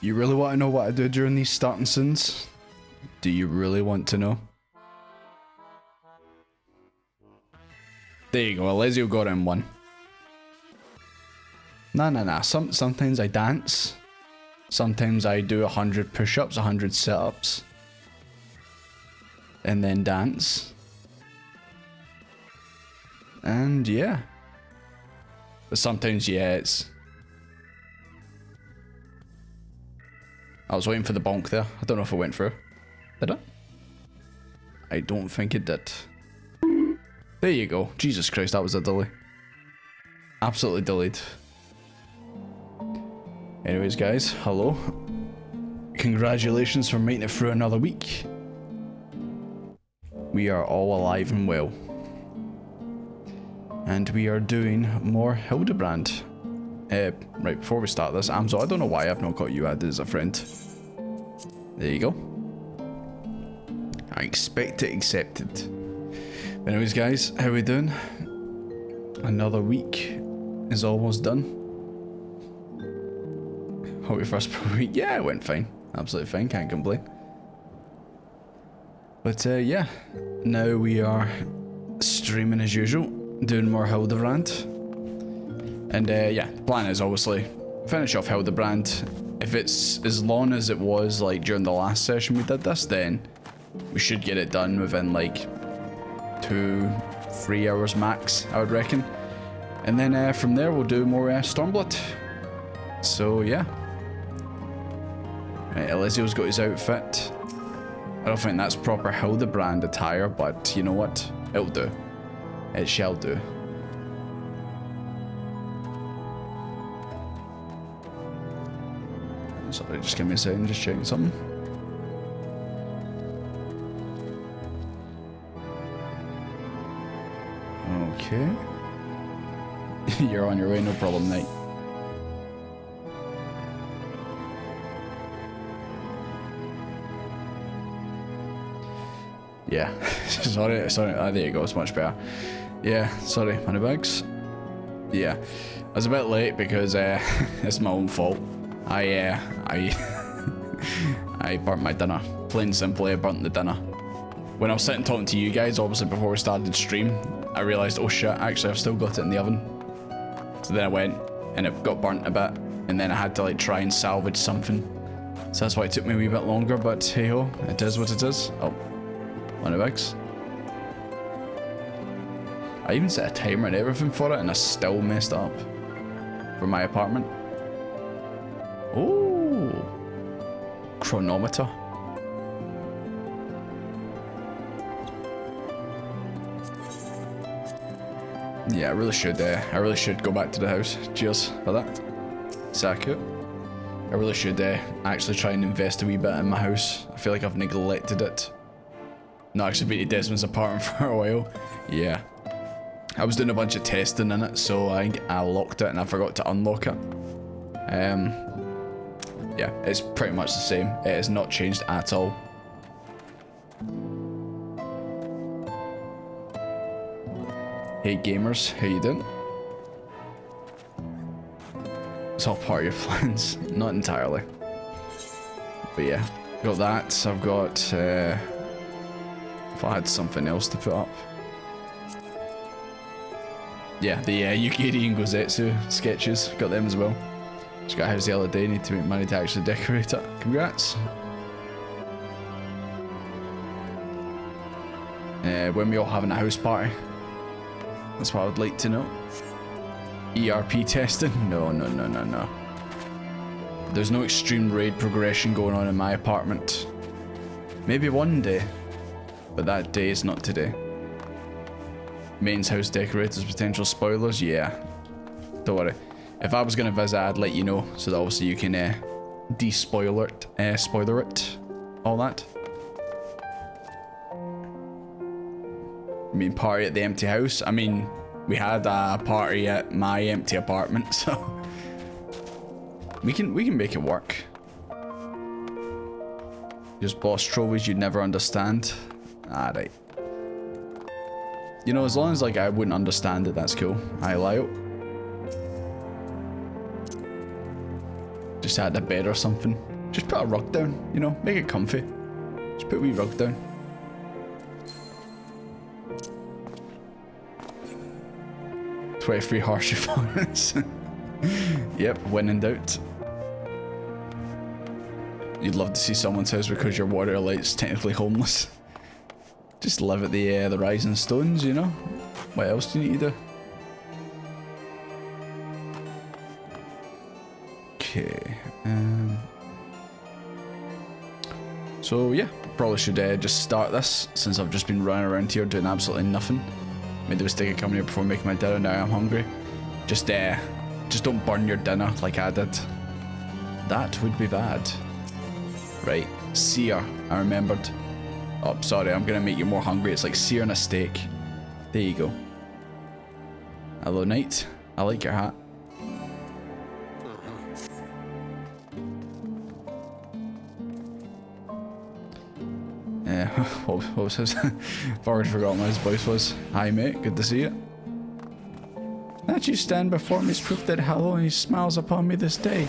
You really want to know what I do during these starting scenes? Do you really want to know? There you go, Alessio got in one. Nah. Sometimes I dance. Sometimes I do 100 push-ups, 100 sit-ups. And then dance. And yeah. But sometimes, yeah, it's... I was waiting for the bonk there. I don't know if it went through. Did it? I don't think it did. There you go. Jesus Christ, that was a delay. Absolutely delayed. Anyways, guys, hello. Congratulations for making it through another week. We are all alive and well. And we are doing more Hildibrand. Right, before we start this, Amzo, I don't know why I've not got you added as a friend. There you go. I expect it accepted. Anyways, guys, how we doing? Another week is almost done. Hope your first week, yeah, it went fine. Absolutely fine, can't complain. But yeah, now we are streaming as usual, doing more Hildibrand. And yeah, the plan is obviously finish off Hildibrand. If it's as long as it was like during the last session we did this, then we should get it done within like 2-3 hours max, I would reckon. And then from there we'll do more Stormblood. So yeah. Right, Alessio's got his outfit. I don't think that's proper Hildibrand attire, but you know what? It'll do. It shall do. Sorry, just give me a second, just checking something. Okay. You're on your way, no problem, mate. Yeah, sorry, there you go, it's much better. Yeah, sorry, money bags. Yeah, I was a bit late because it's my own fault. I burnt my dinner. Plain and simply, I burnt the dinner. When I was sitting talking to you guys, obviously before we started stream, I realised, oh shit, actually I've still got it in the oven. So then I went, and it got burnt a bit, and then I had to like try and salvage something. So that's why it took me a wee bit longer, but hey ho, it is what it is. Oh, Moneybags. I even set a timer and everything for it, and I still messed up for my apartment. Oh, chronometer. Yeah, I really should go back to the house. Cheers for that. Saku. I really should actually try and invest a wee bit in my house. I feel like I've neglected it. Not actually been to Desmond's apartment for a while. Yeah. I was doing a bunch of testing in it, so I think I locked it and I forgot to unlock it. Yeah, it's pretty much the same. It has not changed at all. Hey gamers, how you doing? It's all part of your plans. Not entirely. But yeah, got that. I've got, if I had something else to put up. Yeah, the Yukiri and Gozetsu sketches, got them as well. Just got a house the other day, need to make money to actually decorate it. Congrats. When we all having a house party? That's what I would like to know. ERP testing? No. There's no extreme raid progression going on in my apartment. Maybe one day, but that day is not today. Mains house decorators, potential spoilers? Yeah. Don't worry. If I was going to visit, I'd let you know, so that obviously you can de-spoiler it, spoiler it, all that. I mean, party at the empty house. I mean, we had a party at my empty apartment, so we can make it work. Just boss trophies you'd never understand. Alright. You know, as long as like I wouldn't understand it, that's cool. I allow. Just had a bed or something. Just put a rug down, you know, make it comfy. Just put a wee rug down. $23 harsh fines. Yep, when in doubt. You'd love to see someone's house because your water light's technically homeless. Just live at the Rising Stones, you know? What else do you need to do? Okay. So yeah, probably should just start this since I've just been running around here doing absolutely nothing. Made the mistake of coming here before making my dinner. Now I'm hungry. Just don't burn your dinner like I did. That would be bad. Right, sear. I remembered. Oh, sorry, I'm gonna make you more hungry. It's like searing a steak. There you go. Hello, Knight. I like your hat. What was his? I've already forgotten what his voice was. Hi, mate. Good to see you. That you stand before me is proof that Halloween smiles upon me this day.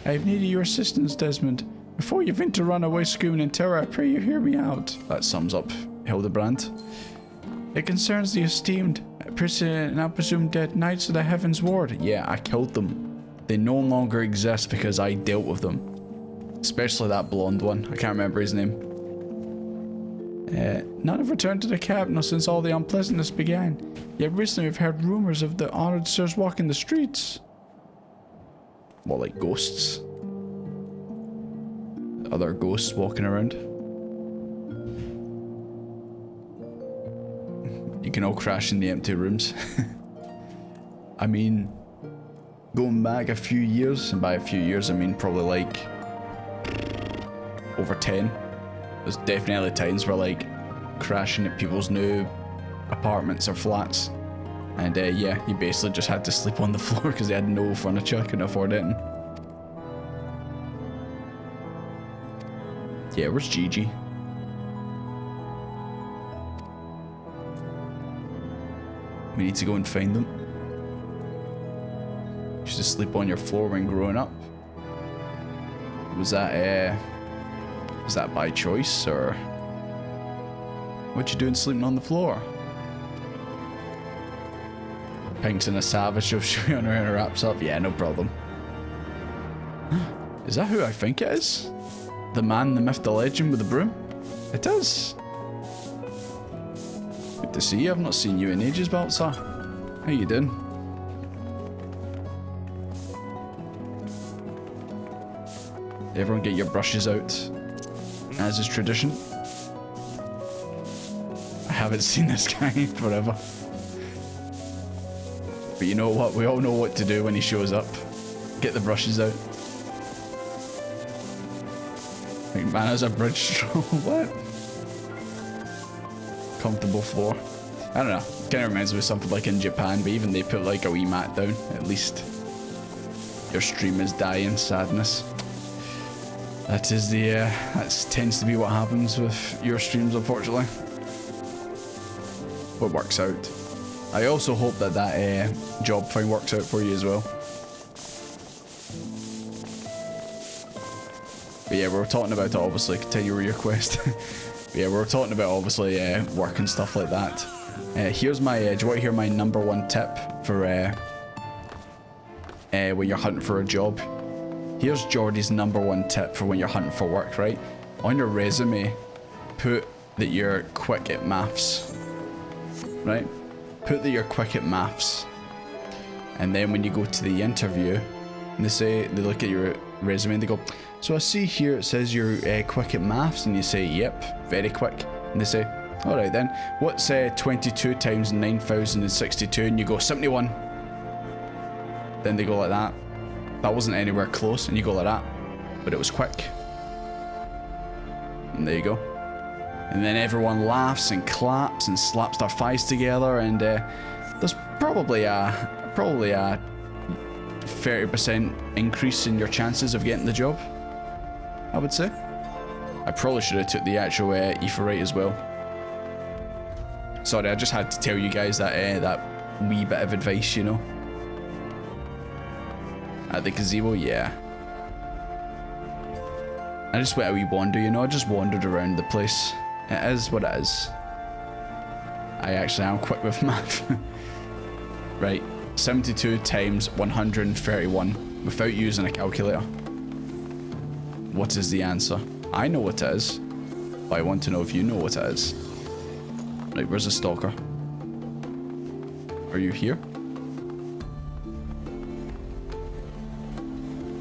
I have needed your assistance, Desmond. Before you venture to run away screaming in terror, I pray you hear me out. That sums up Hildibrand. It concerns the esteemed, now presumed dead Knights of the Heaven's Ward. Yeah, I killed them. They no longer exist because I dealt with them. Especially that blonde one. I can't remember his name. None have returned to the capital since all the unpleasantness began. Yet recently we've heard rumors of the honored sirs walking the streets. What, like ghosts? Other ghosts walking around? You can all crash in the empty rooms. I mean, going back a few years, and by a few years I mean probably like over 10. There's definitely times where like crashing at people's new apartments or flats, and yeah, you basically just had to sleep on the floor because they had no furniture, couldn't afford it. Yeah, where's Gigi? We need to go and find them. Used to sleep on your floor when growing up. Was that by choice, or what you doing sleeping on the floor? Pink's in a savage, she'll show you on her wraps up. Yeah, no problem. Is that who I think it is? The man, the myth, the legend with the broom? It is. Good to see you. I've not seen you in ages, Baltzar. How you doing? Everyone get your brushes out, as is tradition. I haven't seen this guy in forever. But you know what? We all know what to do when he shows up. Get the brushes out. Like, man, as a bridge stroll. What? Comfortable floor. I don't know. Kind of reminds me of something like in Japan, but even they put like a wee mat down, at least. Your stream is dying, sadness. That is that tends to be what happens with your streams, unfortunately. What works out. I also hope that job find works out for you as well. But yeah, we were talking about it, obviously. Continue with your quest. But yeah, we were talking about obviously work and stuff like that. Here's my. Do you want to hear my #1 tip for when you're hunting for a job? Here's Jordy's #1 tip for when you're hunting for work, right? On your resume, put that you're quick at maths, right? Put that you're quick at maths. And then when you go to the interview, and they look at your resume and they go, so I see here it says you're quick at maths, and you say, yep, very quick. And they say, all right then, what's 22 times 9,062? And you go, 71. Then they go like that. That wasn't anywhere close, and you go like that, but it was quick. And there you go. And then everyone laughs and claps and slaps their thighs together, and there's probably a 30% increase in your chances of getting the job, I would say. I probably should have took the actual etherite as well. Sorry, I just had to tell you guys that that wee bit of advice, you know. At the gazebo, yeah. I just went a wee wander, you know, I just wandered around the place. It is what it is. I actually am quick with math. Right, 72 times 131 without using a calculator. What is the answer? I know what it is, but I want to know if you know what it is. Right, where's the stalker? Are you here?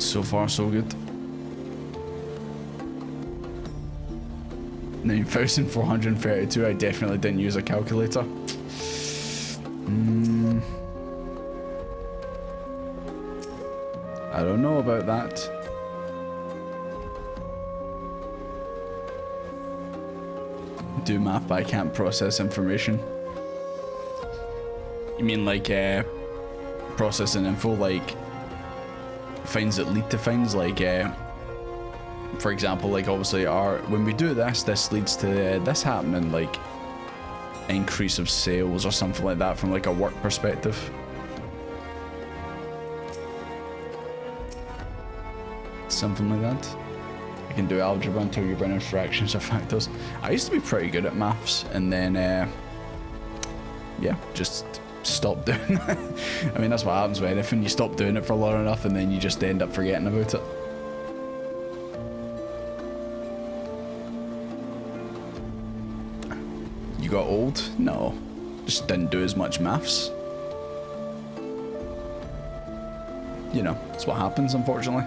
So far, so good. 9,432. I definitely didn't use a calculator. I don't know about that. Do math, but I can't process information. You mean like processing info, like finds that lead to things, like for example, like obviously when we do this leads to this happening, like increase of sales or something like that from like a work perspective. Something like that. I can do algebra until you run in fractions or factors. I used to be pretty good at maths, and then yeah, just stopped doing it. I mean, that's what happens with anything. You stop doing it for long enough and then you just end up forgetting about it. You got old? No, just didn't do as much maths. You know, that's what happens, unfortunately.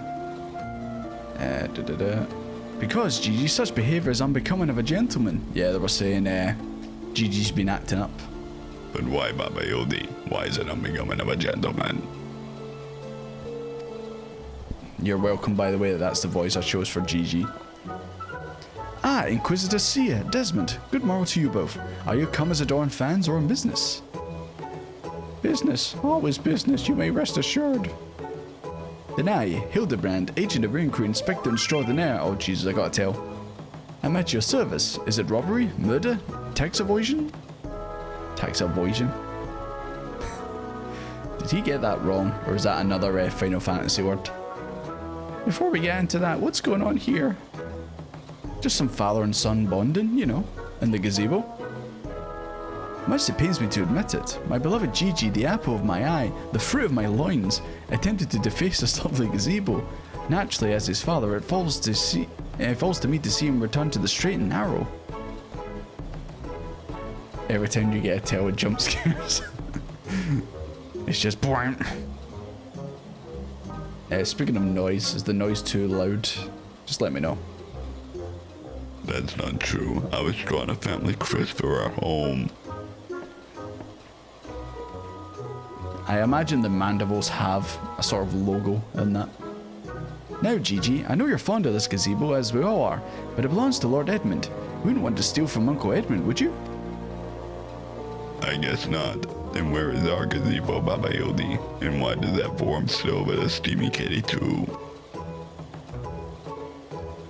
Because Gigi, such behaviour is unbecoming of a gentleman. Yeah, they were saying Gigi's been acting up. But why, Baba Jordy? Why is it unbecoming of a gentleman? You're welcome, by the way, that's the voice I chose for Gigi. Ah, Inquisitor Sia, Desmond, good morrow to you both. Are you come as Adorn fans or on business? Business, always business, you may rest assured. Then I, Hildibrand, agent of Rain Crew, Inspector Extraordinaire. Oh Jesus, I gotta tell. I'm at your service. Is it robbery, murder, tax evasion? Tax evasion? Did he get that wrong, or is that another Final Fantasy word? Before we get into that, what's going on here? Just some father and son bonding, you know, in the gazebo. Much it pains me to admit it, my beloved Gigi, the apple of my eye, the fruit of my loins, attempted to deface this lovely gazebo. Naturally, as his father, it falls to me to see him return to the straight and narrow. Every time you get a tail with jump scares. It's just boing. Speaking of noise, is the noise too loud? Just let me know. That's not true. I was drawing a family crest for our home. I imagine the Mandevils have a sort of logo in that. Now, Gigi, I know you're fond of this gazebo, as we all are, but it belongs to Lord Edmund. You wouldn't want to steal from Uncle Edmund, would you? I guess not. Then where is our gazebo, Baba Jordy? And why does that form still with a steamy kitty too?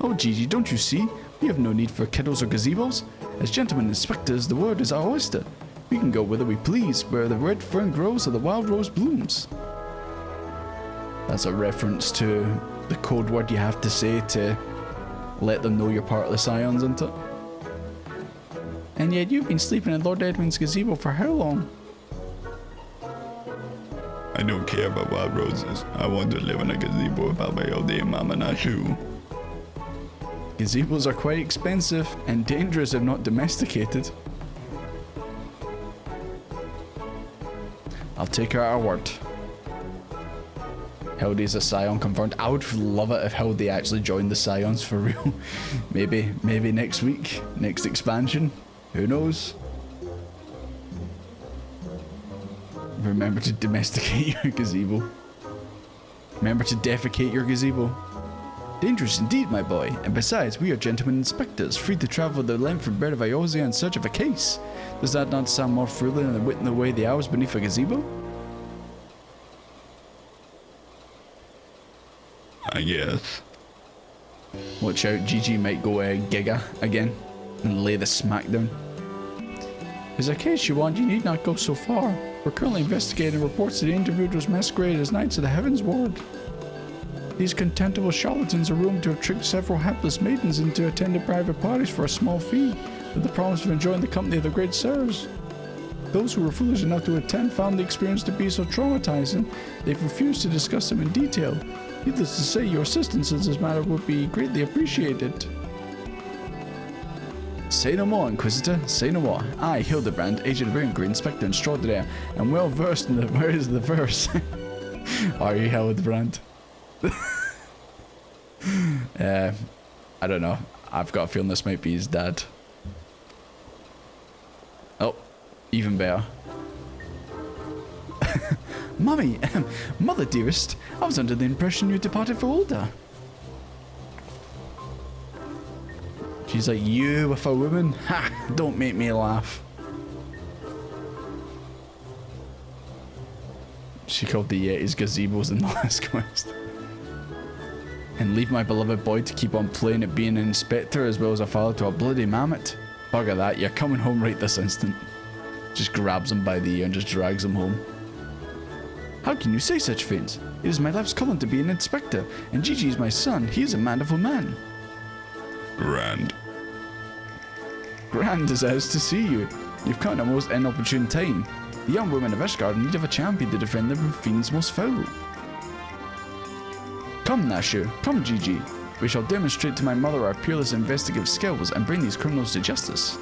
Oh, Gigi, don't you see? We have no need for kiddles or gazebos. As gentlemen inspectors, the word is our oyster. We can go whither we please, where the red fern grows or the wild rose blooms. That's a reference to the code word you have to say to let them know you're part of the Scions, isn't it? And yet you've been sleeping in Lord Edmund's gazebo for how long? I don't care about wild roses. I want to live in a gazebo with Baba Jordy and Mama Nashu. Gazebos are quite expensive and dangerous if not domesticated. I'll take her at her word. Hildy's a Scion confirmed. I would love it if Hildy actually joined the Scions for real. maybe next week, next expansion. Who knows? Remember to domesticate your gazebo. Remember to defecate your gazebo. Dangerous indeed, my boy. And besides, we are gentlemen inspectors, free to travel the length and breadth of Iozia in search of a case. Does that not sound more thrilling than whittling away the hours beneath a gazebo? I guess. Watch out, Gigi might go Giga again and lay the smackdown. Is a case you want, you need not go so far. We're currently investigating reports that the individuals masquerade as Knights of the Heavens Ward. These contemptible charlatans are rumored to have tricked several hapless maidens into attending private parties for a small fee, with the promise of enjoying the company of the great sirs. Those who were foolish enough to attend found the experience to be so traumatizing, they've refused to discuss them in detail. Needless to say, your assistance in this matter would be greatly appreciated. Say no more, Inquisitor, say no more. I, Hildibrand, agent of Ingrid, Inspector Extraordinaire, am well versed in the words of the verse. Are you Hildibrand? I don't know. I've got a feeling this might be his dad. Oh, even better. Mummy, mother dearest, I was under the impression you departed for older. She's like, you with a woman? Ha! Don't make me laugh. She called the Yetis gazebos in the last quest. And leave my beloved boy to keep on playing at being an inspector as well as a father to a bloody mammoth. Bugger that, you're coming home right this instant. Just grabs him by the ear and just drags him home. How can you say such things? It is my life's calling to be an inspector, and Gigi is my son. He is a wonderful man. Grand desires to see you. You've come at a most inopportune time. The young women of Ishgard need of a champion to defend them from fiends most foul. Come, Nashu. Come, Gigi. We shall demonstrate to my mother our peerless investigative skills and bring these criminals to justice.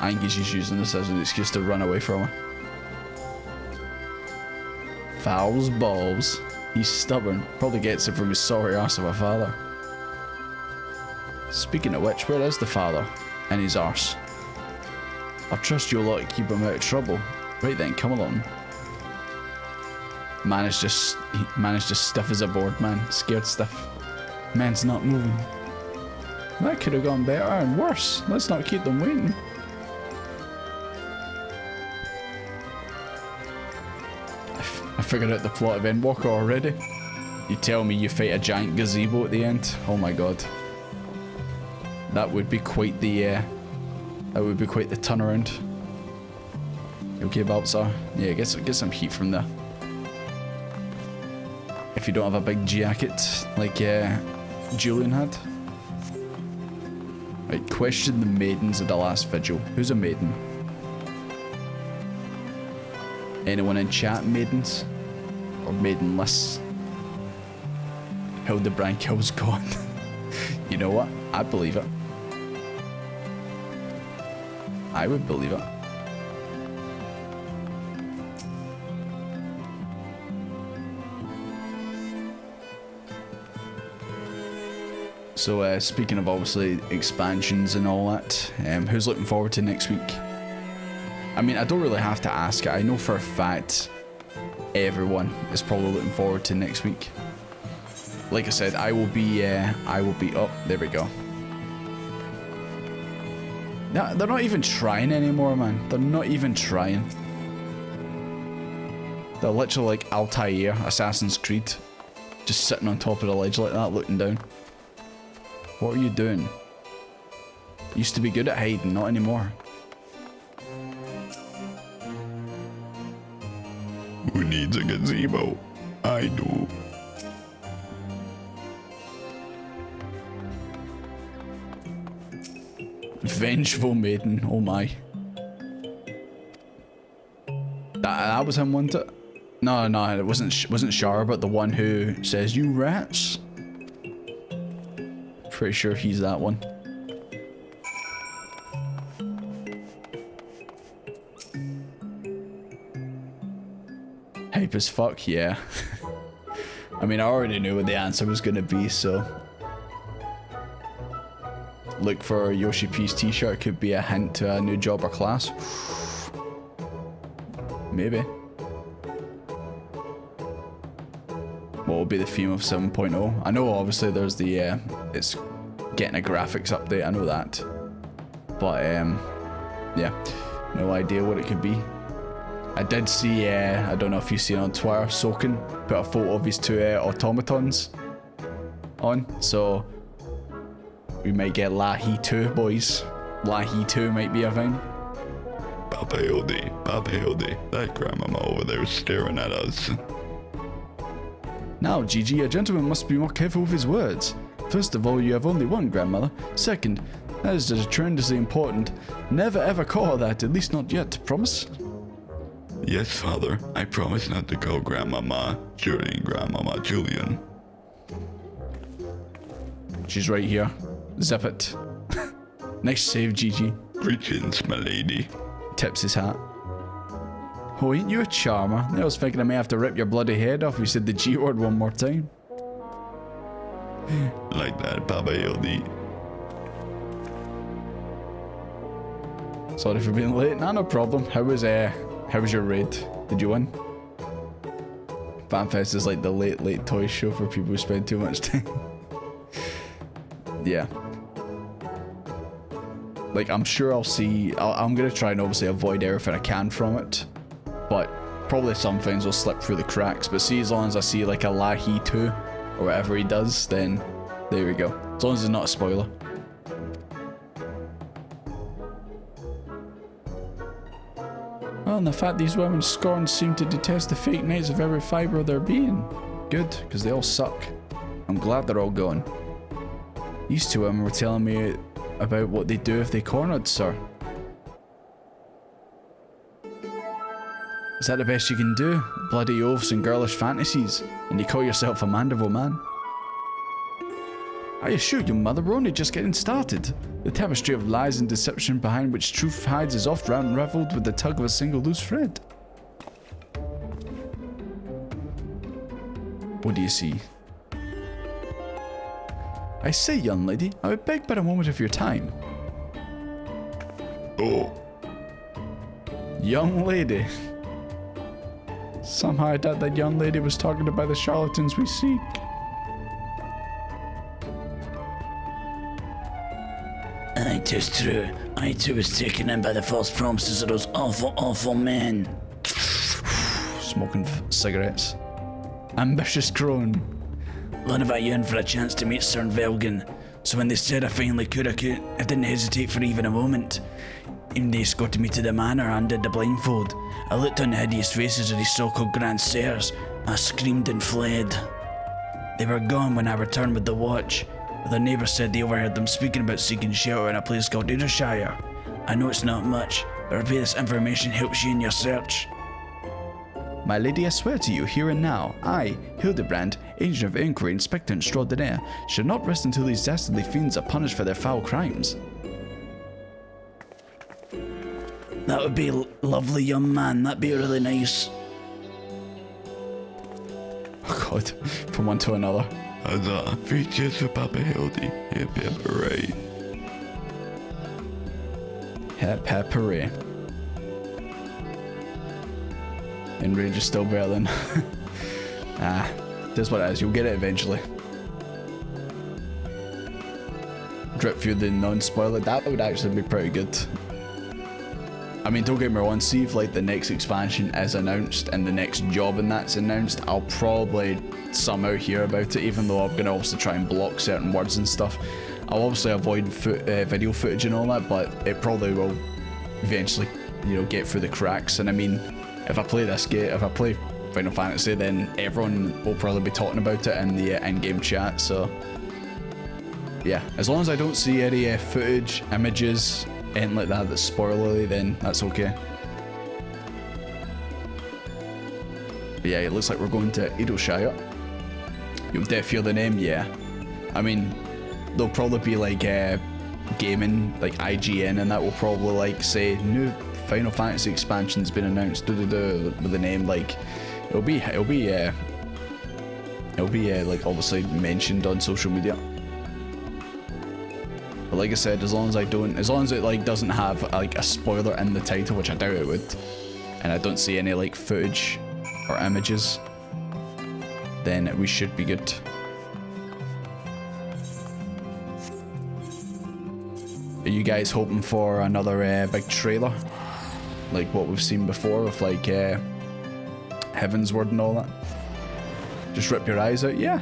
I think he's just using this as an excuse to run away from her. Fouls balls. He's stubborn. Probably gets it from his sorry arse of a father. Speaking of which, where is the father? And his arse. I trust you'll lot to keep him out of trouble. Right then, come along. Man is just stiff as a board, man. Scared stiff. Man's not moving. That could have gone better and worse. Let's not keep them waiting. I figured out the plot of Endwalker already. You tell me you fight a giant gazebo at the end? Oh my god. That would be quite the turnaround. You okay, Baltzar? Yeah, get some heat from there. If you don't have a big jacket like Julian had. Right, question the maidens at the last vigil. Who's a maiden? Anyone in chat, maidens? Or maidenless? Hildibrand kills God. You know what? I believe it. I would believe it. So speaking of obviously expansions and all that, who's looking forward to next week? I mean, I don't really have to ask it. I know for a fact everyone is probably looking forward to next week. Like I said, I will be, oh, there we go. No, they're not even trying anymore, man. They're not even trying. They're literally like Altair, Assassin's Creed. Just sitting on top of the ledge like that, looking down. What are you doing? Used to be good at hiding, not anymore. Who needs a gazebo? I do. Vengeful maiden, oh my. That was him, wasn't it? No, it wasn't Shara, but the one who says, "You rats." Pretty sure he's that one. Hype as fuck, yeah. I mean, I already knew what the answer was gonna be, so. Look for Yoshi P's t-shirt, could be a hint to a new job or class. Maybe. What will be the theme of 7.0? I know obviously there's the, it's getting a graphics update, I know that. But, yeah, no idea what it could be. I did see, I don't know if you've seen on Twitter, Soken put a photo of his two automatons on, so we might get Lahi 2, boys. Lahi 2 might be a thing. Papa Hildy, that grandmama over there is staring at us. Now, Gigi, a gentleman must be more careful with his words. First of all, you have only one grandmother. Second, that is tremendously important. Never ever call her that, at least not yet. Promise? Yes, Father. I promise not to call Grandmama Jordy and Grandmama Julian. She's right here. Zip it. Next save, Gigi. Greetings, my lady. Tips his hat. Oh, ain't you a charmer? I was thinking I may have to rip your bloody head off if you said the G word one more time. Like that, Papa Hildy. Sorry for being late. Nah, no problem. How was your raid? Did you win? FanFest is like the late toy show for people who spend too much time. Yeah. Like, I'm sure I'll see... I'm gonna try and obviously avoid everything I can from it. But probably some things will slip through the cracks. But see, as long as I see like a Lahi 2 or whatever he does, then there we go. As long as it's not a spoiler. Well, and the fact these women scorn seem to detest the fake knights of every fibre of their being. Good, because they all suck. I'm glad they're all gone. These two women were telling me about what they'd do if they cornered, sir. Is that the best you can do? Bloody oaths and girlish fantasies, and you call yourself a Mandible man? I assure you, mother, we're only just getting started. The tapestry of lies and deception behind which truth hides is oft unraveled with the tug of a single loose thread. What do you see? I say, young lady, I would beg but a moment of your time. Oh. Young lady. Somehow I doubt that young lady was targeted by the charlatans we seek. Aye, 'tis true. I too was taken in by the false promises of those awful, awful men. Smoking cigarettes. Ambitious crone. None of I yearned for a chance to meet Sir Velgen, so when they said I finally could, I didn't hesitate for even a moment. Even they escorted me to the manor and undid the blindfold. I looked on the hideous faces of these so-called grandsires. I screamed and fled. They were gone when I returned with the watch. The neighbour said they overheard them speaking about seeking shelter in a place called Ayrshire. I know it's not much, but I pray this information helps you in your search. My lady, I swear to you, here and now, I, Hildibrand, agent of inquiry, inspector extraordinaire, should not rest until these dastardly fiends are punished for their foul crimes. That would be lovely, young man. That'd be really nice. Oh god, from one to another. Huzzah, features for Papa Hildy. Hip hip hooray. Hip hip hooray. Enrage is still better than... this is what it is, you'll get it eventually. Drip through the non-spoiler, that would actually be pretty good. I mean, don't get me wrong, see if like the next expansion is announced and the next job in that's announced, I'll probably somehow hear about it, even though I'm gonna also try and block certain words and stuff. I'll obviously avoid video footage and all that, but it probably will eventually, you know, get through the cracks. And I mean, if I play this game, if I play Final Fantasy, then everyone will probably be talking about it in the in-game chat, so... yeah, as long as I don't see any footage, images, anything like that that's spoilery, then that's okay. But yeah, it looks like we're going to Ayrshire. You'll definitely hear the name, yeah. I mean, there'll probably be like gaming, like IGN, and that will probably like say new Final Fantasy expansion's been announced, with the name, like it'll be like obviously mentioned on social media. But like I said, as long as it like doesn't have like a spoiler in the title, which I doubt it would, and I don't see any like footage or images, then we should be good. Are you guys hoping for another big trailer? Like what we've seen before with like Heaven's Word and all that? Just rip your eyes out? Yeah.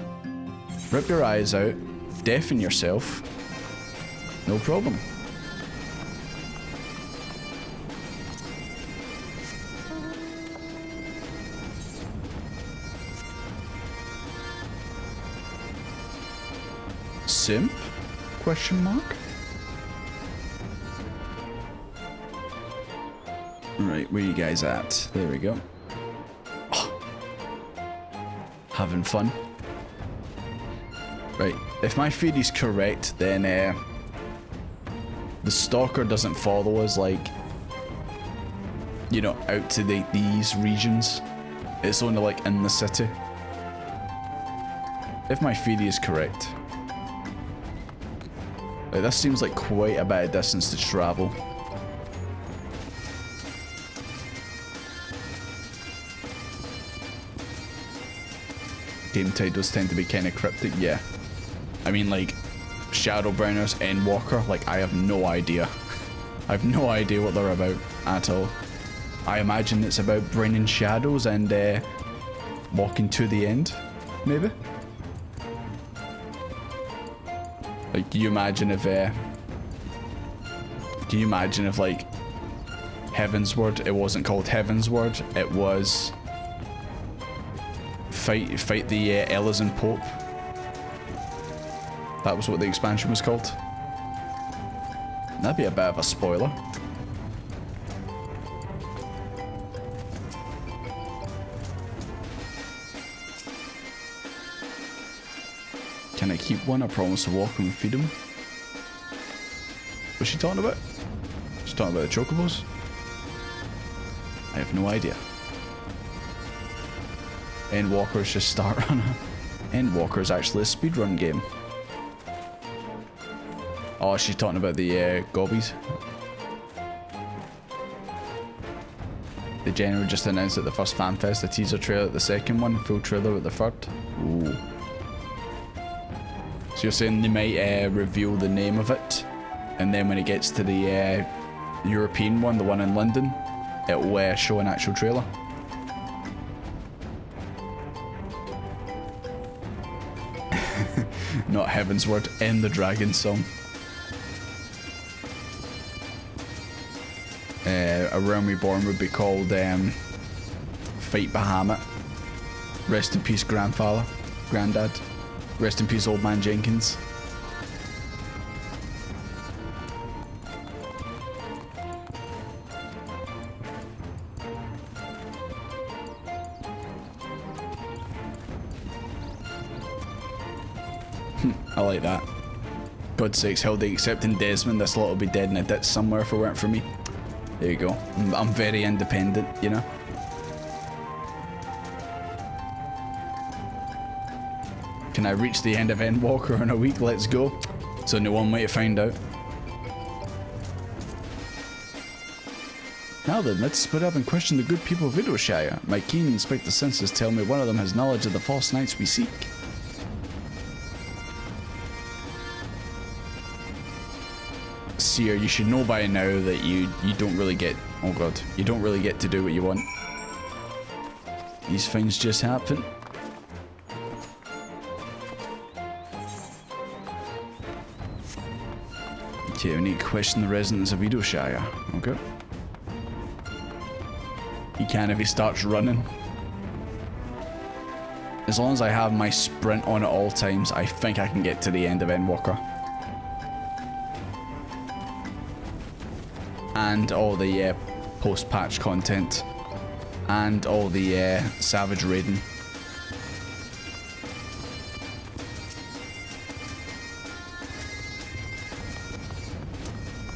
Rip your eyes out, deafen yourself. No problem. Simp? Question mark? Right, where you guys at? There we go. Oh. Having fun. Right, if my theory's correct, then the stalker doesn't follow us, like, you know, out to these regions. It's only like in the city. If my theory is correct. Like, this seems like quite a bit of distance to travel. Game titles tend to be kind of cryptic, yeah. I mean, like, Shadowburners, Endwalker, like, I have no idea. I have no idea what they're about at all. I imagine it's about bringing shadows and walking to the end, maybe? Like, do you imagine if like Heavensward, it wasn't called Heavensward, it was fight the Elysian Pope. That was what the expansion was called. That'd be a bit of a spoiler. Can I keep one? I promise to walk and feed him. What's she talking about? She's talking about the chocobos? I have no idea. Endwalker's just start runner. Endwalker's actually a speedrun game. Oh, she's talking about the gobbies. The general just announced at the first FanFest a teaser trailer at the second one, full trailer at the third. Ooh. So you're saying they might reveal the name of it, and then when it gets to the European one, the one in London, it will show an actual trailer. Not Heavensward, in the Dragon Song. A Realm Reborn would be called Fight Bahamut. Rest in peace, grandfather, granddad. Rest in peace, old man Jenkins. I like that. God's sakes, Hildy, accepting Desmond, this lot will be dead in a ditch somewhere if it weren't for me. There you go. I'm very independent, you know? Can I reach the end of Endwalker in a week? Let's go. It's only one way to find out. Now then, let's split up and question the good people of Vidowshire. My keen inspector senses tell me one of them has knowledge of the false knights we seek. Seer, you should know by now that you don't really get... Oh god. You don't really get to do what you want. These things just happen. Okay, we need to question the residents of Vidowshire. Okay. He can if he starts running. As long as I have my sprint on at all times, I think I can get to the end of Endwalker. And all the post-patch content. And all the Savage Raiding.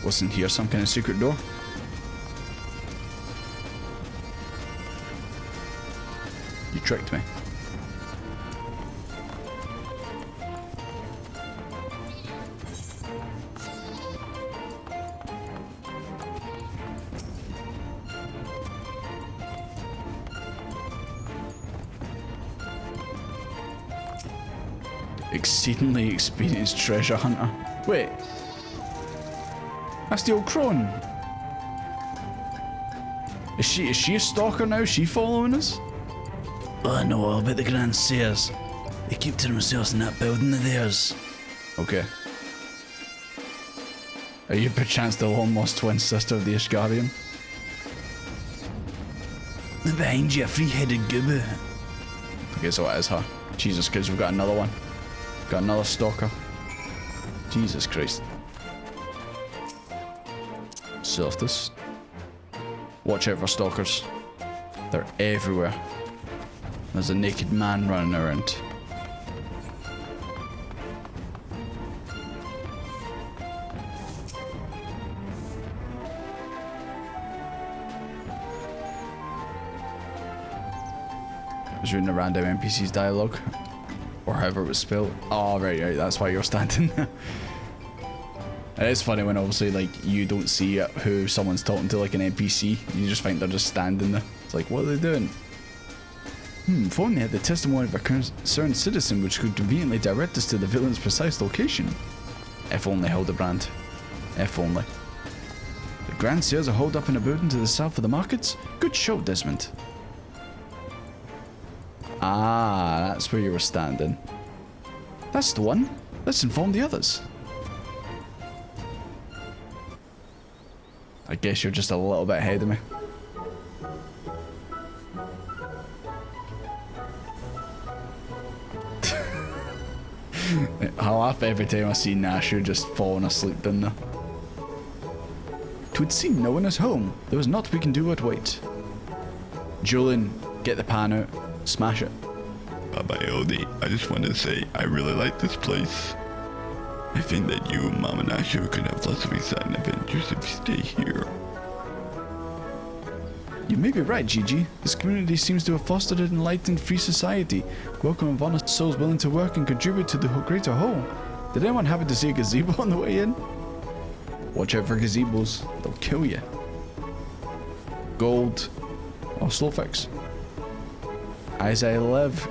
What's in here? Some kind of secret door? You tricked me. Exceedingly experienced treasure hunter. Wait. That's the old crone. Is she a stalker now? Is she following us? Oh, I know all about the Grand Seers. They keep to themselves in that building of theirs. Okay. Are you perchance the long-lost twin sister of the Ishgarian? And behind you, a three-headed goober. Okay, so it is her. Jesus, because we've got another one. Got another stalker. Jesus Christ. Softus. Watch out for stalkers. They're everywhere. There's a naked man running around. I was reading a random NPC's dialogue. Or however it was spelled. Oh, right, that's why you're standing there. It is funny when obviously like you don't see who someone's talking to, like an NPC. You just think they're just standing there. It's like, what are they doing? If only had the testimony of a concerned citizen which could conveniently direct us to the villain's precise location. If only, Hildibrand. If only. The Grand Stairs are holed up in a building to the south of the markets? Good show, Desmond. Ah, that's where you were standing. That's the one. Let's inform the others. I guess you're just a little bit ahead of me. I laugh every time I see Nasher just falling asleep down there. 'Twould seem no one is home. There is naught we can do but wait. Julian, get the pan out. Smash it. Bye-bye, Hildy. I just wanted to say I really like this place. I think that you and Mama Nasha could have lots of exciting adventures if you stay here. You may be right, Gigi. This community seems to have fostered an enlightened, free society, welcoming honest souls willing to work and contribute to the greater whole. Did anyone happen to see a gazebo on the way in? Watch out for gazebos. They'll kill you. Gold. Or slow fix. As I live.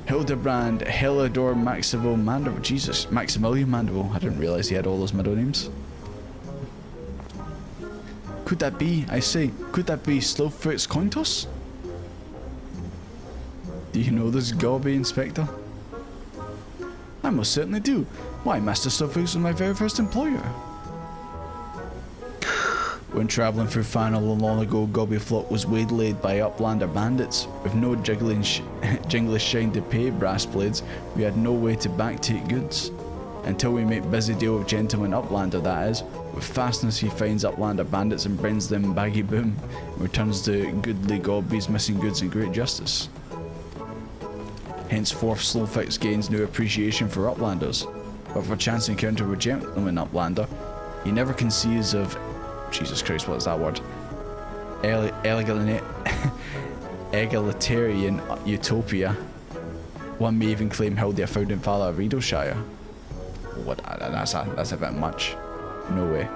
Hildibrand, Helidor, Maximo, Mandeville. Jesus, Maximilian Mandeville. I didn't realize he had all those middle names. Could that be, I say, could that be Slowfoot's coin toss? Do you know this gobby, Inspector? I most certainly do. Why, Master Slowfoot was my very first employer. When travelling through Final long ago, Gobbyflock was waylaid by Uplander bandits. With no jinglish shine to pay brass blades, we had no way to backtake goods. Until we make busy deal with gentleman Uplander, that is. With fastness he finds Uplander bandits and brings them baggy boom, and returns the goodly Gobby's missing goods in great justice. Henceforth Slowfix gains new appreciation for Uplanders, but for chance encounter with gentleman Uplander, he never conceives of Jesus Christ, what is that word? Egalitarian utopia. One may even claim Hildy a founding father of Edelshire. What? That's a bit much. No way.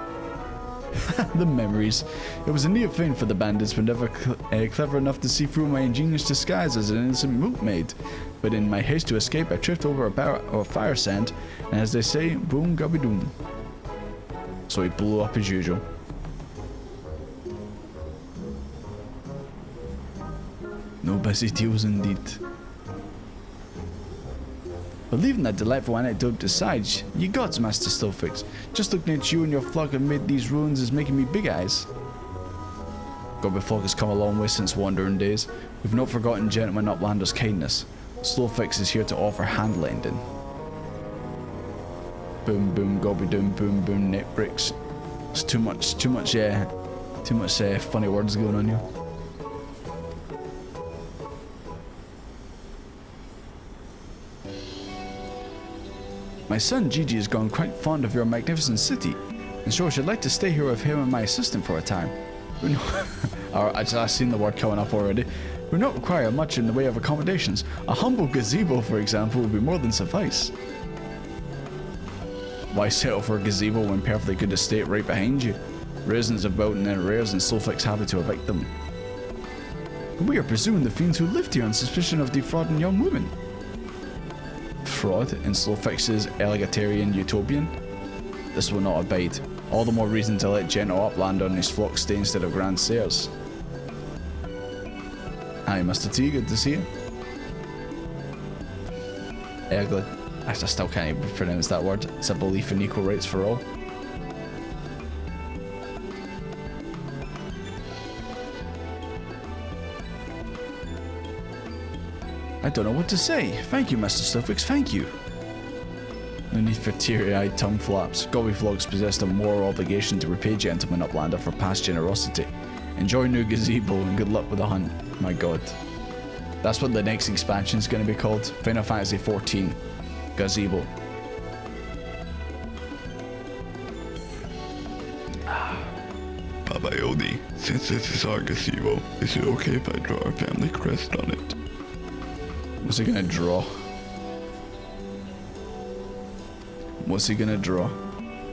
The memories. It was a neat thing for the bandits, but never clever enough to see through my ingenious disguise as an innocent milkmaid. But in my haste to escape, I tripped over a fire sand, and as they say, boom gubby doom. So he blew up as usual. No busy deals indeed. But leaving that delightful anecdote aside, ye gods, Master Slowfix, just looking at you and your flock amid these ruins is making me big eyes. Gobbyflock has come a long way since wandering days. We've not forgotten gentleman Uplander's kindness. Slowfix is here to offer hand lending. Boom boom gobby doom boom boom neck bricks. It's too much funny words going on here. My son Gigi has grown quite fond of your magnificent city, and so I should like to stay here with him and my assistant for a time. I've seen the word coming up already. We don't require much in the way of accommodations. A humble gazebo, for example, would be more than suffice. Why settle for a gazebo when perfectly good estate right behind you? Residents of built in their arrears and Slowfix happy to evict them. But we are presuming the fiends who lived here on suspicion of defrauding young women. Fraud in Slowfix's egalitarian utopian? This will not abide. All the more reason to let gentle Uplander and his flock stay instead of Grand Stairs. Hi, Mr. T, good to see you. I still can't even pronounce that word. It's a belief in equal rights for all. I don't know what to say. Thank you, Mr. Slowfix, thank you. No need for teary-eyed tongue flaps. Gobbyflogs possessed a moral obligation to repay gentleman Uplander for past generosity. Enjoy new gazebo and good luck with the hunt. My god. That's what the next expansion is going to be called. Final Fantasy XIV. Gazebo. Baba Yodi, since this is our gazebo, is it okay if I draw our family crest on it? What's he gonna draw? What's he gonna draw?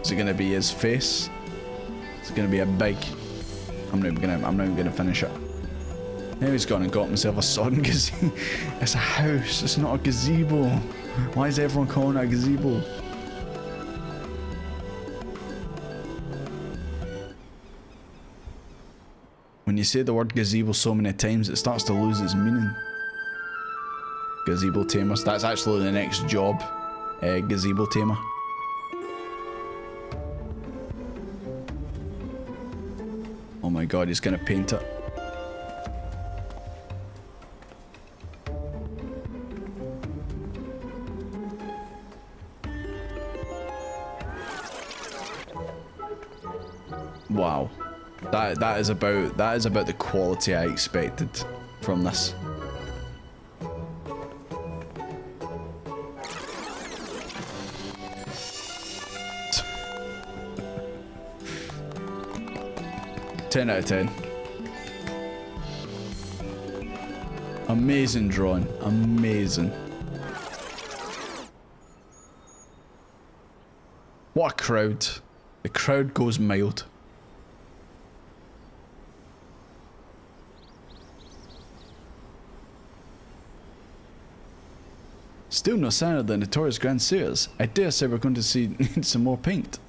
Is it gonna be his face? Is it gonna be a big? I'm not even gonna finish it. Now he's gone and got himself a sodden gazebo. It's a house, it's not a gazebo. Why is everyone calling it a gazebo? When you say the word gazebo so many times, it starts to lose its meaning. Gazebo tamers. That's actually the next job. Gazebo tamer. Oh my god, he's gonna paint it. Wow. That is about the quality I expected from this. Ten out of 10. Amazing drawing. Amazing. What a crowd. The crowd goes mild. Still no sign of the notorious Grand Sears. I dare say we're going to see need some more paint.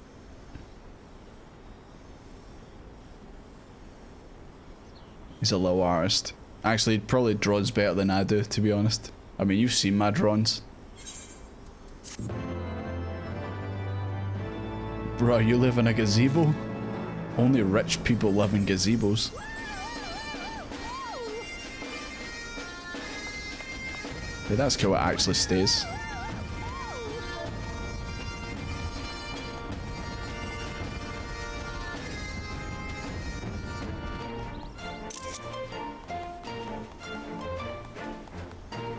He's a low artist. Actually, he probably draws better than I do, to be honest. I mean, you've seen my drawings. Bro, you live in a gazebo? Only rich people live in gazebos. Yeah, that's cool, it actually stays.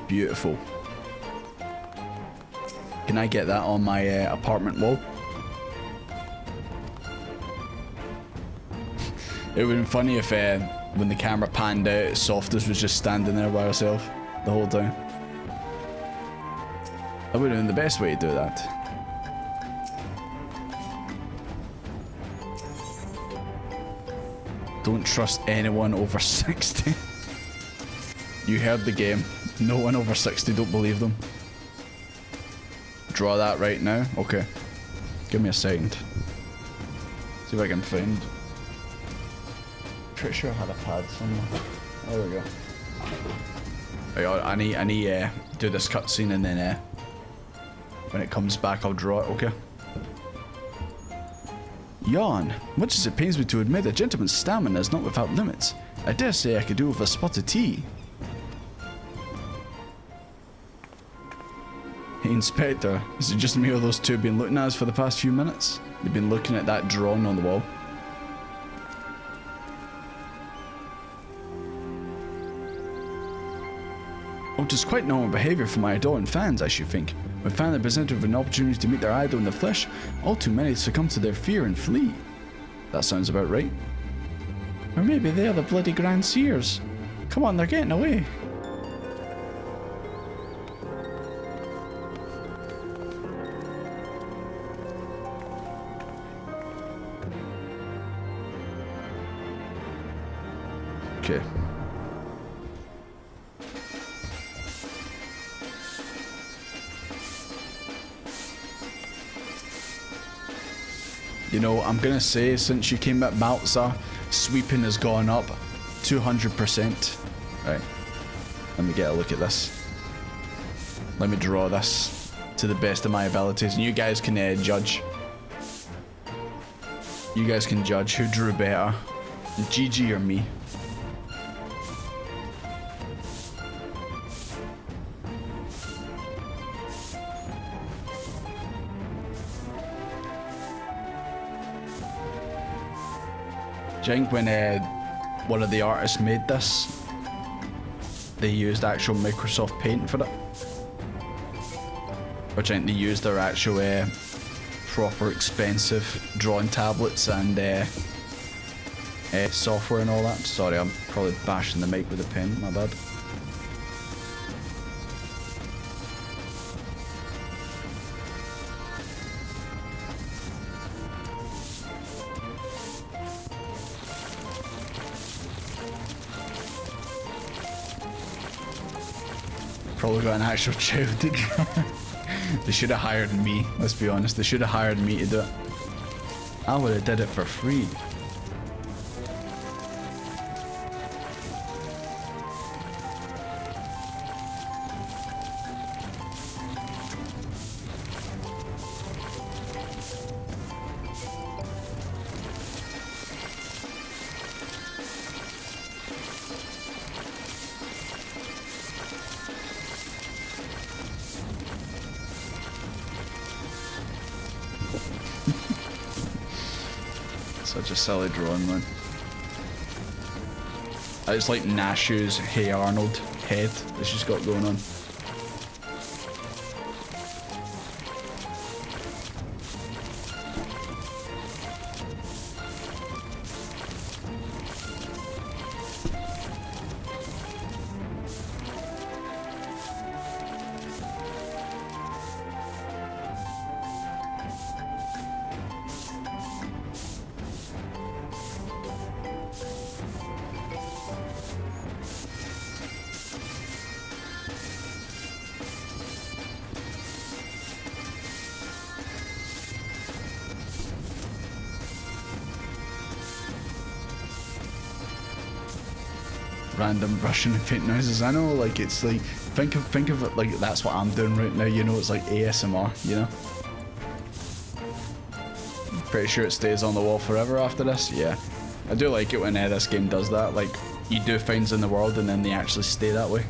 Beautiful. Can I get that on my apartment wall? It would have been funny if when the camera panned out, Softus was just standing there by herself the whole time. That would have been the best way to do that. Don't trust anyone over 60. You heard the game. No one over 60, don't believe them. Draw that right now? Okay. Give me a second. See if I can find. Pretty sure I had a pad somewhere. There we go. Right, I need do this cutscene and then when it comes back I'll draw it, okay? Yawn. Much as it pains me to admit, a gentleman's stamina is not without limits. I dare say I could do with a spot of tea. Hey, Inspector, is it just me or those two been looking at us for the past few minutes? They've been looking at that drawing on the wall. Oh, it is quite normal behaviour for my adoring fans, I should think. When finally presented with an opportunity to meet their idol in the flesh, all too many succumb to their fear and flee. That sounds about right. Or maybe they are the bloody Grand Seers. Come on, they're getting away. Okay. You know, I'm gonna say since you came at Malza, sweeping has gone up 200%. Right. Let me get a look at this. Let me draw this to the best of my abilities, and you guys can judge. You guys can judge who drew better, Gigi or me. Do you think when one of the artists made this, they used actual Microsoft Paint for it? Or do you think they used their actual proper expensive drawing tablets and software and all that? Sorry, I'm probably bashing the mic with a pen, my bad. Probably got an actual child to draw. They should have hired me, let's be honest. They should have hired me to do it. I would have did it for free. Such a silly drawing, man. It's like Nashu's Hey Arnold head that she's got going on. Random brushing and paint noises. I know, like, it's like, think of it like that's what I'm doing right now, you know, it's like ASMR, you know? Pretty sure it stays on the wall forever after this. Yeah, I do like it when this game does that, like, you do things in the world and then they actually stay that way.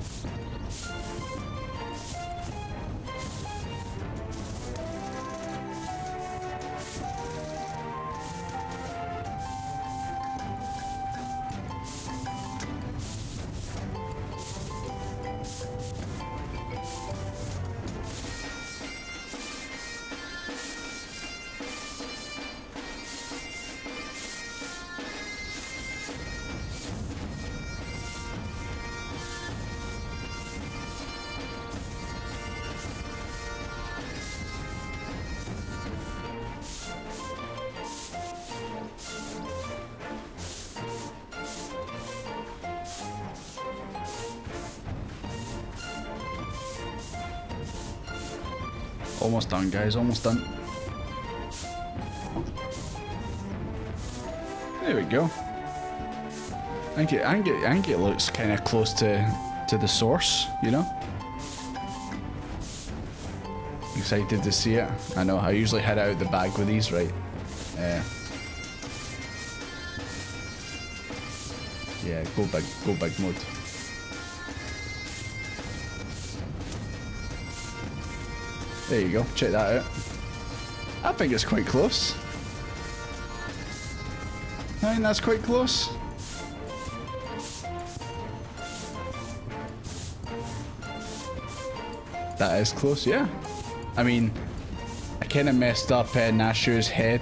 Almost done, guys, almost done. There we go. I think it looks kind of close to the source, you know? Excited to see it. I know, I usually head out the bag with these, right? Yeah, go big mode. There you go, check that out. I think it's quite close. I think that's quite close. That is close, yeah. I mean, I kind of messed up Nashu's head.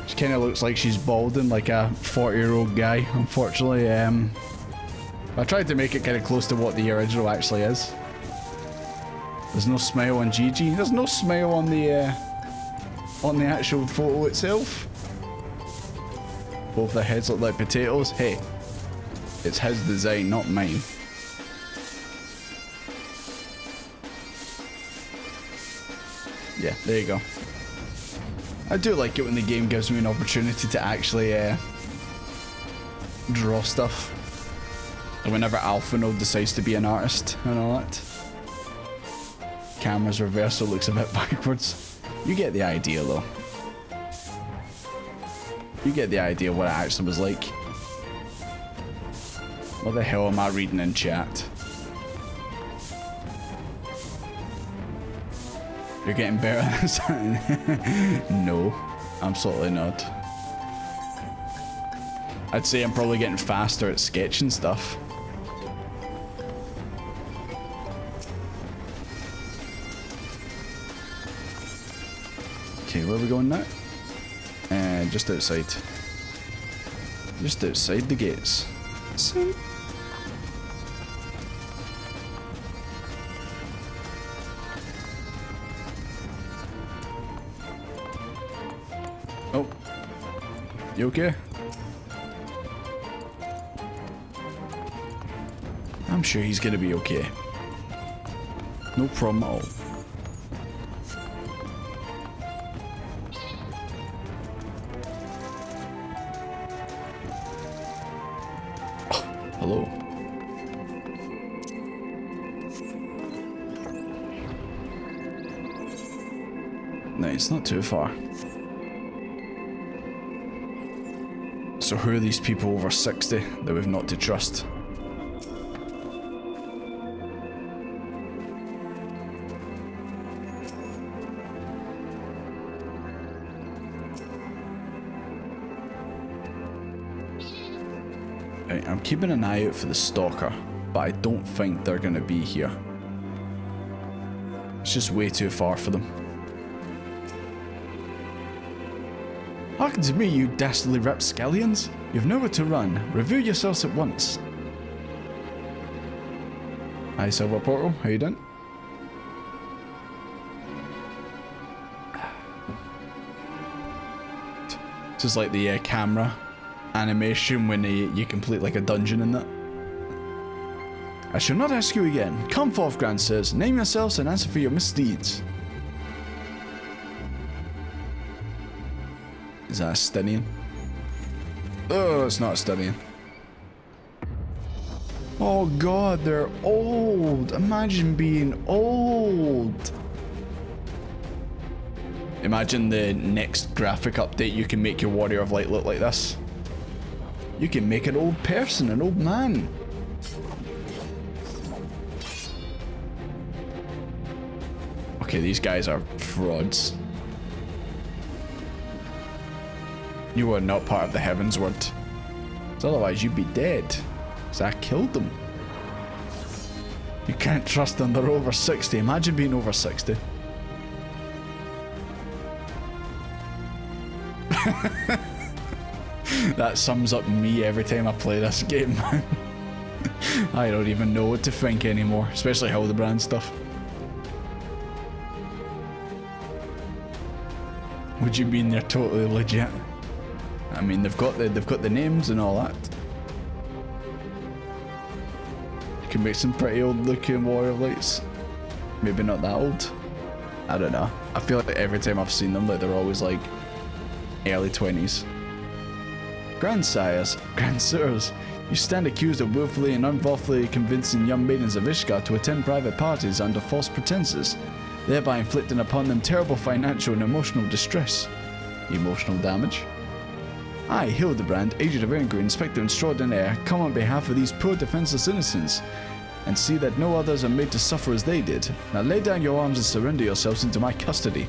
She kind of looks like she's balding like a 40-year-old guy, unfortunately. I tried to make it kind of close to what the original actually is. There's no smile on Gigi. There's no smile on the actual photo itself. Both their heads look like potatoes. Hey, it's his design, not mine. Yeah, there you go. I do like it when the game gives me an opportunity to actually draw stuff. And whenever Alphino decides to be an artist and all that. Camera's reversal looks a bit backwards. You get the idea though. You get the idea what it actually was like. What the hell am I reading in chat? You're getting better at something? No, absolutely not. I'd say I'm probably getting faster at sketching stuff. Okay, where are we going now? Just outside. Just outside the gates. See? Oh. You okay? I'm sure he's gonna be okay. No problem at all. Hello. No, it's not too far. So who are these people over 60 that we've not to trust? Right, I'm keeping an eye out for the stalker, but I don't think they're gonna be here. It's just way too far for them. Hearken to me, you dastardly rapscallions. You've nowhere to run. Reveal yourselves at once. Hi, Silver Portal. How you doing? Just like the camera animation when you complete like a dungeon in that. I shall not ask you again. Come forth, grandsires. Name yourselves and answer for your misdeeds. Is that a Stenian? Oh, it's not a Stenian. Oh god, they're old. Imagine being old. Imagine the next graphic update, you can make your Warrior of Light look like this. You can make an old person, an old man. Okay, these guys are frauds. You are not part of the Heavens Word. So otherwise you'd be dead. So I killed them. You can't trust them, they're over 60. Imagine being over 60. That sums up me every time I play this game, man. I don't even know what to think anymore, especially Hildibrand stuff. What do you mean they're totally legit? I mean they've got the names and all that. You can make some pretty old looking Warrior Lights. Maybe not that old. I don't know. I feel like every time I've seen them, like they're always like early 20s. Grandsires, grandsires, you stand accused of willfully and unlawfully convincing young maidens of Ishgard to attend private parties under false pretenses, thereby inflicting upon them terrible financial and emotional distress. Emotional damage? I, Hildibrand, agent of Angry Inspector Extraordinaire, come on behalf of these poor defenseless innocents, and see that no others are made to suffer as they did. Now lay down your arms and surrender yourselves into my custody.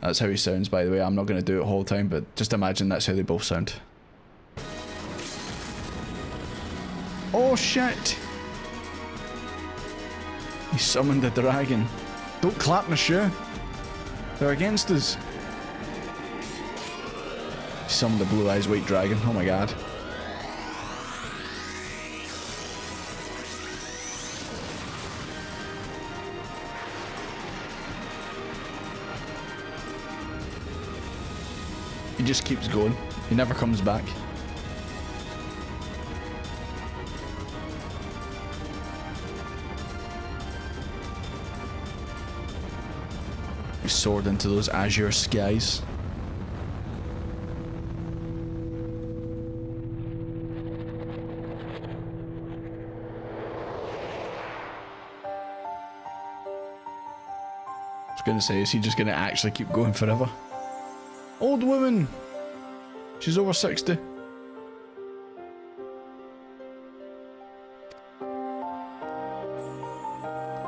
That's how he sounds, by the way. I'm not going to do it the whole time, but just imagine that's how they both sound. Oh shit! He summoned a dragon. Don't clap, monsieur. They're against us. He summoned a blue eyes white dragon. Oh my god. He just keeps going. He never comes back. He soared into those azure skies. I was gonna say, is he just gonna actually keep going forever? Old woman! She's over 60.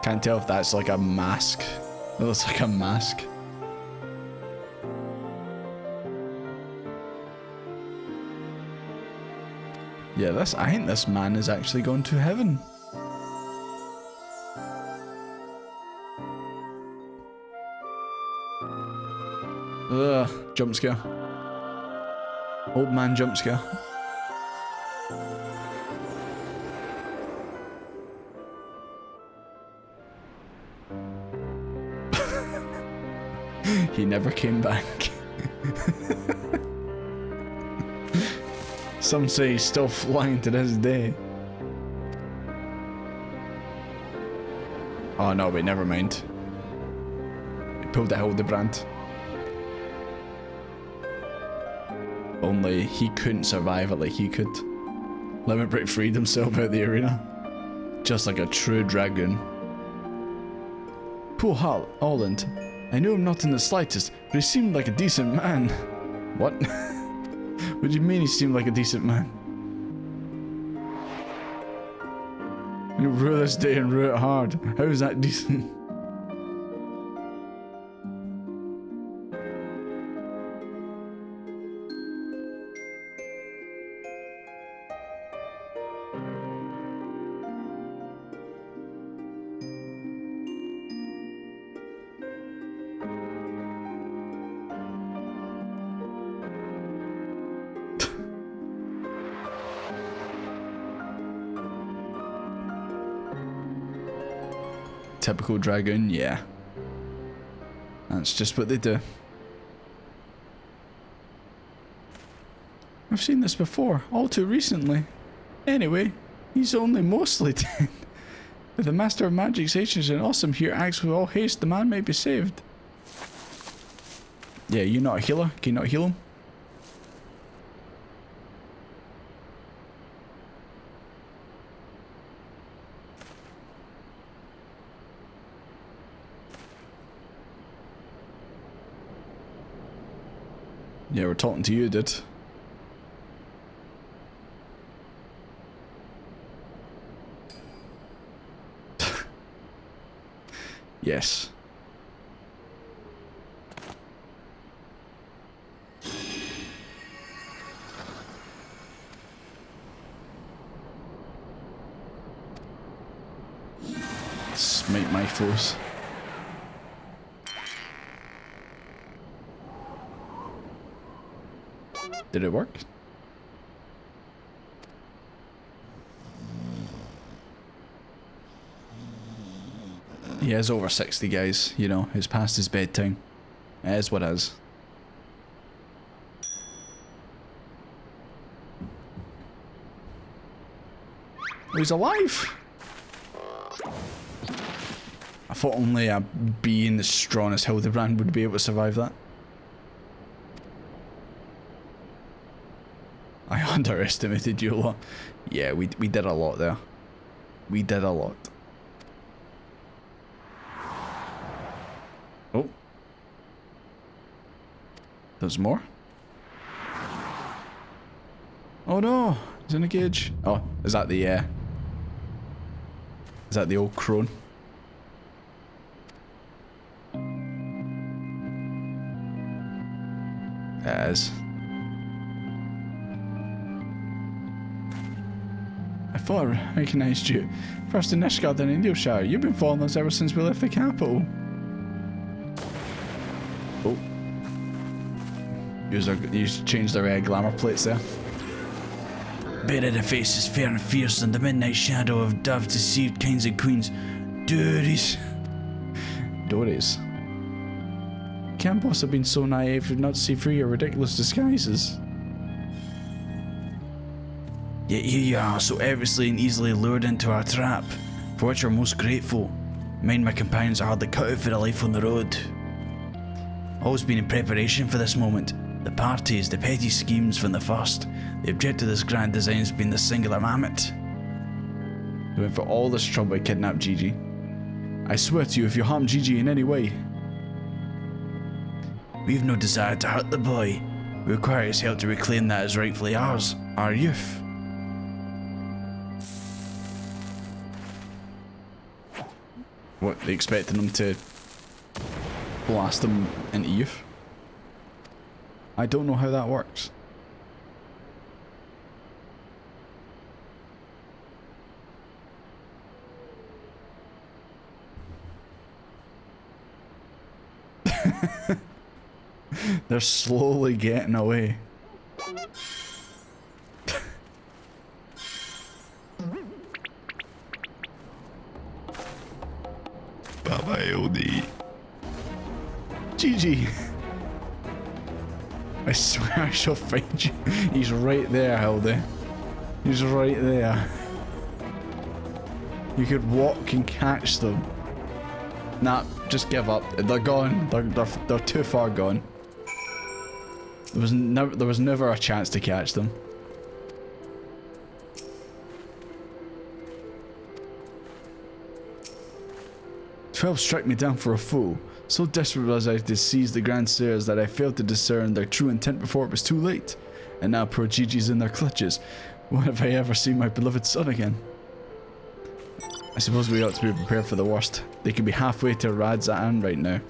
Can't tell if that's like a mask. It looks like a mask. Yeah, I think this man is actually going to heaven. Ugh, jump scare. Old man jump scare. He never came back. Some say he's still flying to this day. Oh no, wait, never mind. He pulled a Hildibrand. Only he couldn't survive it like he could. Lemon Break freed himself out of the arena. Just like a true dragon. Poor Holland. I knew him not in the slightest, but he seemed like a decent man. What? What do you mean he seemed like a decent man? You rue this day and rue it hard. How is that decent? Typical dragon, yeah. That's just what they do. I've seen this before, all too recently. Anyway, he's only mostly dead. But the Master of Magic's agent and awesome here acts with all haste, the man may be saved. Yeah, you're not a healer? Can you not heal him? Yeah, we're talking to you, dude. Yes. Smite my foes. Did it work? He is over 60, guys. You know, it's past his bedtime. It is what it is. Oh, he's alive! I thought only a being as strong as Hildibrand would be able to survive that. I underestimated you a lot. Yeah, we did a lot there. We did a lot. Oh. There's more? Oh no! He's in a cage. Oh, is that the, is that the old crone? It is. I thought I recognised you. First in Nishgard, then in Indioshire. You've been following us ever since we left the capital. Oh. You changed their glamour plates there. Better the face is fair and fierce than the midnight shadow of dove deceived kings and queens. Dories. Dories. Can't possibly have been so naive not to see through your ridiculous disguises. Yet here you are, so effortlessly and easily lured into our trap, for which we're most grateful. Mine and my companions are hardly cut out for a life on the road. Always been in preparation for this moment. The parties, the petty schemes from the first. The objective of this grand design has been the singular mammoth. You went for all this trouble to kidnap Gigi. I swear to you, if you harm Gigi in any way... We've no desire to hurt the boy. We require his help to reclaim that as rightfully ours, our youth. What, they expecting them to blast them into youth? I don't know how that works. They're slowly getting away. Bye-bye, Hildy. GG. I swear I shall find you. He's right there, Hildy. He's right there. You could walk and catch them. Nah, just give up. They're gone. They're too far gone. There was never a chance to catch them. "12 struck me down for a fool. So desperate was I to seize the Grand Sirs that I failed to discern their true intent before it was too late. And now poor Gigi's in their clutches. When have I ever seen my beloved son again?" I suppose we ought to be prepared for the worst. They could be halfway to Radzan right now.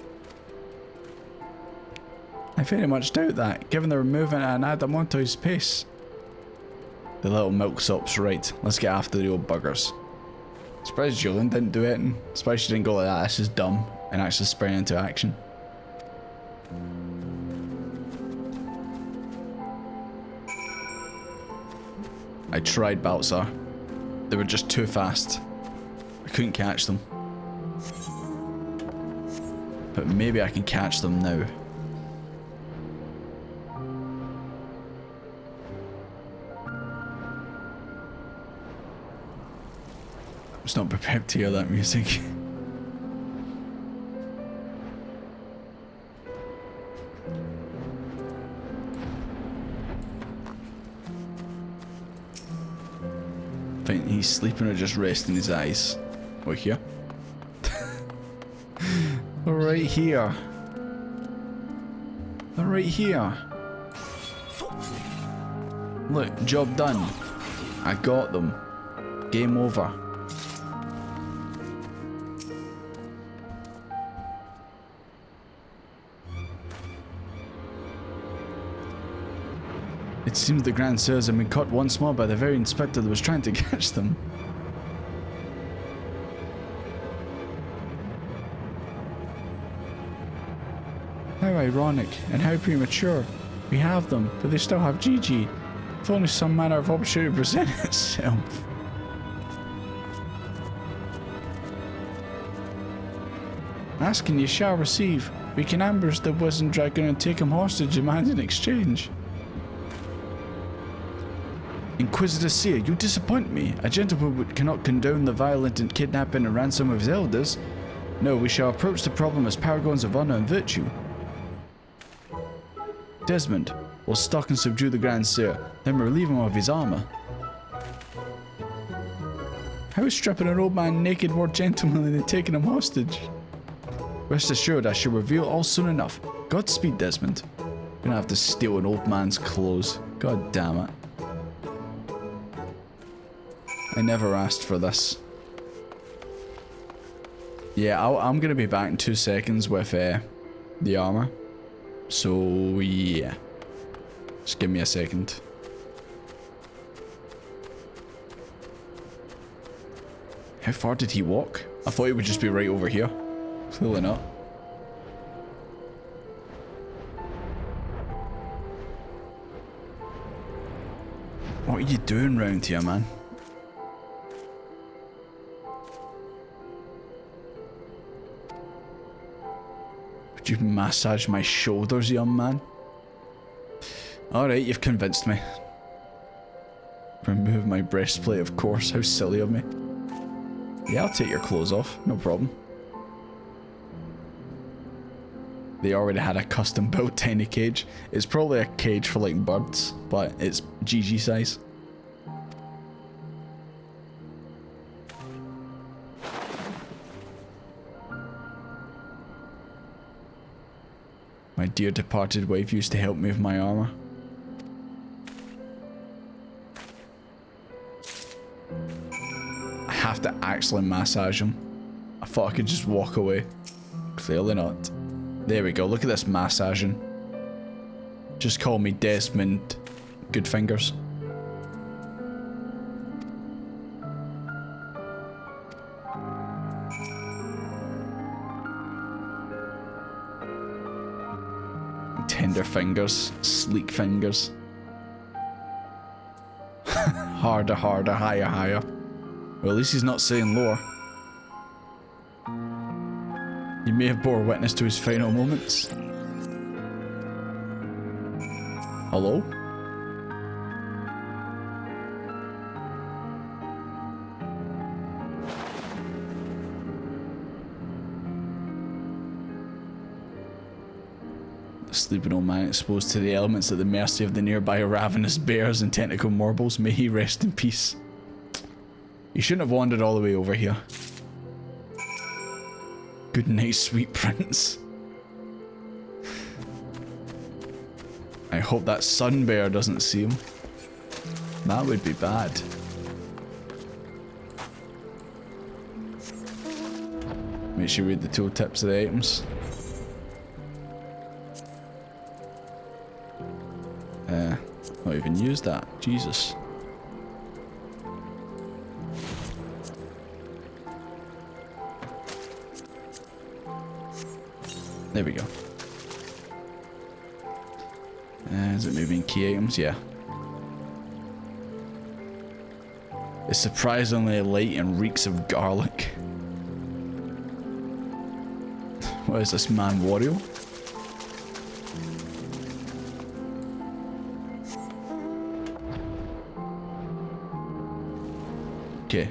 I very much doubt that, given they're moving at an adamantoise pace. The little milksop's right. Let's get after the old buggers. Surprised Julian didn't do it, and surprised she didn't go like that. This is dumb, and actually spring into action. I tried, Baltzar. They were just too fast. I couldn't catch them. But maybe I can catch them now. I was not prepared to hear that music. Think he's sleeping or just resting his eyes. Over here. They're right here. They're right here. Look, job done. I got them. Game over. It seems the Grand Sirs have been caught once more by the very inspector that was trying to catch them. How ironic and how premature. We have them, but they still have Gigi. If only some manner of opportunity presented itself. Ask and you shall receive. We can ambush the Wizened Dragon and take him hostage, demand in exchange. Inquisitor Seer, you disappoint me. A gentleman cannot condone the violent and kidnapping and ransom of his elders. No, we shall approach the problem as paragons of honor and virtue. Desmond, we'll stalk and subdue the Grand Seer, then relieve him of his armor. How is stripping an old man naked more gentlemanly than taking him hostage? Rest assured, I shall reveal all soon enough. Godspeed, Desmond. You're gonna have to steal an old man's clothes. God damn it. I never asked for this. Yeah, I'm gonna be back in 2 seconds with the armor. So yeah, just give me a second. How far did he walk? I thought he would just be right over here. Clearly not. What are you doing round here, man? Would you massage my shoulders, young man? Alright, you've convinced me. Remove my breastplate, of course. How silly of me. Yeah, I'll take your clothes off. No problem. They already had a custom built tiny cage. It's probably a cage for like birds, but it's GG size. My dear departed wife used to help me with my armor. I have to actually massage him. I thought I could just walk away. Clearly not. There we go, look at this massaging. Just call me Desmond Good Fingers. Tender fingers, sleek fingers. Harder, harder, higher, higher. Well, at least he's not saying lower. He may have bore witness to his final moments. Hello? The sleeping old man exposed to the elements at the mercy of the nearby ravenous bears and tentacle marbles. May he rest in peace. You shouldn't have wandered all the way over here. Good night, sweet prince. I hope that sun bear doesn't see him. That would be bad. Make sure you read the tooltips of the items. Not even used that. Jesus. There we go. Is it moving key items? Yeah. It's surprisingly light and reeks of garlic. What is this man, Wario? Okay.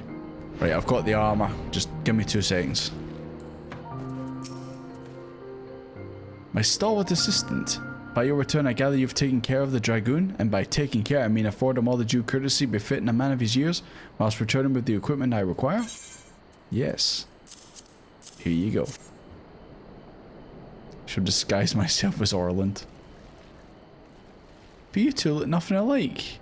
Right, I've got the armor. Just give me 2 seconds. My stalwart assistant. By your return, I gather you've taken care of the dragoon, and by taking care, I mean afford him all the due courtesy befitting a man of his years, whilst returning with the equipment I require? Yes. Here you go. Should disguise myself as Orland. But you two look nothing alike.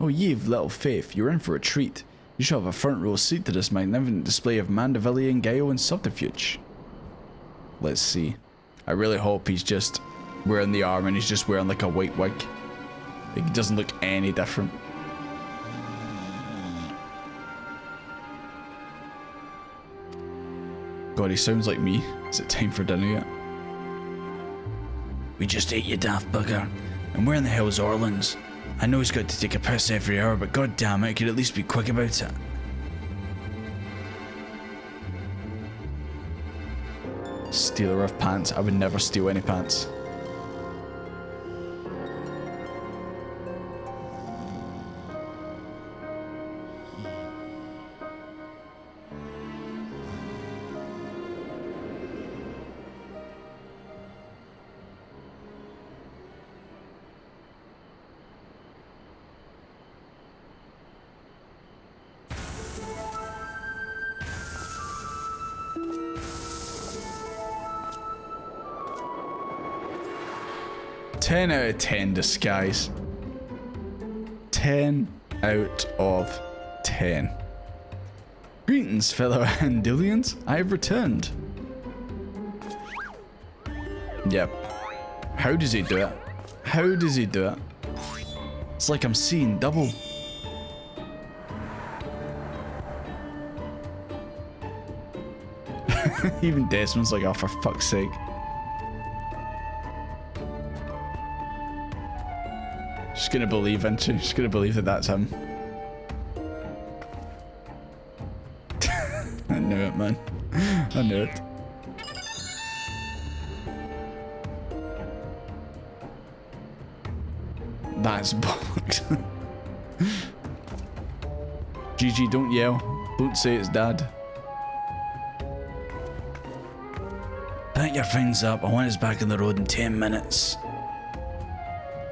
Oh, ye of little faith, you're in for a treat. You shall have a front row seat to this magnificent display of Mandevillean guile and subterfuge. Let's see. I really hope he's just wearing the armor and he's just wearing like a white wig. Like, he doesn't look any different. God, he sounds like me. Is it time for dinner yet? We just ate, you daft bugger. And where in the hell is Orleans? I know he's got to take a piss every hour, but god damn it, I could at least be quick about it. Stealer of pants. I would never steal any pants. Ten out of 10 disguise. 10 out of 10. Greetings, fellow Andillians. I have returned. Yep. How does he do it? How does he do it? It's like I'm seeing double. Even Desmond's like, oh, for fuck's sake. Just gonna believe, isn't she? Just gonna believe that that's him. I knew it, man. I knew it. That's bollocks. GG, don't yell. Don't say it's dad. Pack your things up. I want us back on the road in 10 minutes.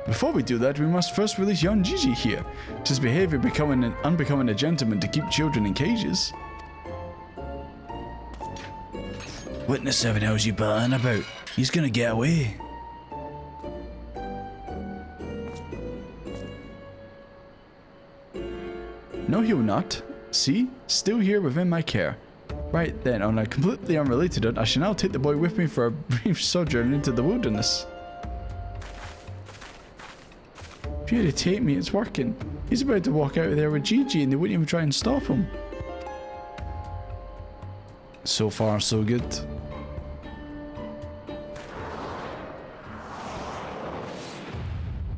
Before we do that, we must first release young Gigi here. It's his behavior unbecoming a gentleman to keep children in cages. What in the seven hells you battling about? He's gonna get away. No, he'll not. See? Still here within my care. Right then, on a completely unrelated note, I shall now take the boy with me for a brief sojourn into the wilderness. If you had to take me, it's working. He's about to walk out of there with Gigi and they wouldn't even try and stop him. So far, so good.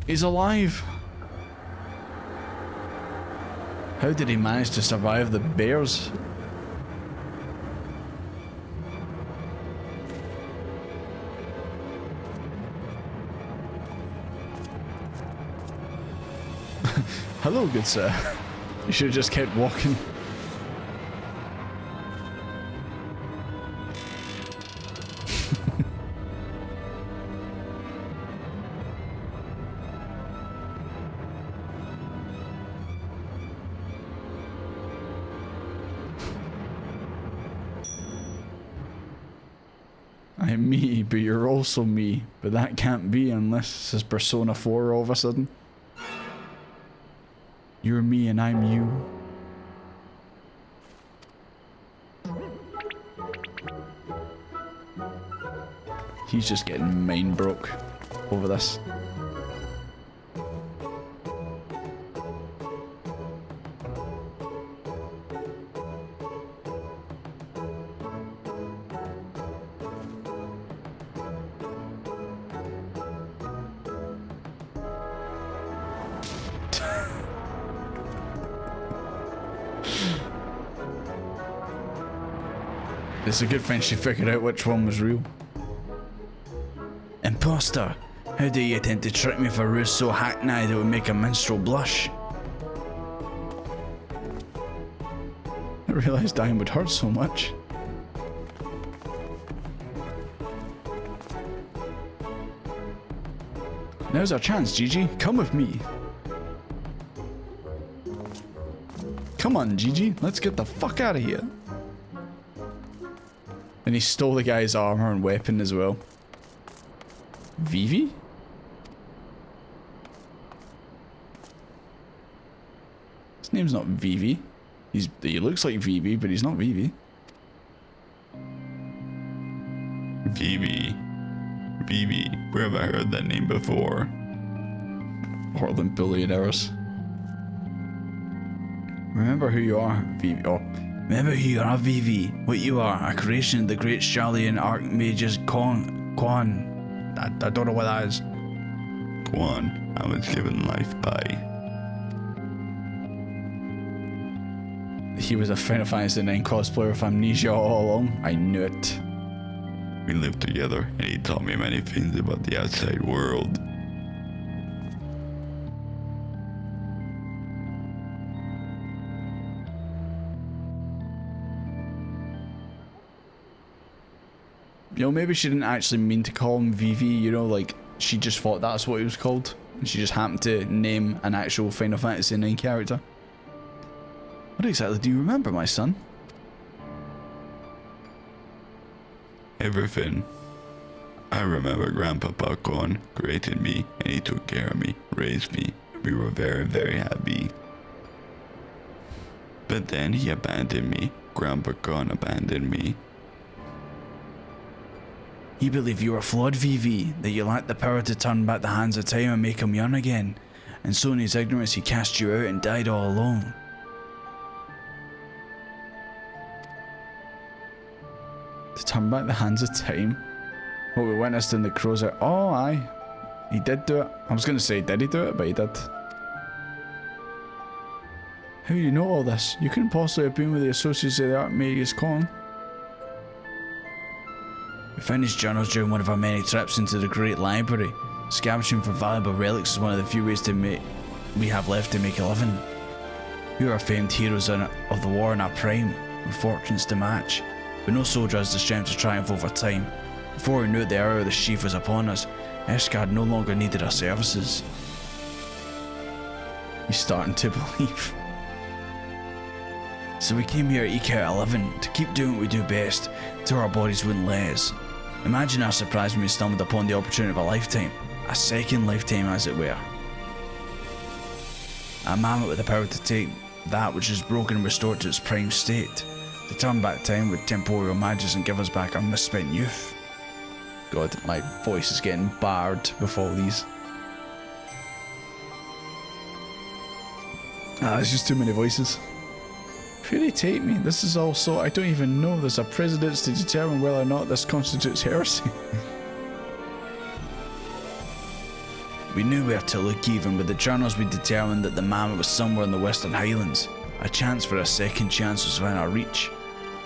He's alive. How did he manage to survive the bears? Hello, good sir. You should have just kept walking. I'm me, but you're also me. But that can't be unless this is Persona 4 all of a sudden. You're me and I'm you. He's just getting mind broke over this. It's a good thing she figured out which one was real. Imposter! How dare you attempt to trick me for a ruse so hackneyed it would make a minstrel blush? I realised dying would hurt so much. Now's our chance, Gigi. Come with me. Come on, Gigi. Let's get the fuck out of here. And he stole the guy's armor and weapon as well. Vivi? His name's not Vivi. He looks like Vivi, but he's not Vivi. Vivi. Vivi. Where have I heard that name before? Portland billionaires. Remember who you are, Vivi. Oh. Remember who you are, Vivi. What you are, a creation of the great Charlian Archmage's Quan. I don't know what that is. Quan, I was given life by. He was a Final Fantasy IX cosplayer with amnesia all along. I knew it. We lived together, and he taught me many things about the outside world. You know, maybe she didn't actually mean to call him Vivi, you know, like, she just thought that's what he was called. And she just happened to name an actual Final Fantasy IX character. What exactly do you remember, my son? Everything. I remember Grandpapa Con created me, and he took care of me, raised me. We were very, very happy. But then he abandoned me. Grandpa Con abandoned me. He believed you were flawed, Vivi, that you lacked the power to turn back the hands of time and make him young again. And so in his ignorance he cast you out and died all alone. To turn back the hands of time? What we witnessed in the Crow's Eye. Oh, aye. He did do it. I was going to say, did he do it? But he did. How do you know all this? You couldn't possibly have been with the associates of the Archmage's Con. We found his journals during one of our many trips into the Great Library. Scavenging for valuable relics is one of the few ways we have left to make a living. We are famed heroes of the war in our prime, with fortunes to match. But no soldier has the strength to triumph over time. Before we knew it, the hour of the sheaf was upon us. Esgard no longer needed our services. He's starting to believe. So we came here to eke out a living, to keep doing what we do best, till our bodies wouldn't let us. Imagine our surprise when we stumbled upon the opportunity of a lifetime. A second lifetime, as it were. A mammoth with the power to take that which is broken and restore it to its prime state. To turn back time with temporal magic and give us back our misspent youth. God, my voice is getting barred with all these. It's just too many voices. Where do they take me? This is also, I don't even know. There's a precedence to determine whether or not this constitutes heresy. We knew where to look. Even with the journals, we determined that the mammoth was somewhere in the Western Highlands. A chance for a second chance was within our reach.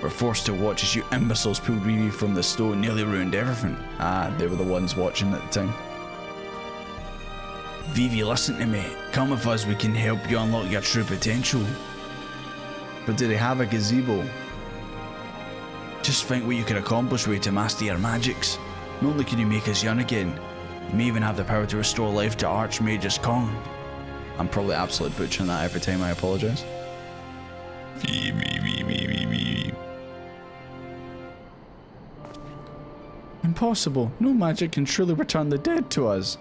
We're forced to watch as you imbeciles pulled Riri from the stone and nearly ruined everything. Ah, they were the ones watching at the time. Vivi, listen to me. Come with us, we can help you unlock your true potential. But do they have a gazebo? Just think what you could accomplish were you to master your magics. Not only can you make us young again, you may even have the power to restore life to Archmage's Kong. I'm probably absolutely butchering that every time, I apologise. Impossible. No magic can truly return the dead to us.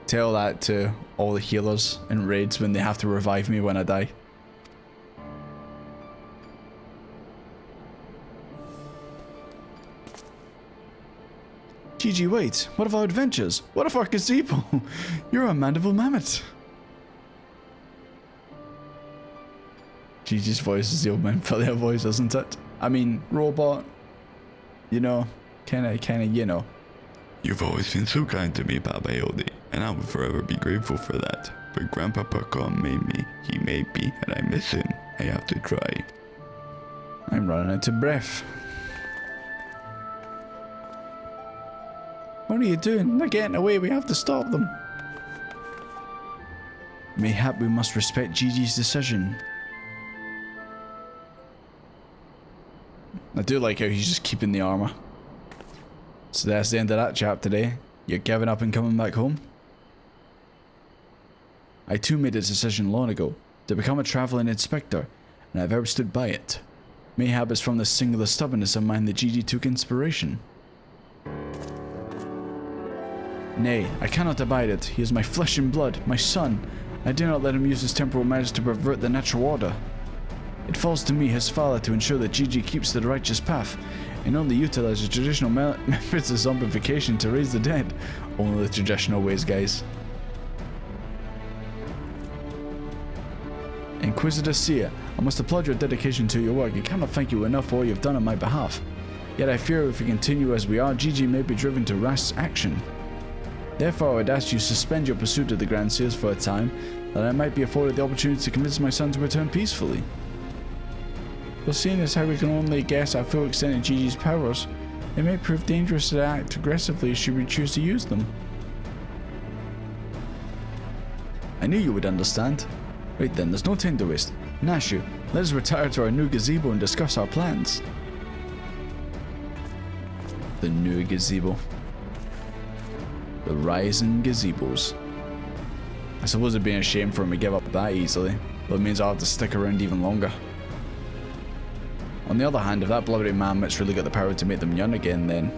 Tell that to all the healers in raids when they have to revive me when I die. Gigi, wait. What of our adventures? What of our gazebo? You're a mandible mammoth. Gigi's voice is the old man for their voice, isn't it? I mean, robot. You know, kinda, you know. You've always been so kind to me, Papa Hildy, and I will forever be grateful for that. But Grandpapa Kong made me, he made me, and I miss him. I have to try. I'm running out of breath. What are you doing? They're getting away, we have to stop them. Mayhap we must respect Gigi's decision. I do like how he's just keeping the armor. So that's the end of that chapter today. You're giving up and coming back home? I too made a decision long ago to become a travelling inspector, and I've ever stood by it. Mayhap it's from the singular stubbornness of mine that Gigi took inspiration. Nay, I cannot abide it. He is my flesh and blood, my son. I dare not let him use his temporal magic to pervert the natural order. It falls to me, his father, to ensure that Gigi keeps the righteous path, and only utilize the traditional methods of zombification to raise the dead. Only the traditional ways, guys. Inquisitor Seer, I must applaud your dedication to your work. I cannot thank you enough for all you've done on my behalf. Yet I fear if we continue as we are, Gigi may be driven to rash action. Therefore, I would ask you to suspend your pursuit of the Grand Seers for a time, that I might be afforded the opportunity to convince my son to return peacefully. But seeing as how we can only guess at full extent of Gigi's powers, it may prove dangerous to act aggressively should we choose to use them. I knew you would understand. Right then, there's no time to waste. Nashu, let us retire to our new gazebo and discuss our plans. The new gazebo. The rising gazebos. I suppose it'd be a shame for him to give up that easily, but it means I'll have to stick around even longer. On the other hand, if that blubbery mammoth's really got the power to make them young again, then...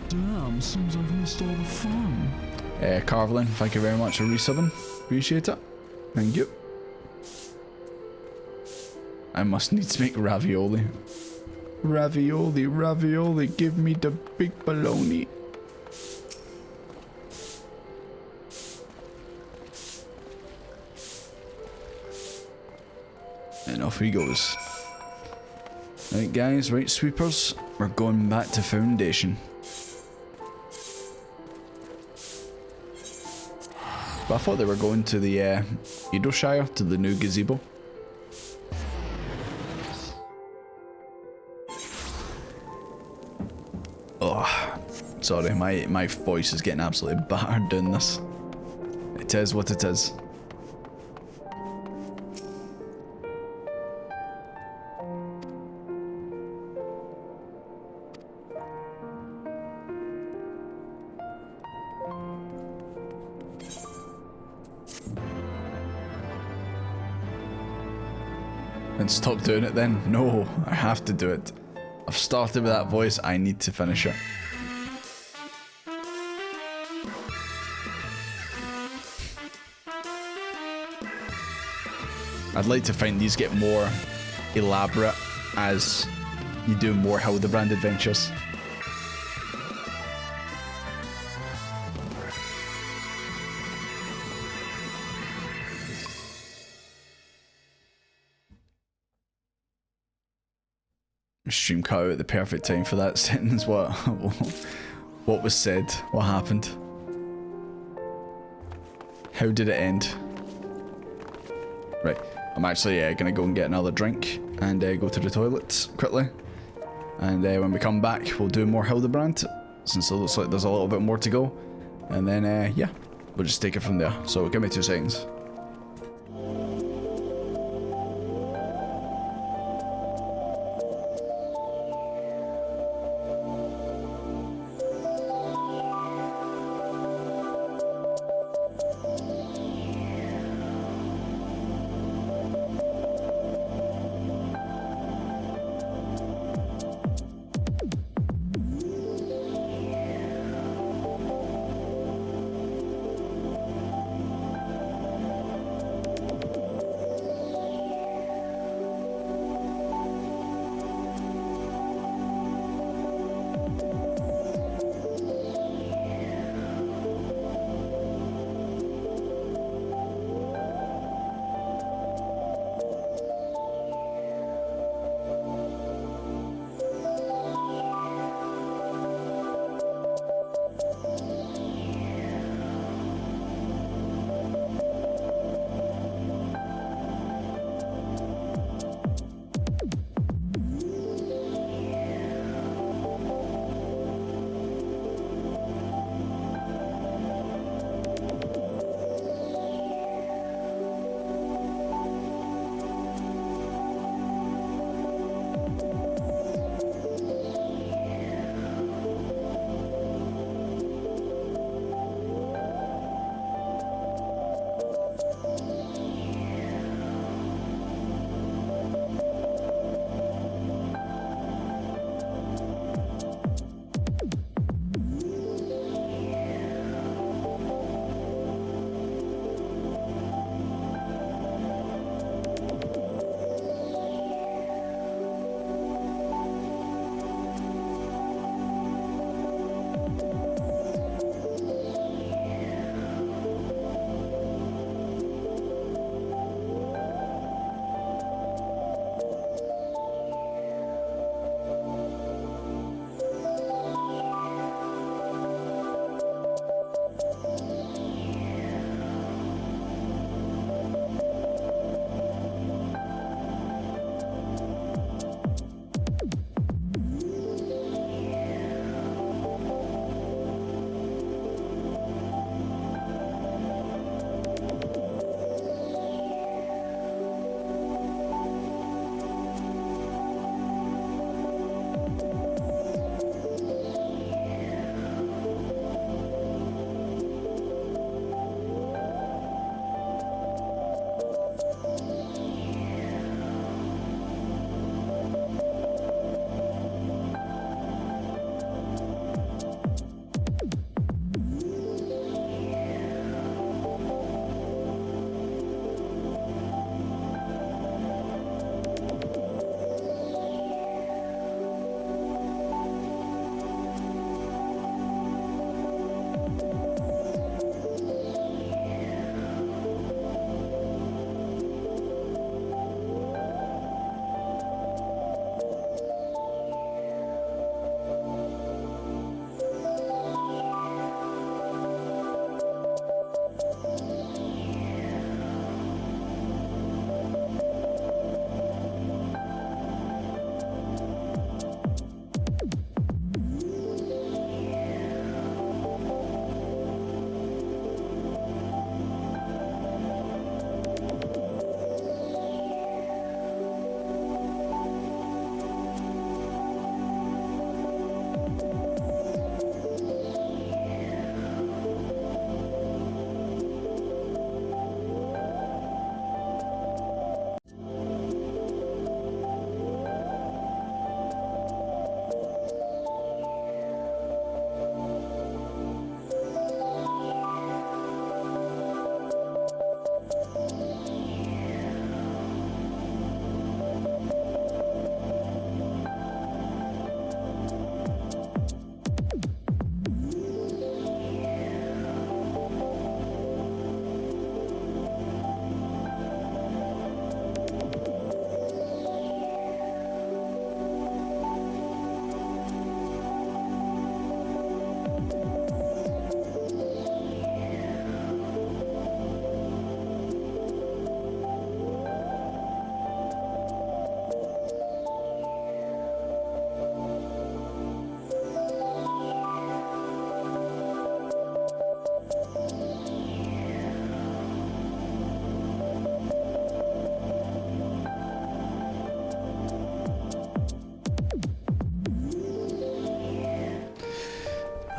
Damn, seems I've missed all the fun. Carvelin, thank you very much for resubbing. Appreciate it. Thank you. I must needs make ravioli. Ravioli, ravioli, give me the big bologna. And off he goes. Right guys, right sweepers, we're going back to Foundation. But I thought they were going to the Edoshire, to the new gazebo. Oh, sorry, my voice is getting absolutely battered doing this. It is what it is. And stop doing it then? No, I have to do it. I've started with that voice, I need to finish it. I'd like to find these get more elaborate as you do more Hildibrand adventures. stream cut out at the perfect time for that sentence. What was said? What happened? How did it end? Right, I'm actually gonna go and get another drink and go to the toilets quickly. And when we come back, we'll do more Hildibrand, since it looks like there's a little bit more to go. And then, yeah, we'll just take it from there. So give me 2 seconds.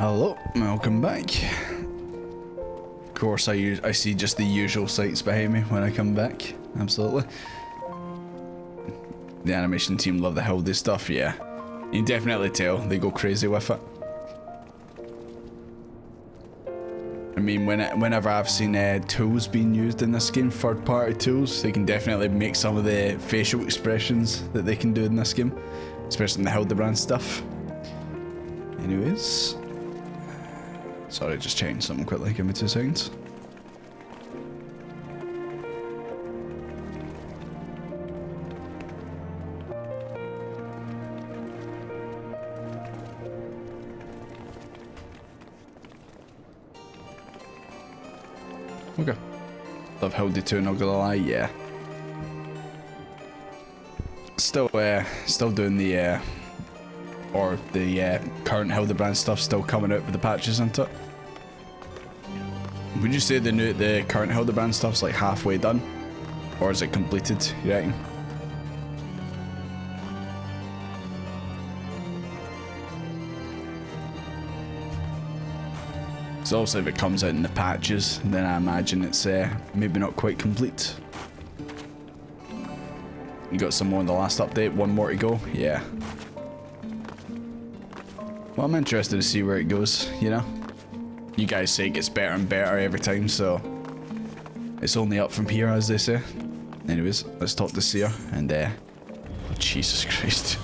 Hello, welcome back. Of course, I see just the usual sights behind me when I come back. Absolutely. The animation team love the Hildy stuff, yeah. You can definitely tell they go crazy with it. I mean, whenever I've seen tools being used in this game, third-party tools, they can definitely make some of the facial expressions that they can do in this game, especially in the Hildibrand stuff. Anyways, sorry, just changed something quickly. Give me 2 seconds. Okay. Love Hildy too, not gonna lie, yeah. Still doing the, current Hildibrand stuff still coming out with the patches, isn't it? Would you say the current Hildibrand stuff's like halfway done? Or is it completed, you reckon? So also if it comes out in the patches, then I imagine it's maybe not quite complete. You got some more in the last update, 1 more to go, yeah. Well, I'm interested to see where it goes, you know? You guys say it gets better and better every time, so it's only up from here, as they say. Anyways, let's talk to Seer, and oh, Jesus Christ.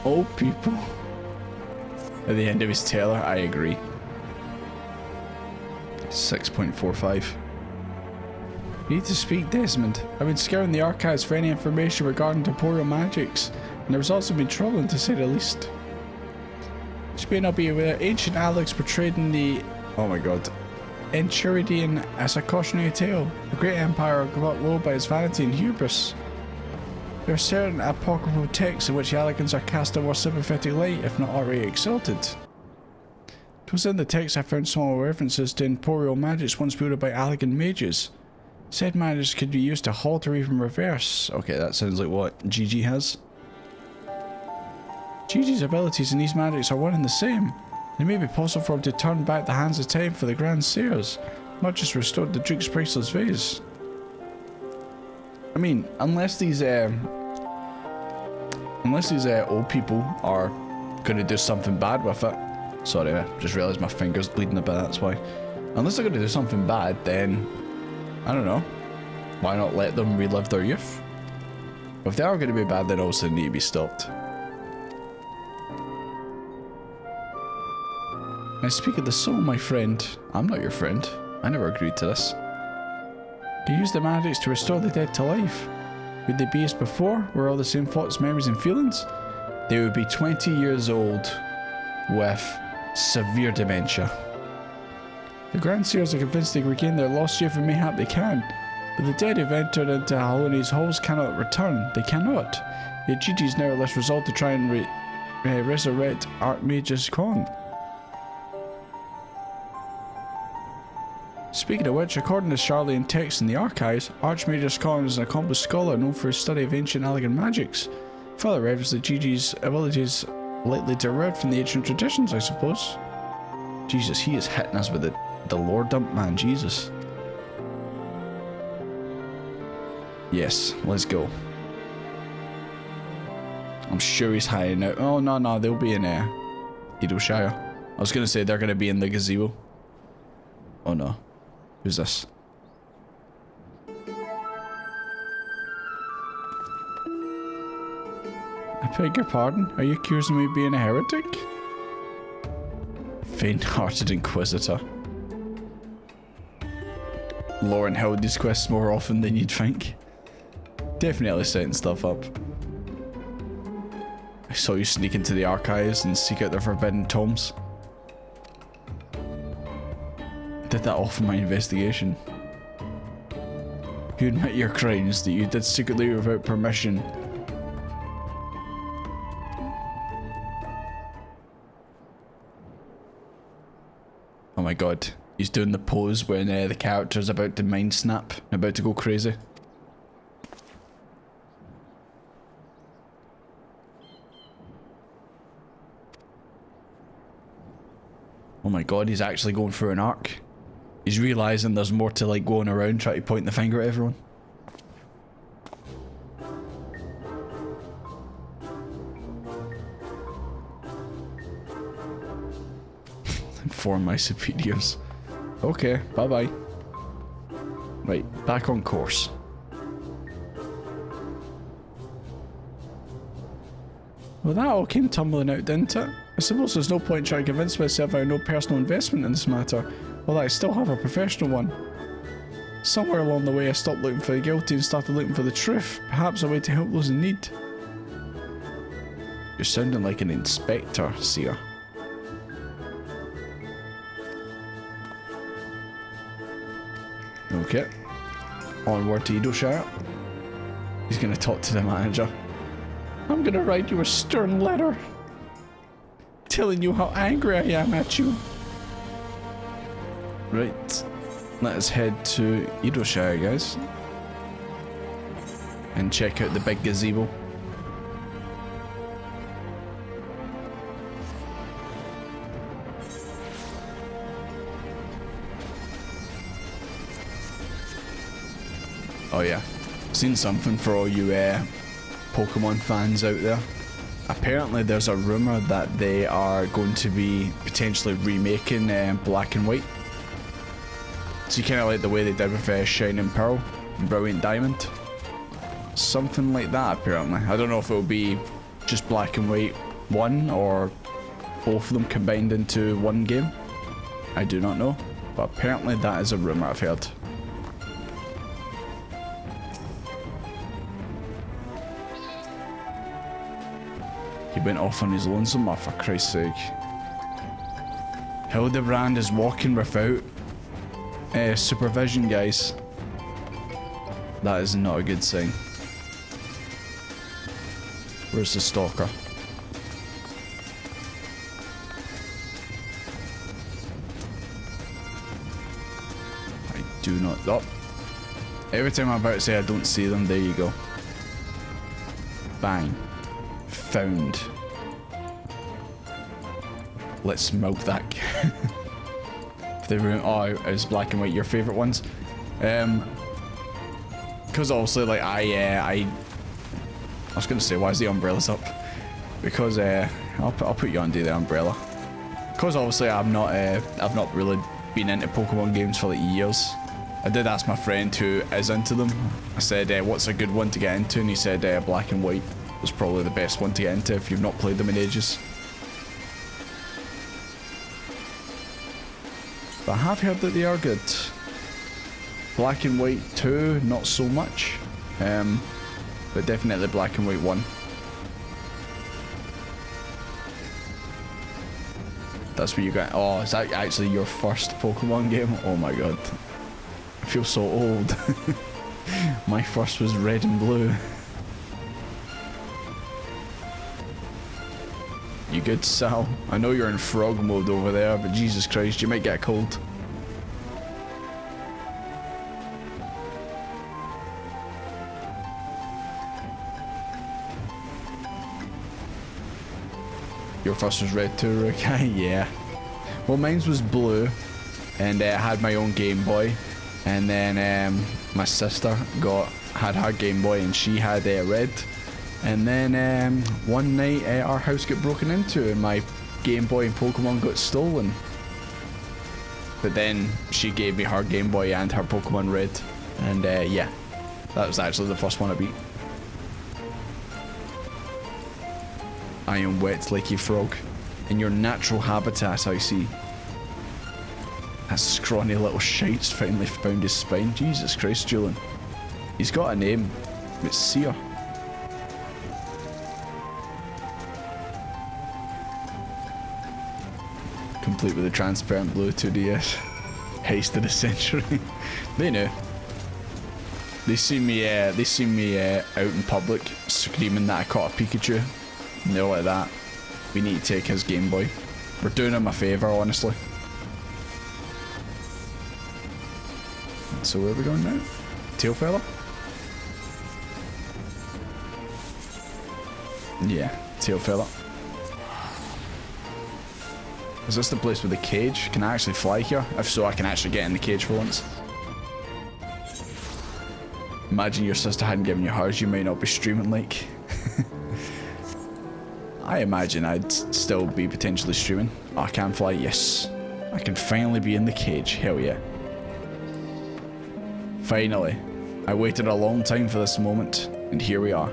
Old people. At the end of his tailor, I agree. 6.45. You need to speak, Desmond. I've been scouring the archives for any information regarding temporal magics, and the results have been troubling to say the least. This may not be aware, ancient Alex portrayed in the, oh my god, Enchiridion as a cautionary tale. The great empire got low by its vanity and hubris. There are certain apocryphal texts in which the Allegans are cast a more sympathetic light, if not already exalted. It was in the text I found small references to temporal magics once wielded by Allegan mages. Said magics could be used to halt or even reverse. Okay, that sounds like what GG has. GG's abilities in these magics are one and the same. It may be possible for him to turn back the hands of time for the Grand Seers, not just restore the Duke's priceless vase. I mean, unless these old people are gonna do something bad with it. Sorry, I just realised my finger's bleeding a bit, that's why. Unless they're gonna do something bad, then I don't know. Why not let them relive their youth? If they are gonna be bad, then also need to be stopped. I speak of the soul, my friend. I'm not your friend. I never agreed to this. You use the magics to restore the dead to life. Would they be as before, where all the same thoughts, memories and feelings? They would be 20 years old with severe dementia. The Grand Seers are convinced they can regain their lost youth and mayhap they can, but the dead who've entered into Hallowney's halls cannot return. They cannot. Yet Gigi's nevertheless resolved to try and resurrect Archmage's Con. Speaking of which, according to Charlian texts in the archives, Archmage's Con is an accomplished scholar known for his study of ancient Allegan magics. Further evidence that Gigi's abilities likely derived from the ancient traditions, I suppose. Jesus, he is hitting us with the lore dump, man. Jesus. Yes, let's go. I'm sure he's hiding out. Oh, no, they'll be in Edelshire. I was going to say they're going to be in the gazebo. Oh, no. Who's this? I beg your pardon? Are you accusing me of being a heretic? Faint-hearted Inquisitor. Lauren held these quests more often than you'd think. Definitely setting stuff up. I saw you sneak into the archives and seek out the forbidden tomes. Did that all for my investigation. You admit your crimes that you did secretly without permission. Oh my god, he's doing the pose when the character's about to mind snap, about to go crazy. Oh my god, he's actually going through an arc. He's realizing there's more to like going around trying to point the finger at everyone. Inform my superiors. Okay, bye-bye. Right, back on course. Well, that all came tumbling out, didn't it? I suppose there's no point trying to convince myself I have no personal investment in this matter, although I still have a professional one. Somewhere along the way I stopped looking for the guilty and started looking for the truth, perhaps a way to help those in need. You're sounding like an inspector, Seer. Okay. Onward to Edoshire. He's gonna talk to the manager. I'm gonna write you a stern letter telling you how angry I am at you. Right. Let us head to Edoshire, guys. And check out the big gazebo. Oh yeah, seen something for all you Pokemon fans out there. Apparently there's a rumour that they are going to be potentially remaking Black and White. So you kind of like the way they did with Shining Pearl and Brilliant Diamond. Something like that apparently. I don't know if it'll be just Black and White 1 or both of them combined into one game. I do not know, but apparently that is a rumour I've heard. He went off on his lonesome, oh, for Christ's sake. Hildibrand is walking without supervision, guys. That is not a good sign. Where's the stalker? I do not... Oh. Every time I'm about to say I don't see them, there you go. Bang. Found. Let's milk that. The room. Oh, is Black and White your favorite ones? Because obviously, like I was gonna say, why is the umbrellas up? Because I'll put you under the umbrella. Because obviously I've not really been into Pokemon games for like years. I did ask my friend who is into them. I said, what's a good one to get into? And he said Black and White was probably the best one to get into if you've not played them in ages. But I have heard that they are good. Black and White 2, not so much. But definitely Black and White 1. That's what you got. Oh, is that actually your first Pokemon game? Oh my god. I feel so old. My first was Red and Blue. You good, Sal? I know you're in frog mode over there, but Jesus Christ, you might get a cold. Your first was red too, Rick? Yeah. Well, mine was blue, and I had my own Game Boy, and then my sister had her Game Boy, and she had red. And then one night our house got broken into and my Game Boy and Pokemon got stolen. But then she gave me her Game Boy and her Pokemon Red. And yeah, that was actually the first one I beat. I am wet like a frog. In your natural habitat, I see. That scrawny little shite's finally found his spine. Jesus Christ, Julian. He's got a name. It's Seer. Complete with a transparent blue 2DS. Haste of the century. They knew. They see me out in public screaming that I caught a Pikachu. And they're like that. We need to take his Game Boy. We're doing him a favour, honestly. So where are we going now? Tail fella? Yeah, tail fella. Is this the place with the cage? Can I actually fly here? If so, I can actually get in the cage for once. Imagine your sister hadn't given you hers, you might not be streaming like. I imagine I'd still be potentially streaming. Oh, I can fly, yes. I can finally be in the cage, hell yeah. Finally. I waited a long time for this moment, and here we are.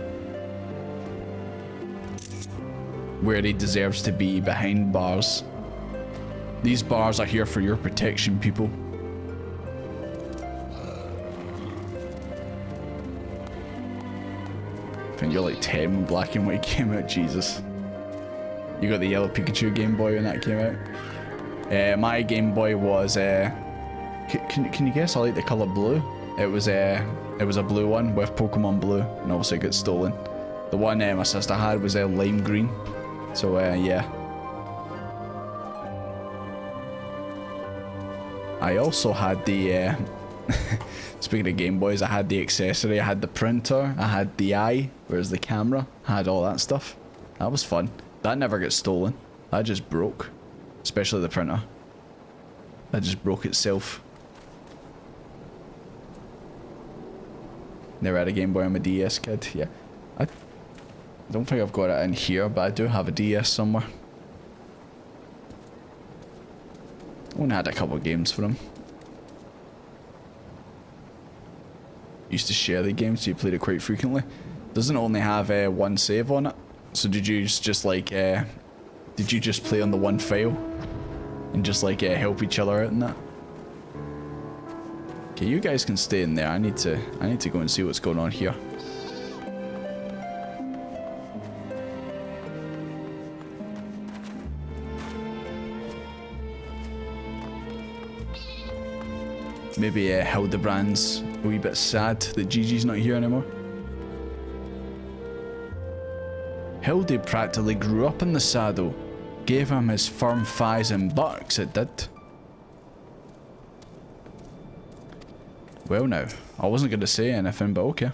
Where he deserves to be, behind bars. These bars are here for your protection, people. I think you're like 10 when Black and White came out, Jesus. You got the yellow Pikachu Game Boy when that came out. My Game Boy was, can you guess I like the colour blue? It was a blue one with Pokemon Blue, and obviously it got stolen. The one my sister had was lime green. So yeah. I also had the, speaking of Game Boys, I had the accessory, I had the printer, I had the eye, where's the camera, I had all that stuff. That was fun. That never gets stolen. That just broke. Especially the printer. That just broke itself. Never had a Game Boy on my DS, kid. Yeah. I don't think I've got it in here, but I do have a DS somewhere. Only had a couple of games for him. Used to share the game, so you played it quite frequently. Doesn't only have one save on it. So did you just like, did you just play on the one file? And just like help each other out in that? Okay, you guys can stay in there. I need to go and see what's going on here. Maybe Hildibrand's a wee bit sad that Gigi's not here anymore. Hildy practically grew up in the saddle. Gave him his firm thighs and buttocks, it did. Well now, I wasn't going to say anything, but okay.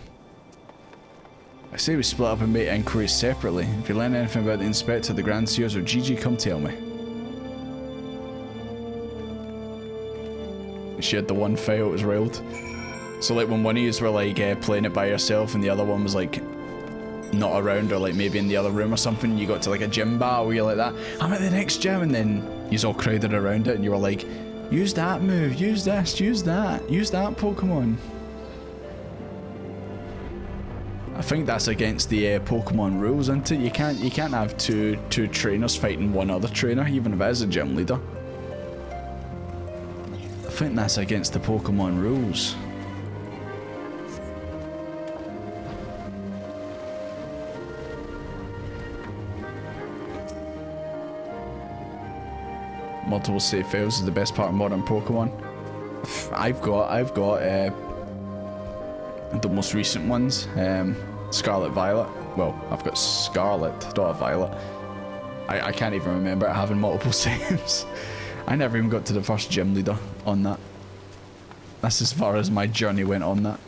I say we split up and make inquiries separately. If you learn anything about the Inspector, the Grand Seers, or Gigi, come tell me. She had the one file, it was railed. So like when one of yous were like playing it by yourself and the other one was like not around or like maybe in the other room or something, you got to like a gym battle where you're like that, I'm at the next gym, and then yous all crowded around it and you were like, use that move, use this, use that Pokemon. I think that's against the Pokemon rules, isn't it? You can't have two trainers fighting one other trainer, even if it is a gym leader. I think that's against the Pokemon rules. Multiple save fails is the best part of modern Pokemon. I've got the most recent ones, Scarlet, Violet. Well, I've got Scarlet, not Violet. I can't even remember it having multiple saves. I never even got to the first gym leader on that. That's as far as my journey went on that.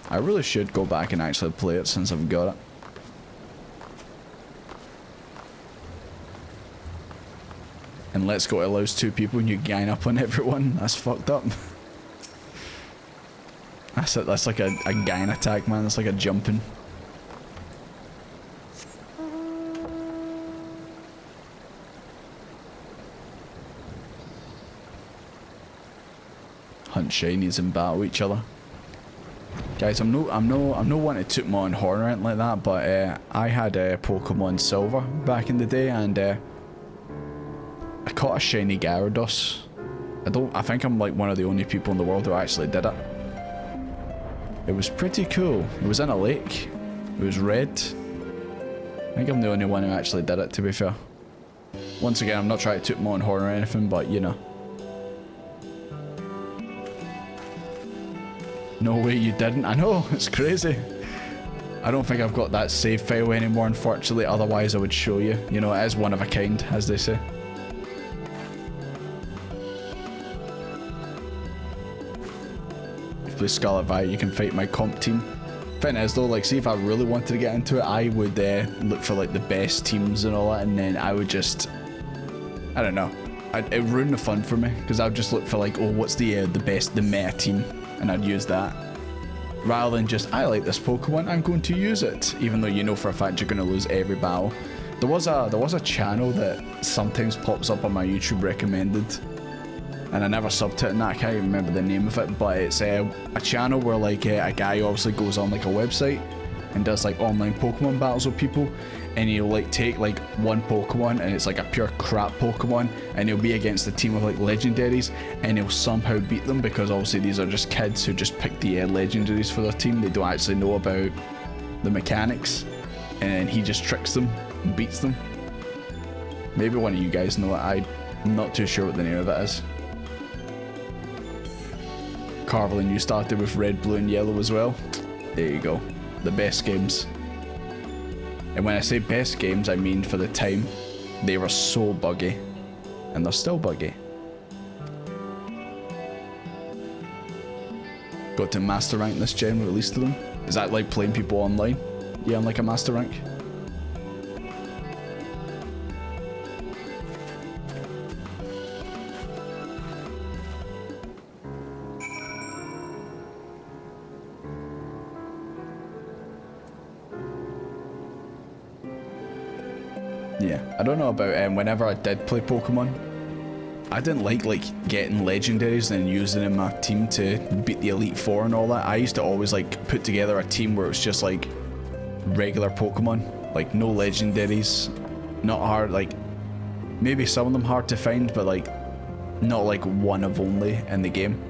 I really should go back and actually play it since I've got it. And Let's Go allows 2 people and you gang up on everyone. That's fucked up. That's like a gang attack, man. That's like a jumping. Hunt shinies and battle each other. Guys, I'm no one to toot my own horn or anything like that, but I had Pokemon Silver back in the day, and I caught a shiny Gyarados. I think I'm like one of the only people in the world who actually did it. It was pretty cool. It was in a lake. It was red. I think I'm the only one who actually did it, to be fair. Once again, I'm not trying to toot my own horn or anything, but you know. No way you didn't. I know, it's crazy. I don't think I've got that save file anymore, unfortunately. Otherwise, I would show you. You know, it is one of a kind, as they say. If you play Scarlet Violet, you can fight my comp team. Thing is though, like, see if I really wanted to get into it, I would look for like the best teams and all that, and then I would just I don't know. It ruined the fun for me because I'd just look for like, oh, what's the meta team, and I'd use that rather than just, I like this Pokemon, I'm going to use it, even though you know for a fact you're going to lose every battle. There was a channel that sometimes pops up on my YouTube recommended, and I never subbed it, and I can't even remember the name of it, but it's a channel where like a guy obviously goes on like a website and does like online Pokemon battles with people, and he'll like take like one Pokemon and it's like a pure crap Pokemon, and he'll be against a team of like legendaries, and he'll somehow beat them because obviously these are just kids who just pick the legendaries for their team. They don't actually know about the mechanics, and he just tricks them and beats them. Maybe one of you guys know it. I'm not too sure what the name of it is. Carvelin, you started with red, blue and yellow as well. There you go. The best games. And when I say best games, I mean for the time. They were so buggy. And they're still buggy. Got to master rank this gen with at least of them. Is that like playing people online? Yeah, I'm like a master rank. Yeah, I don't know about whenever I did play Pokemon, I didn't like getting legendaries and using in my team to beat the Elite Four and all that. I used to always like put together a team where it was just like regular Pokemon, like no legendaries, not hard, like maybe some of them hard to find, but like not like one of only in the game.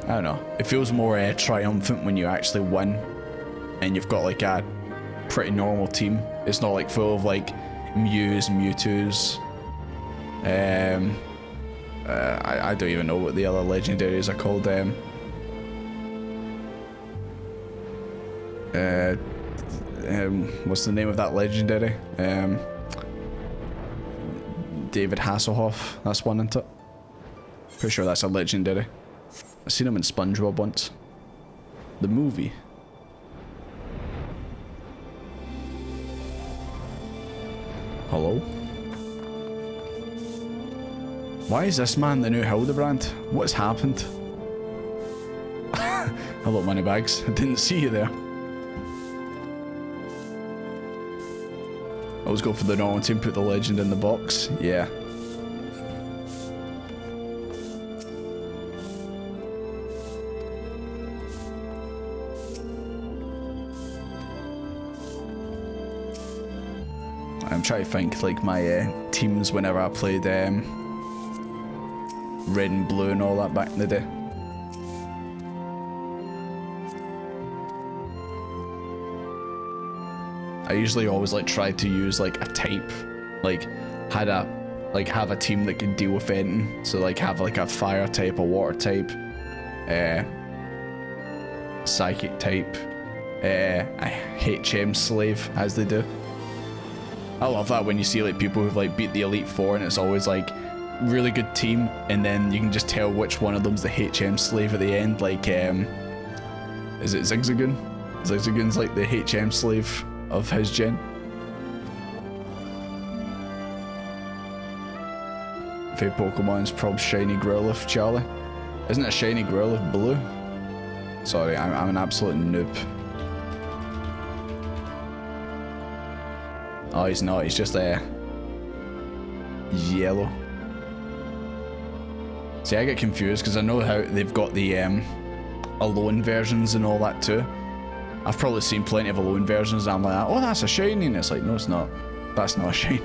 I don't know, it feels more triumphant when you actually win and you've got like a pretty normal team. It's not like full of like Mews, Mewtwo's. I don't even know what the other legendaries are called. What's the name of that legendary? David Hasselhoff. That's one, isn't it? Pretty sure that's a legendary. I've seen him in SpongeBob once. The movie. Hello? Why is this man the new Hildibrand? What's happened? Hello, Moneybags. I didn't see you there. Always go for the normal team, put the legend in the box. Yeah. I'm trying to think like my teams whenever I played red and blue and all that back in the day. I usually always like try to use like a type, like have a team that could deal with anything. So like have like a fire type, a water type, psychic type, a HM slave as they do. I love that when you see like people who've like beat the Elite Four and it's always like really good team, and then you can just tell which one of them's the HM slave at the end. Like is it Zigzagoon? Zigzagoon's like the HM slave of his gen. Favorite Pokemon's probably Shiny Growlithe, Charlie. Isn't it a Shiny Growlithe blue? Sorry, I'm an absolute noob. Oh, he's not. He's just yellow. See, I get confused because I know how they've got the alone versions and all that too. I've probably seen plenty of alone versions and I'm like, oh, that's a shiny, and it's like, no, it's not. That's not a shiny.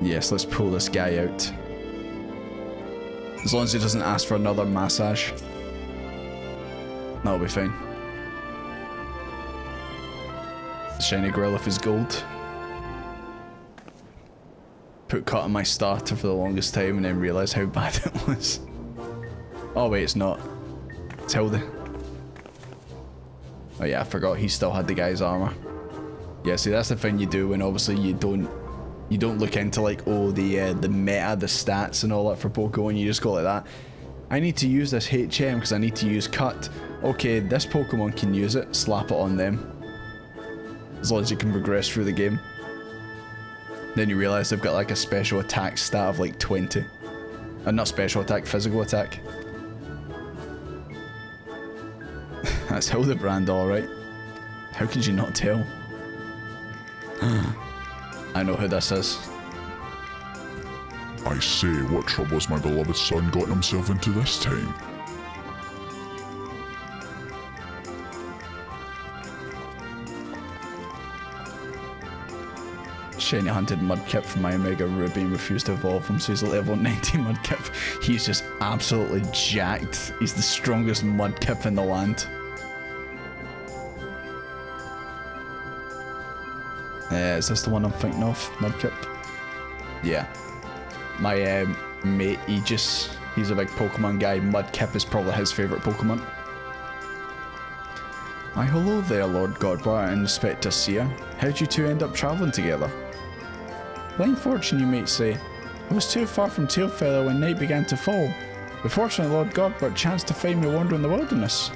Yes, let's pull this guy out. As long as he doesn't ask for another massage. That'll be fine. The shiny Growlithe is gold. Put cut on my starter for the longest time and then realised how bad it was. Oh wait, it's not. It's Hildy. Oh yeah, I forgot he still had the guy's armour. Yeah, see that's the thing you do when obviously you don't look into like, oh, the meta, the stats and all that for Pokemon. You just go like that. I need to use this HM because I need to use cut. okay, this Pokemon can use it, slap it on them. As long as you can progress through the game. Then you realise they've got like a special attack stat of like 20. Not special attack, physical attack. That's Hildibrand, alright. How could you not tell? I know who this is. I say, what trouble has my beloved son gotten himself into this time? Shiny hunted Mudkip from my Omega Ruby and refused to evolve him, so he's a level 19 Mudkip. He's just absolutely jacked. He's the strongest Mudkip in the land. Is this the one I'm thinking of? Mudkip? Yeah. My mate Aegis, he's a big Pokemon guy. Mudkip is probably his favourite Pokemon. Why hello there, Lord Godbar and Inspector Seer. How'd you two end up travelling together? Blind fortune, you might say. I was too far from Tailfeather when night began to fall. But fortunately, Lord Godbert chanced to find me wandering in the wilderness.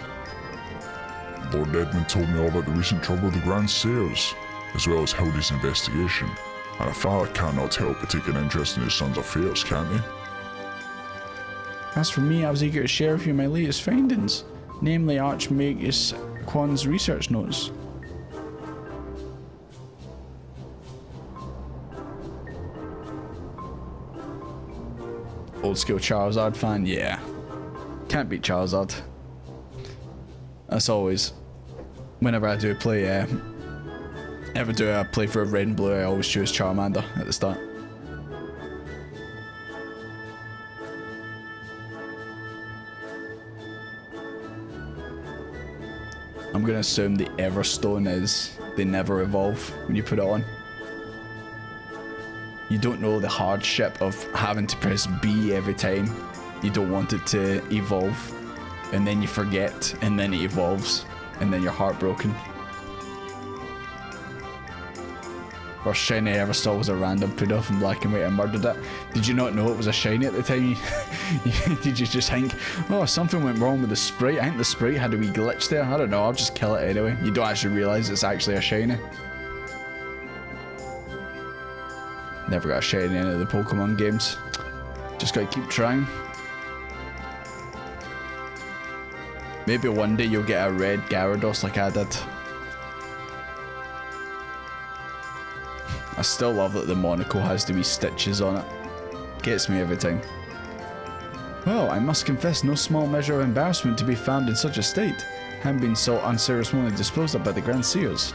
Lord Edmund told me all about the recent trouble with the Grand Seers, as well as Hildy's investigation. And a father cannot help but take an interest in his son's affairs, can't he? As for me, I was eager to share with you my latest findings, namely Archmagus Quan's research notes. Old school Charizard fan, yeah. Can't beat Charizard. As always, whenever I do play, ever do a playthrough of Red and Blue, I always choose Charmander at the start. I'm gonna assume the Everstone is they never evolve when you put it on. You don't know the hardship of having to press B every time you don't want it to evolve, and then you forget, and then it evolves, and then you're heartbroken. First shiny I ever saw was a random Pidove in black and white. I murdered it. Did you not know it was a shiny at the time? Did you just think, oh, something went wrong with the sprite? I think the sprite had a wee glitch there. I don't know, I'll just kill it anyway. You don't actually realise it's actually a shiny. Never got a shiny in any of the Pokemon games. Just gotta keep trying. Maybe one day you'll get a red Gyarados like I did. I still love that the Monaco has the wee stitches on it. Gets me every time. Well, I must confess no small measure of embarrassment to be found in such a state, having been so unceremoniously disposed of by the Grand Seers.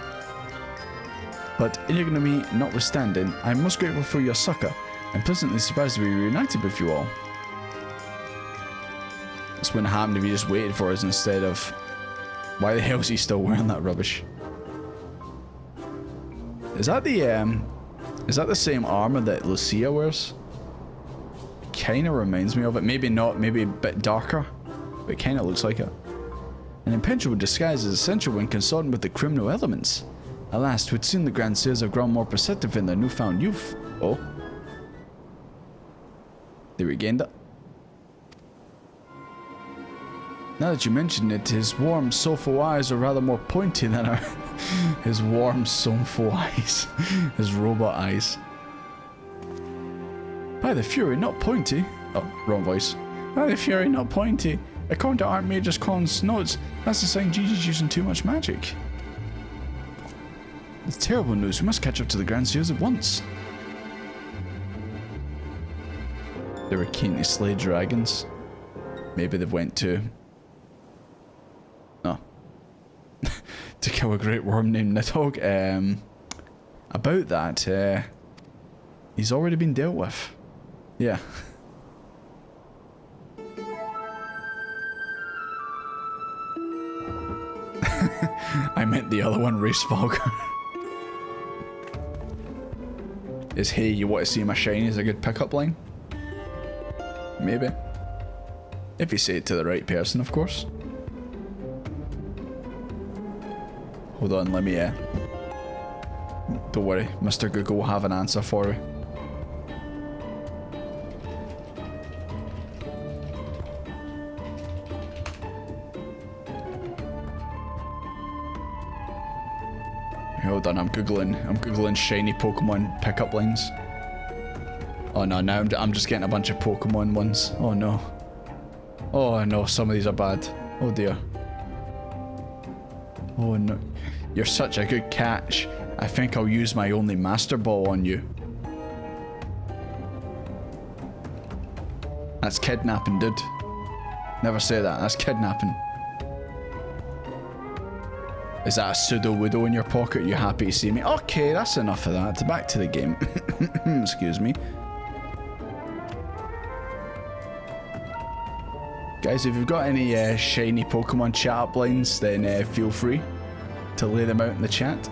But ignominy notwithstanding, I am most grateful for your succor, and pleasantly surprised to be reunited with you all. This wouldn't happen if you just waited for us instead of... Why the hell is he still wearing that rubbish? Is that the same armor that Lucia wears? It kinda reminds me of it. Maybe not, maybe a bit darker, but it kinda looks like it. An impenetrable disguise is essential when consorting with the criminal elements. Alas, 'twould seem the Grand Seers have grown more perceptive in their newfound youth. Oh. They regained it. Now that you mention it, his warm, soulful eyes are rather more pointy than our... his warm, soulful eyes. His robot eyes. By the Fury, not pointy. Oh, wrong voice. By the Fury, not pointy. According to Archmagus Con's notes, that's the sign Gigi's using too much magic. It's terrible news. We must catch up to the Grand Seers at once. They were keen to slay dragons. Maybe they've went to... No. To kill a great worm named Nidhogg. About that, he's already been dealt with. Yeah. I meant the other one, Race Fogger. Is hey, you want to see my shiny is a good pickup line? Maybe. If you say it to the right person, of course. Hold on, let me, don't worry, Mr. Google will have an answer for you. Hold on, I'm googling shiny Pokemon pickup lines. Oh no, now I'm just getting a bunch of Pokemon ones. Oh no. Oh no, some of these are bad. Oh dear. Oh no. You're such a good catch. I think I'll use my only Master Ball on you. That's kidnapping, dude. Never say that. That's kidnapping. Is that a pseudo-widow in your pocket? You happy to see me? Okay, that's enough of that. Back to the game. Excuse me. Guys, if you've got any shiny Pokemon chat-up lines, then feel free to lay them out in the chat.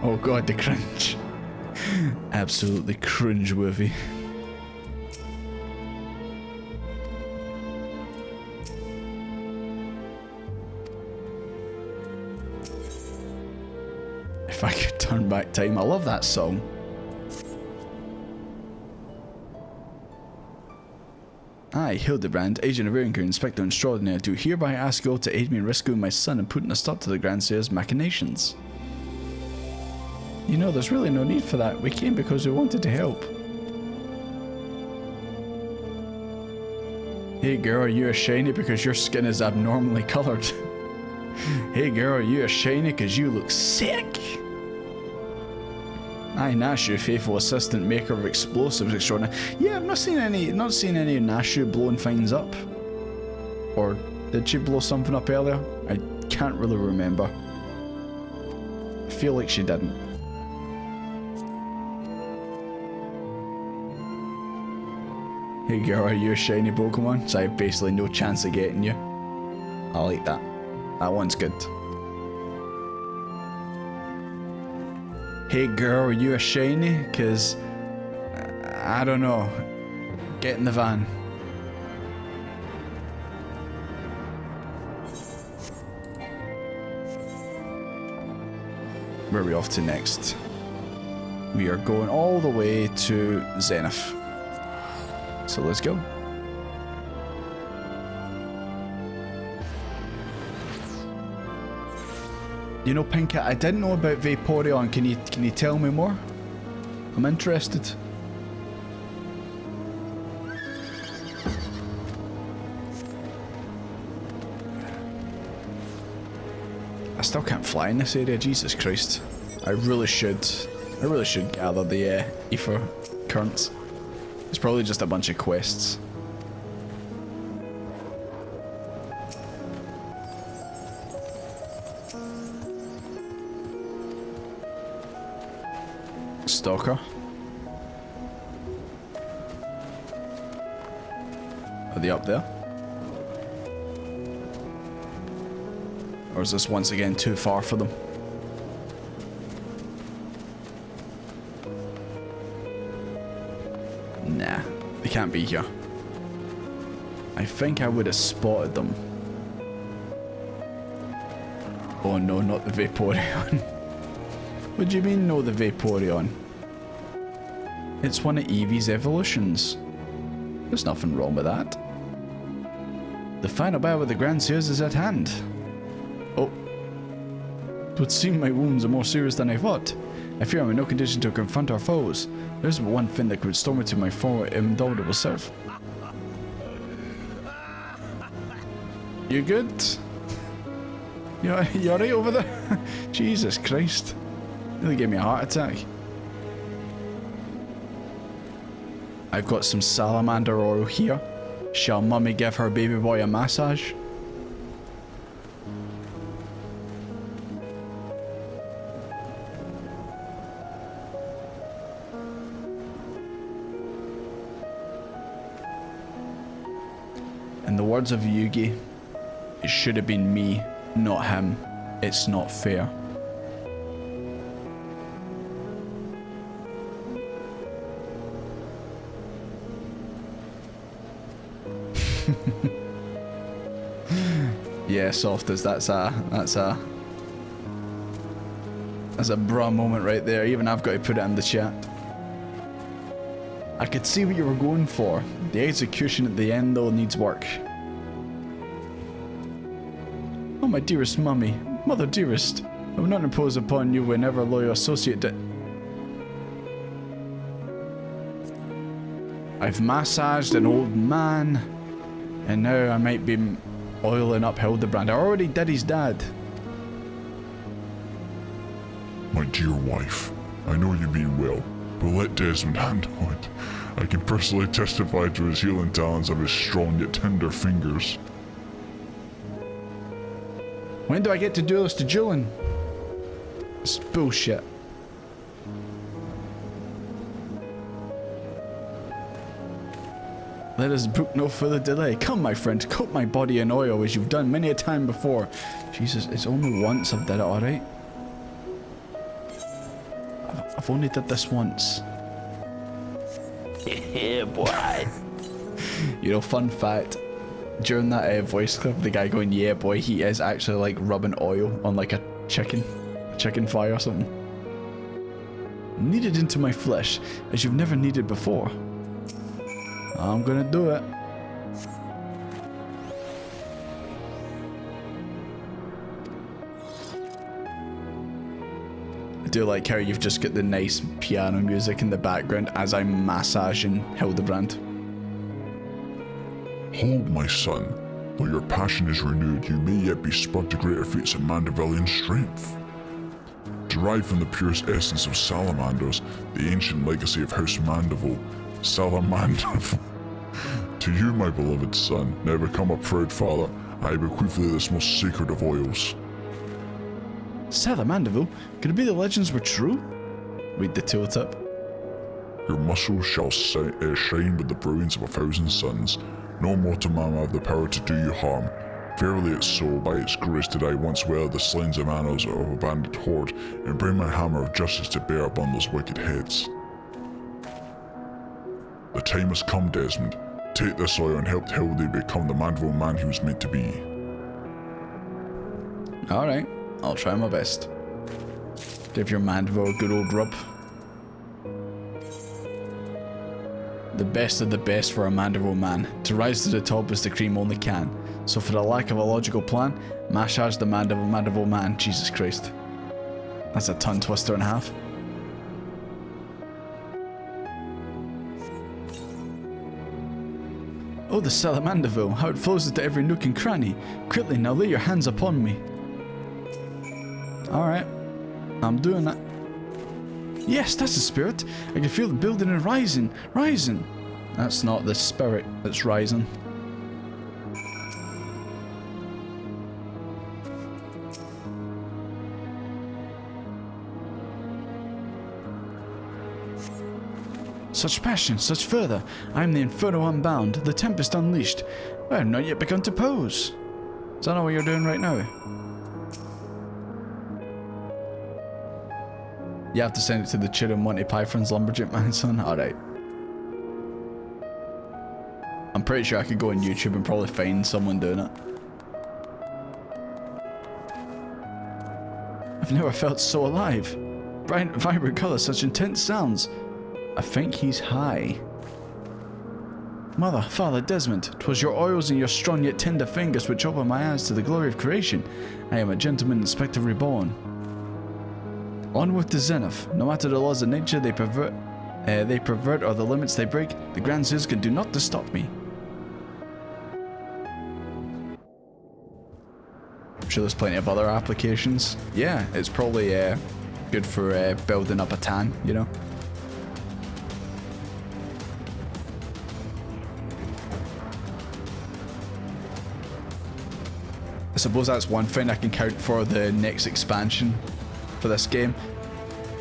Oh god, the cringe. Absolutely cringe-worthy. If I could turn back time. I love that song. I, Hildibrand, Agent of Arinker, Inspector Extraordinaire, do hereby ask you all to aid me in rescuing my son and putting a stop to the Grand Seer's machinations. You know, there's really no need for that. We came because we wanted to help. Hey girl, are you a shiny because your skin is abnormally coloured? Hey girl, are you a shiny because you look sick? Aye, Nash, your faithful assistant, maker of explosives extraordinary. Yeah, I've not seen any of Nashu blowing things up. Or did she blow something up earlier? I can't really remember. I feel like she didn't. Hey girl, are you a shiny Pokemon? So I have basically no chance of getting you. I like that. That one's good. Hey girl, are you a shiny? Cause I don't know. Get in the van. Where are we off to next? We are going all the way to Zenith. So let's go. You know, Pinka, I didn't know about Vaporeon. Can you tell me more? I'm interested. I still can't fly in this area. Jesus Christ! I really should gather the ether currents. It's probably just a bunch of quests. Stalker. Are they up there? Or is this once again too far for them? Nah, they can't be here. I think I would have spotted them. Oh no, not the Vaporeon. What do you mean, no, the Vaporeon? It's one of Eevee's evolutions. There's nothing wrong with that. The final battle with the Grand Seers is at hand. Oh. It would seem my wounds are more serious than I thought. I fear I'm in no condition to confront our foes. There's one thing that could restore me to my former indomitable self. You good? You alright over there? Jesus Christ. Nearly gave me a heart attack. I've got some salamander oil here. Shall Mummy give her baby boy a massage? In the words of Yugi, it should have been me, not him. It's not fair. Yeah, Softas, that's a bruh moment right there. Even I've got to put it in the chat. I could see what you were going for. The execution at the end though needs work. Oh my dearest mummy, mother dearest, I will not impose upon you whenever a loyal associate I've massaged an old man, and now I might be oiling up Hildibrand. I already did his dad. My dear wife, I know you mean well, but let Desmond handle it. I can personally testify to his healing talents of his strong yet tender fingers. When do I get to do this to Julian? It's bullshit. Let us brook no further delay. Come, my friend, coat my body in oil as you've done many a time before. Jesus, it's only once I've did it, alright? I've only did this once. Yeah, boy. You know, fun fact, during that voice clip, the guy going, yeah, boy, he is actually like rubbing oil on like a chicken fire or something. Knead it into my flesh as you've never kneaded before. I'm gonna do it. I do like how you've just got the nice piano music in the background as I'm massaging Hildibrand. Hold, my son. Though your passion is renewed, you may yet be spurred to greater feats of Mandevillian strength. Derived from the purest essence of salamanders, the ancient legacy of House Mandeville, Salamander. To you, my beloved son, now become a proud father, I bequeath thee this most sacred of oils. Salamanderville? Could it be the legends were true? Read the tooltip. Your muscles shall shine with the brilliance of 1,000 suns. No mortal man will have the power to do you harm. Verily it's so, by its grace did I once wear the slings and arrows of a bandit horde, and bring my hammer of justice to bear upon those wicked heads. The time has come, Desmond. Take this oil and help Hildy become the Mandeville man he was meant to be. Alright, I'll try my best. Give your Mandeville a good old rub. The best of the best for a Mandeville man. To rise to the top as the cream only can. So for the lack of a logical plan, massage the Mandeville man. Jesus Christ. That's a tongue twister and a half. Oh, the Salamanderville, how it flows into every nook and cranny. Quickly, now lay your hands upon me. Alright, I'm doing that. Yes, that's the spirit. I can feel the building and rising. That's not the spirit that's rising. Such passion, such fervour. I am the inferno unbound, the tempest unleashed. I have not yet begun to pose. Is that not what you're doing right now? You have to send it to the Chid Monty Python's Lumberjack Man, son? Alright. I'm pretty sure I could go on YouTube and probably find someone doing it. I've never felt so alive. Bright, vibrant colours, such intense sounds. I think he's high. Mother, Father, Desmond, 'twas your oils and your strong yet tender fingers which opened my eyes to the glory of creation. I am a gentleman inspector reborn. Onward to zenith. No matter the laws of nature they pervert or the limits they break, the Grand Zeus can do naught to stop me. I'm sure there's plenty of other applications. Yeah, it's probably good for building up a tan, you know? I suppose that's one thing I can count for the next expansion for this game.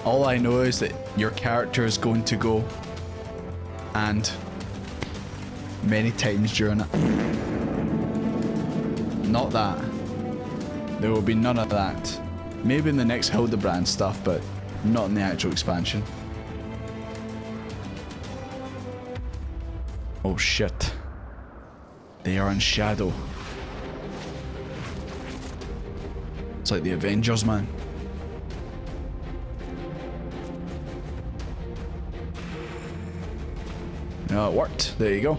All I know is that your character is going to go, and many times during it. Not that. There will be none of that. Maybe in the next Hildibrand stuff, but not in the actual expansion. Oh shit. They are in shadow. It's like the Avengers, man. No, it worked. There you go.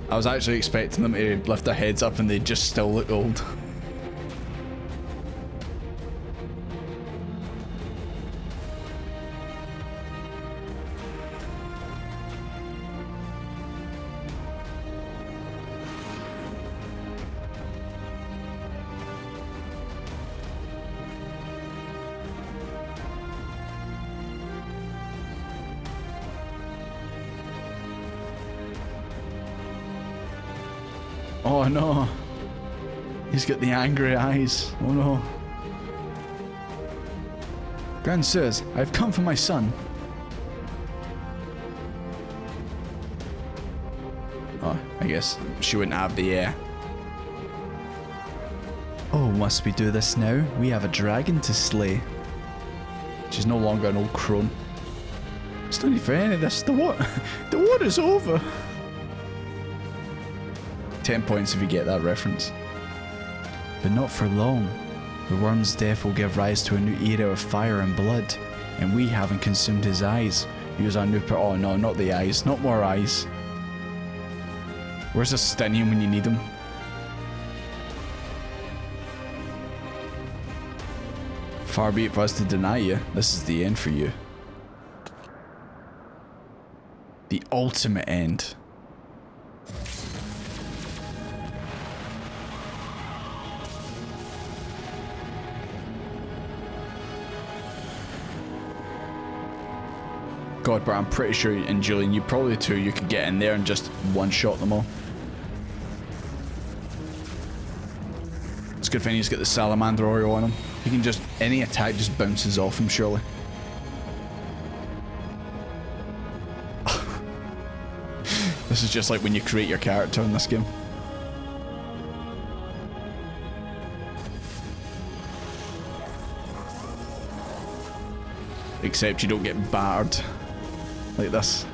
I was actually expecting them to lift their heads up and they just still look old. Oh no. He's got the angry eyes. Oh no. Grand sirs, I've come for my son. Oh, I guess she wouldn't have the air. Oh, must we do this now? We have a dragon to slay. She's no longer an old crone. It's no need for any of this. The war is over. 10 points if you get that reference. But not for long. The worm's death will give rise to a new era of fire and blood, and we haven't consumed his eyes. Use our new oh no, not the eyes. Not more eyes. Where's Justinian when you need him? Far be it for us to deny you. This is the end for you. The ultimate end. God, but I'm pretty sure, and Julian, you probably too, you could get in there and just one-shot them all. It's a good thing he's got the salamander oil on him. He can just, any attack just bounces off him, surely. This is just like when you create your character in this game. Except you don't get battered like this.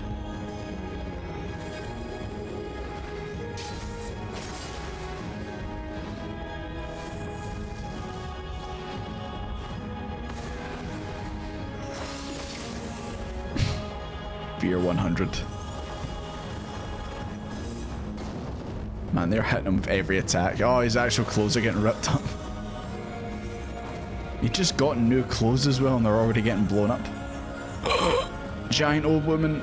Fear 100. Man, they're hitting him with every attack. Oh, his actual clothes are getting ripped up. He just got new clothes as well and they're already getting blown up. Giant old woman.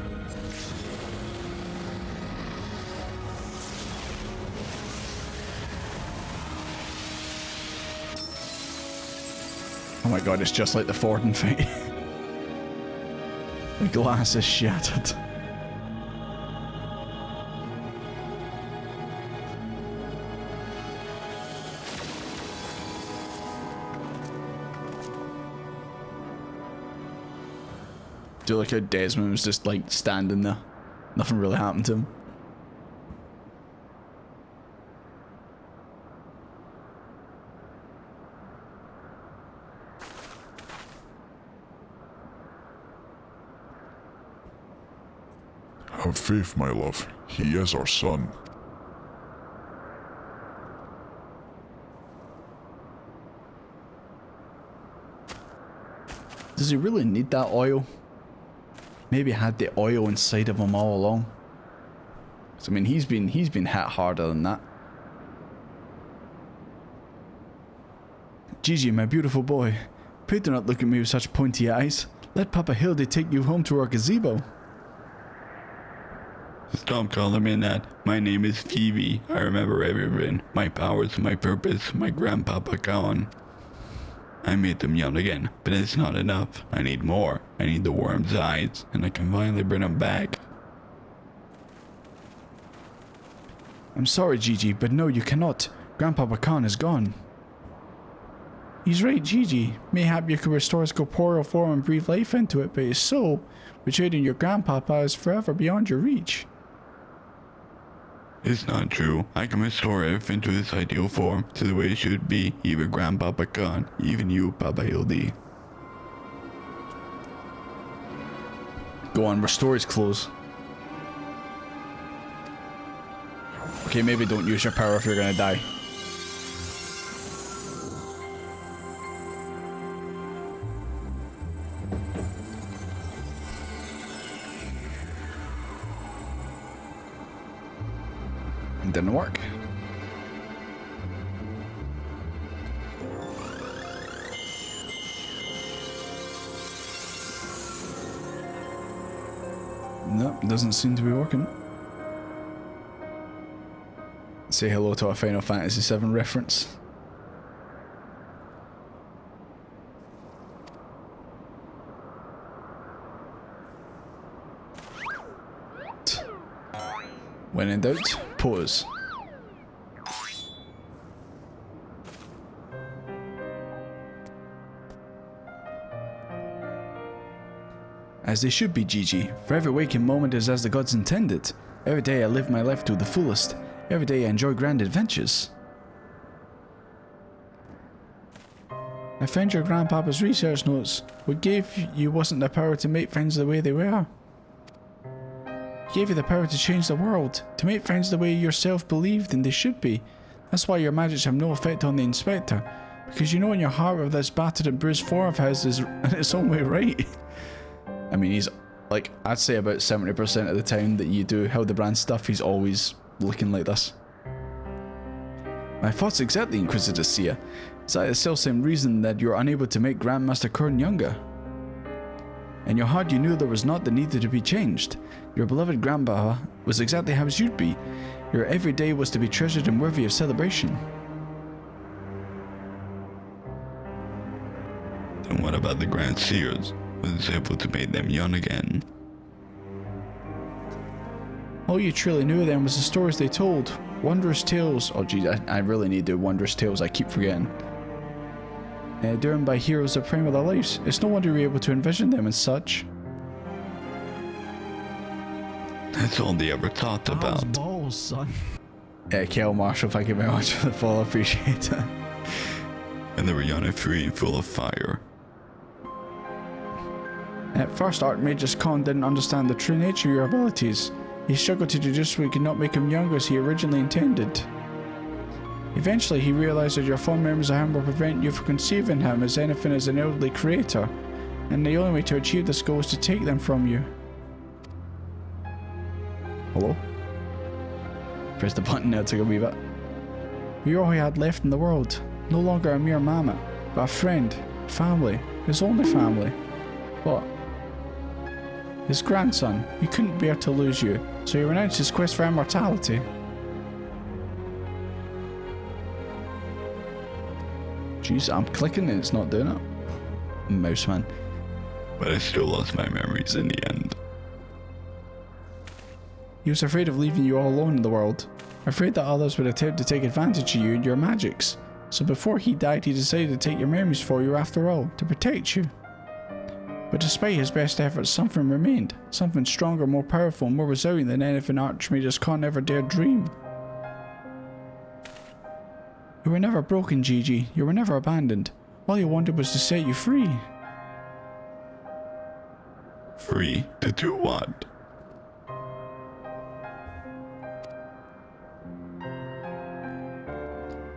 Oh my god, it's just like the Forden fight. The glass is shattered. Do like how Desmond was just like standing there. Nothing really happened to him. Have faith, my love. He is our son. Does he really need that oil? Maybe had the oil inside of him all along. So, I mean, he's been hit harder than that. Gigi, my beautiful boy, pray do not look at me with such pointy eyes. Let Papa Hildy take you home to our gazebo. Stop calling me that. My name is Phoebe. I remember everything. My powers, my purpose, my grandpapa gone. I made them young again, but it's not enough. I need more. I need the worm's eyes, and I can finally bring them back. I'm sorry, Gigi, but no, you cannot. Grandpapa Khan is gone. He's right, Gigi. Mayhap you could restore his corporeal form and breathe life into it, but his soul, which aided your grandpapa, is forever beyond your reach. It's not true. I can restore everything to its ideal form, to the way it should be, even Grandpapa Khan, even you, Papa Hildy. Go on, restore his clothes. Okay, maybe don't use your power if you're gonna die. It didn't work. Nope, doesn't seem to be working. Say hello to our Final Fantasy VII reference. When in doubt, pause. As they should be, Gigi. For every waking moment is as the gods intended. Every day I live my life to the fullest. Every day I enjoy grand adventures. I found your grandpapa's research notes. What gave you wasn't the power to make things the way they were. He gave you the power to change the world, to make things the way you yourself believed and they should be. That's why your magics have no effect on the inspector. Because you know in your heart that this battered and bruised form of his is in its own way right. I mean, he's like, I'd say about 70% of the time that you do Hildibrand stuff, he's always looking like this. My thoughts exactly, Inquisitor Seer. It's that the self-same reason that you're unable to make Grandmaster Kern younger. In your heart you knew there was not the need to be changed. Your beloved grandpa was exactly how it should be. Your every day was to be treasured and worthy of celebration. Then what about the Grand Seers? Was able to make them young again? All you truly knew then was the stories they told. Wondrous tales. Oh geez, I really need to do wondrous tales, I keep forgetting. Driven by heroes that prime of their lives. It's no wonder you're able to envision them as such. That's all they ever talked about. Balls, son. Kel Marshall, thank you very much for the follow, appreciate it. And they were young and free and full of fire. At first, Archmagus Khan didn't understand the true nature of your abilities. He struggled to deduce we could not make him younger as he originally intended. Eventually, he realized that your fond memories of him will prevent you from conceiving him as anything as an elderly creator, and the only way to achieve this goal is to take them from you. Hello? Press the button there, took a wee bit. You're all he had left in the world. No longer a mere mammoth, but a friend, family, his only family. What? His grandson. He couldn't bear to lose you, so he renounced his quest for immortality. Jeez, I'm clicking and it's not doing it. Mouse man. But I still lost my memories in the end. He was afraid of leaving you all alone in the world. Afraid that others would attempt to take advantage of you and your magics. So before he died, he decided to take your memories for you after all, to protect you. But despite his best efforts, something remained. Something stronger, more powerful, more resilient than anything Archmagus Khan ever dared dream. You were never broken, Gigi. You were never abandoned. All you wanted was to set you free. Free to do what?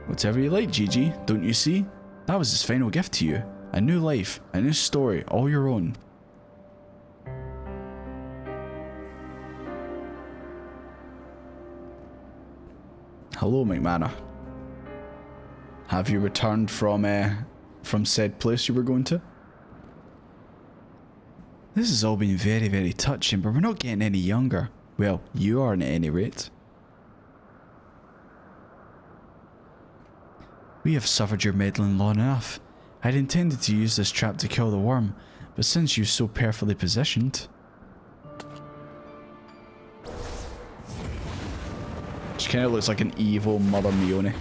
Whatever you like, Gigi, don't you see? That was his final gift to you. A new life, a new story, all your own. Hello, McManor. Have you returned from said place you were going to? This has all been very, very touching, but we're not getting any younger. Well, you aren't at any rate. We have suffered your meddling long enough. I'd intended to use this trap to kill the worm, but since you're so perfectly positioned... She kind of looks like an evil Mother Mione.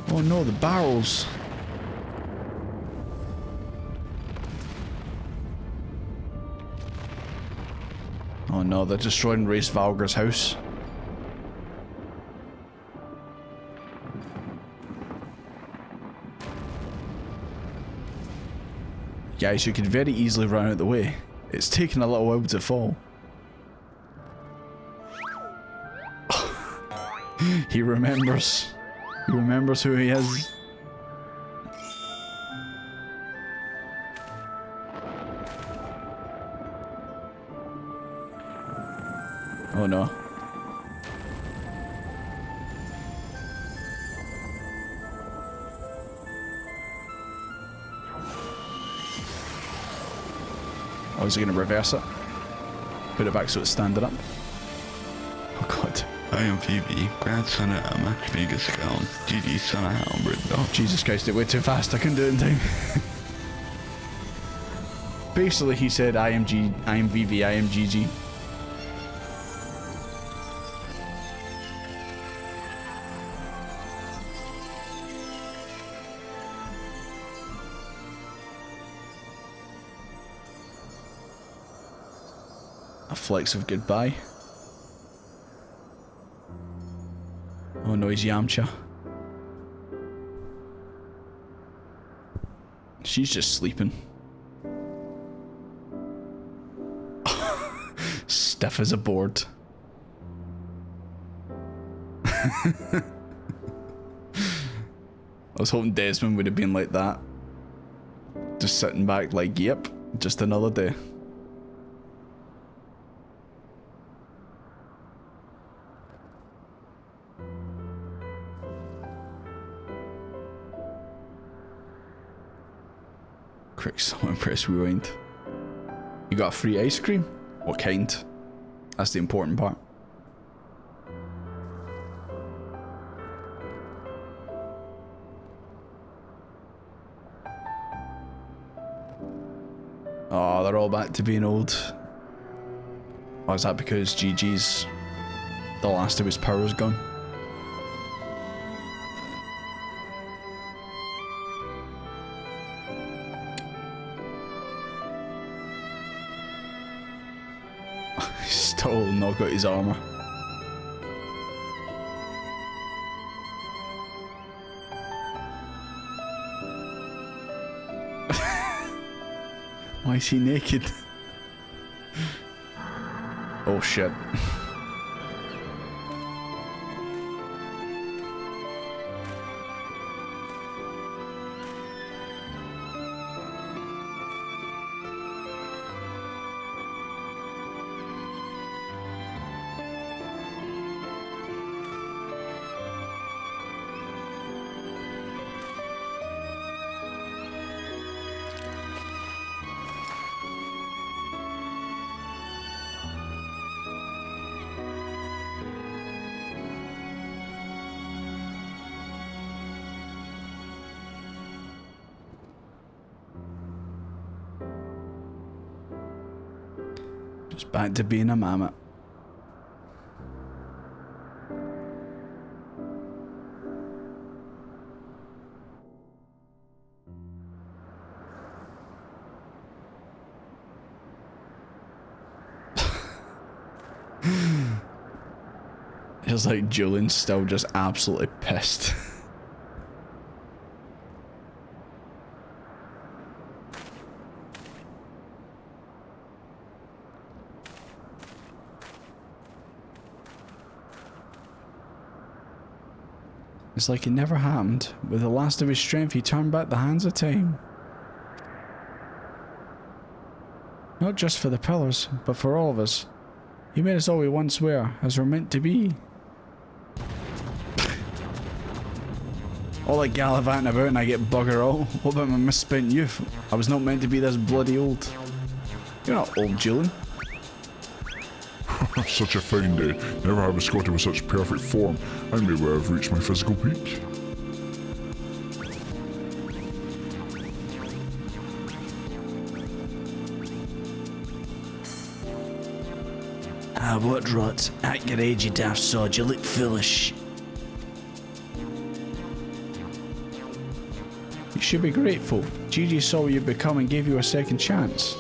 Oh no, the barrels! Oh no, they're destroying Race Valgar's house. Guys, you could very easily run out the way. It's taken a little while to fall. He remembers. He remembers who he is. Oh no. Oh, is he going to reverse it? Put it back so it's standing up. Oh god. I am Phoebe, grandson of Archmagus Khan, Gigi, son of Hildibrand. Oh, Jesus Christ, it went too fast. I couldn't do it in time. Basically, he said, I am Vivi, I am Gigi. A flex of goodbye. Oh no, he's Yamcha. She's just sleeping. Stiff as a board. I was hoping Desmond would have been like that. Just sitting back like, yep, just another day. Quick, someone press rewind. You got a free ice cream? What kind? That's the important part. Oh, they're all back to being old. Or is that because GG's the last of his powers gone? Still not got his armor. Why is he naked? Oh shit. Just back to being a mammoth. It's like Julian's still just absolutely pissed. It's like it never happened. With the last of his strength, he turned back the hands of time. Not just for the pillars, but for all of us. He made us all we once were, as we're meant to be. All like gallivanting about and I get bugger all. What about my misspent youth? I was not meant to be this bloody old. You're not old, Julian. Such a fine day. Never have a Scotty with such perfect form. I may well have reached my physical peak. Ah, what rot. At your age, you daft sod, you look foolish. You should be grateful. Gigi saw what you'd become and gave you a second chance.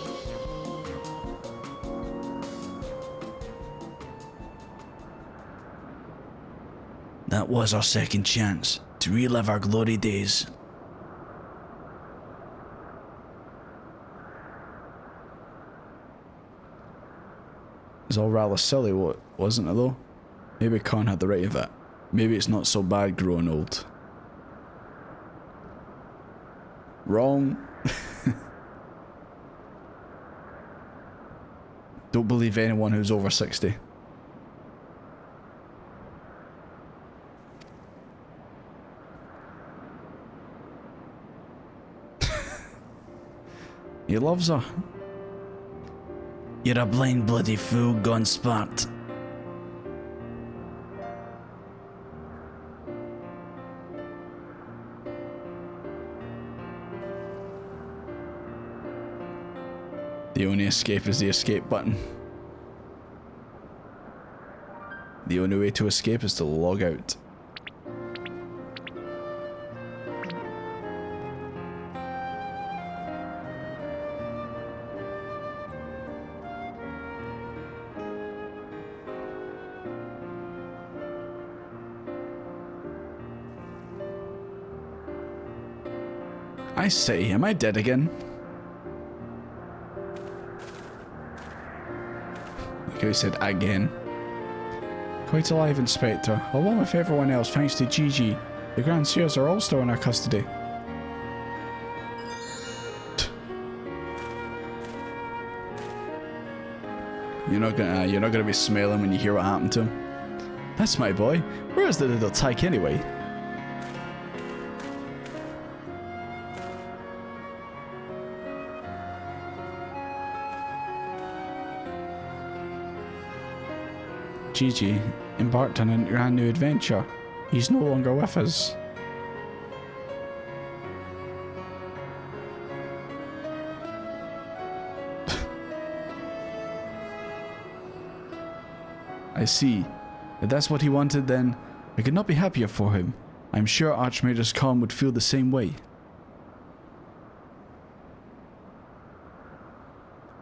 That was our second chance to relive our glory days. It's all rather silly, wasn't it though? Maybe Khan had the right of it. Maybe it's not so bad growing old. Wrong. Don't believe anyone who's over 60. He loves her. You're a blind bloody fool gone smart. The only escape is the escape button. The only way to escape is to log out. I say, am I dead again? Like I said, again. Quite alive, Inspector. Along with everyone else, thanks to Gigi. The Grand Seers are all still in our custody. You're not gonna be smiling when you hear what happened to him. That's my boy. Where is the little tyke anyway? Gigi embarked on a brand new adventure. He's no longer with us. I see. If that's what he wanted, then I could not be happier for him. I'm sure Archmage's Khan would feel the same way.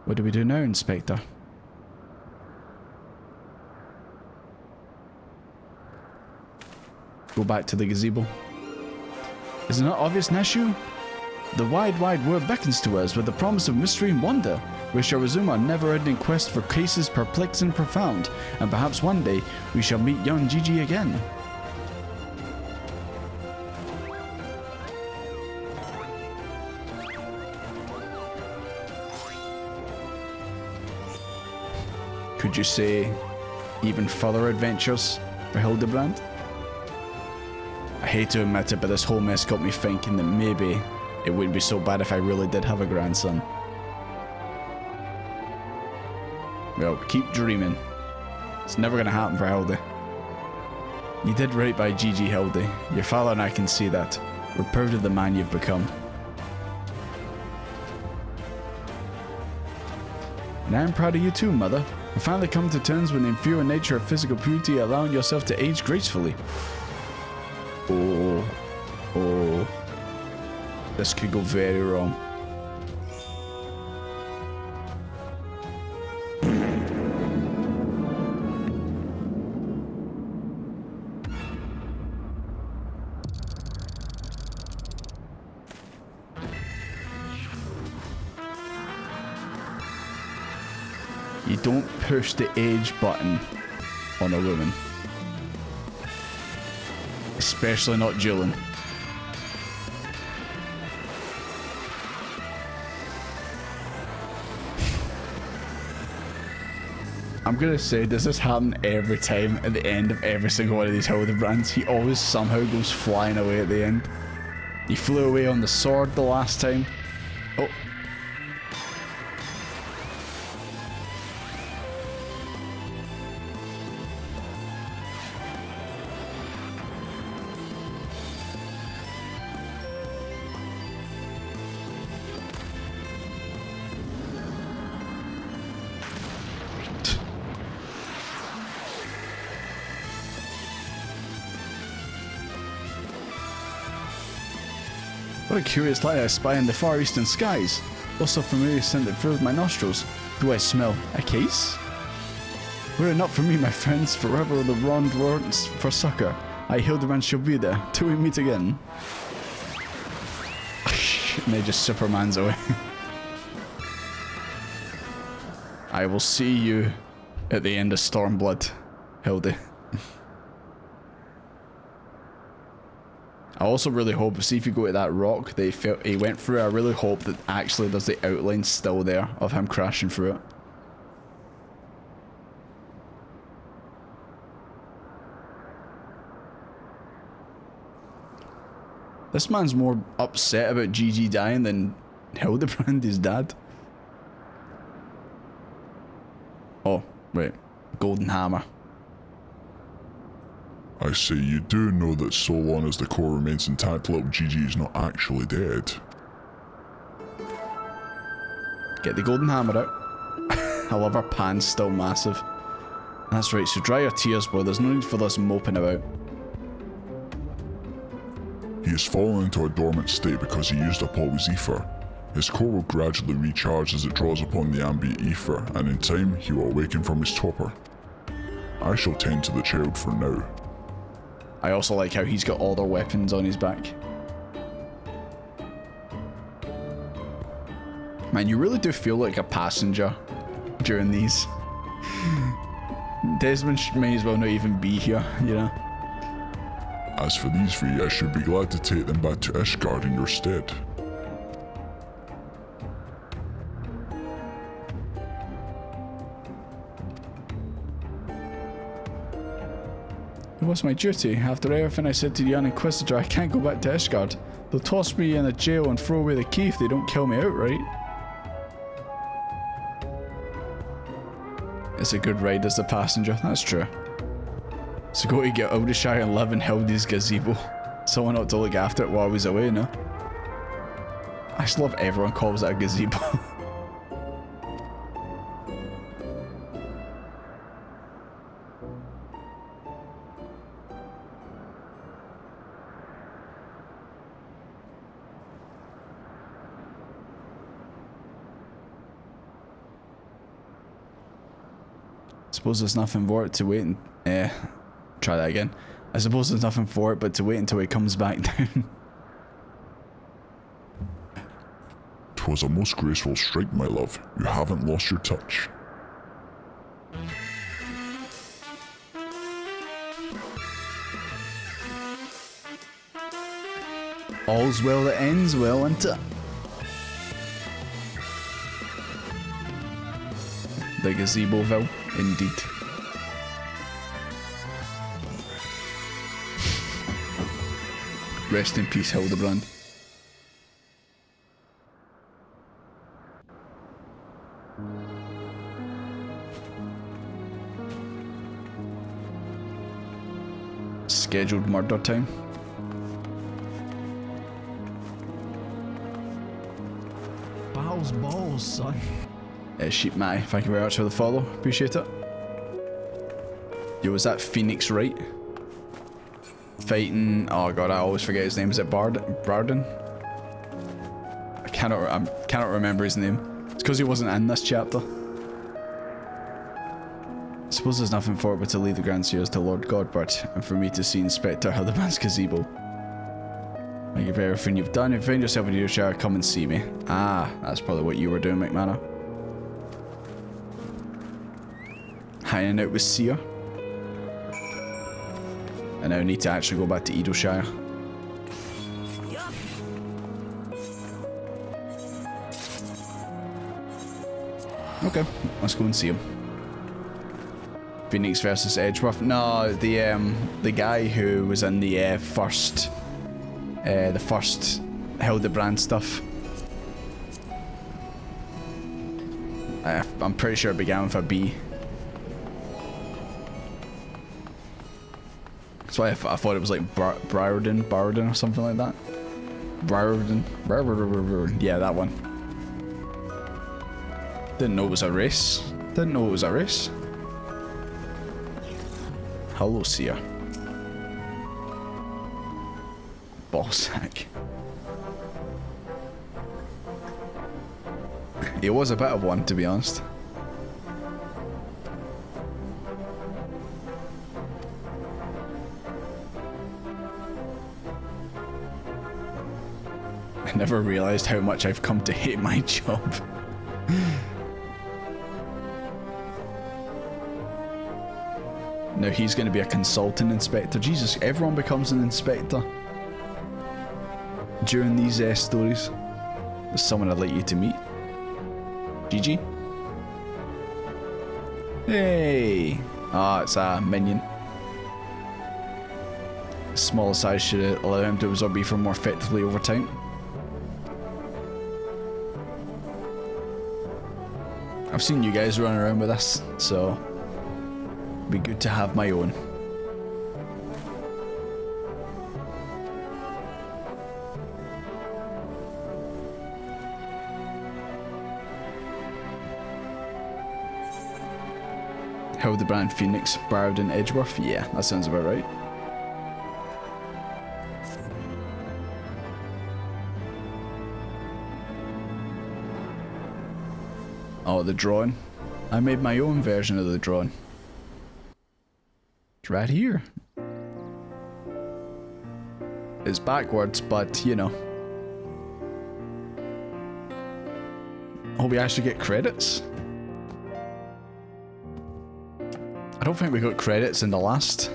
What do we do now, Inspector? Go back to the gazebo. Is it not obvious, Nashu? The wide world beckons to us with the promise of mystery and wonder. We shall resume our never-ending quest for cases perplexing and profound, and perhaps one day we shall meet young Gigi again. Could you say even further adventures for Hildibrand? I hate to admit it, but this whole mess got me thinking that maybe it wouldn't be so bad if I really did have a grandson. Well, keep dreaming. It's never gonna happen for Hildy. You did right by Gigi, Hildy. Your father and I can see that. We're proud of the man you've become. And I'm proud of you too, Mother. You finally come to terms with the inferior nature of physical beauty, allowing yourself to age gracefully. Oh. This could go very wrong. You don't push the age button on a woman. Especially not Julian. I'm gonna say, does this happen every time at the end of every single one of these Hildebrands? He always somehow goes flying away at the end. He flew away on the sword the last time. Oh. What a curious light I spy in the far eastern skies. What's a familiar scent that fills my nostrils? Do I smell a case? Were it not for me, my friends, forever the wronged words for succor. I, Hildibrand, shall be there, till we meet again. And they just Superman's away. I will see you at the end of Stormblood, Hildy. I also really hope, see if you go to that rock that he went through, I really hope that actually there's the outline still there of him crashing through it. This man's more upset about Gigi dying than Hildibrand, his dad. Oh, wait. Golden hammer. I say, you do know that so long as the core remains intact, little Gigi is not actually dead. Get the golden hammer out. I love her pan's still massive. That's right, so dry your tears, boy. There's no need for this moping about. He has fallen into a dormant state because he used up all his ether. His core will gradually recharge as it draws upon the ambient ether, and in time, he will awaken from his torpor. I shall tend to the child for now. I also like how he's got all their weapons on his back. Man, you really do feel like a passenger during these. Desmond may as well not even be here, you know? As for these three, I should be glad to take them back to Ishgard in your stead. It was my duty. After everything I said to the young Inquisitor, I can't go back to Ishgard. They'll toss me in a jail and throw away the key if they don't kill me outright. It's a good ride as a passenger, that's true. So go to get Aldershire and live in Hildy's gazebo. Someone ought to look after it while I was away, no? I just love everyone calls it a gazebo. Suppose there's nothing for it to wait and try that again. I suppose there's nothing for it but to wait until he comes back down. 'Twas a most graceful strike, my love. You haven't lost your touch. All's well that ends well, isn't it? The gazebo-ville, indeed. Rest in peace, Hildibrand. Scheduled murder time. Balls, son. Sheep Matty, thank you very much for the follow. Appreciate it. Yo, was that Phoenix right? Fighting. Oh god, I always forget his name. Is it Barden? I cannot remember his name. It's because he wasn't in this chapter. I suppose there's nothing for it but to leave the Grand Seers to Lord Godbert, and for me to see Inspector Hildibrand's gazebo. Thank you for everything you've done. If you find yourself in your shower, come and see me. Ah, that's probably what you were doing, McManus. Hanging out with Seer. I now need to actually go back to Edelshire. Okay, let's go and see him. Phoenix versus Edgeworth. No, the guy who was in the first Hildibrand stuff. I'm pretty sure it began with a B. That's why I thought it was like Briarden or something like that. Briarden. Yeah, that one. Didn't know it was a race. Hello, Seer. Ballsack. It was a bit of one, to be honest. I never realized how much I've come to hate my job. Now he's going to be a consultant inspector. Jesus, everyone becomes an inspector during these stories. There's someone I'd like you to meet. GG. Hey! Ah, it's a minion. Smaller size should allow him to absorb ether more effectively over time. I've seen you guys run around with this, so it'd be good to have my own. Hildibrand, Phoenix, Barden, Edgeworth. Yeah, that sounds about right. Oh, the drawing. I made my own version of the drawing. It's right here. It's backwards, but you know. Oh, we actually get credits? I don't think we got credits in the last...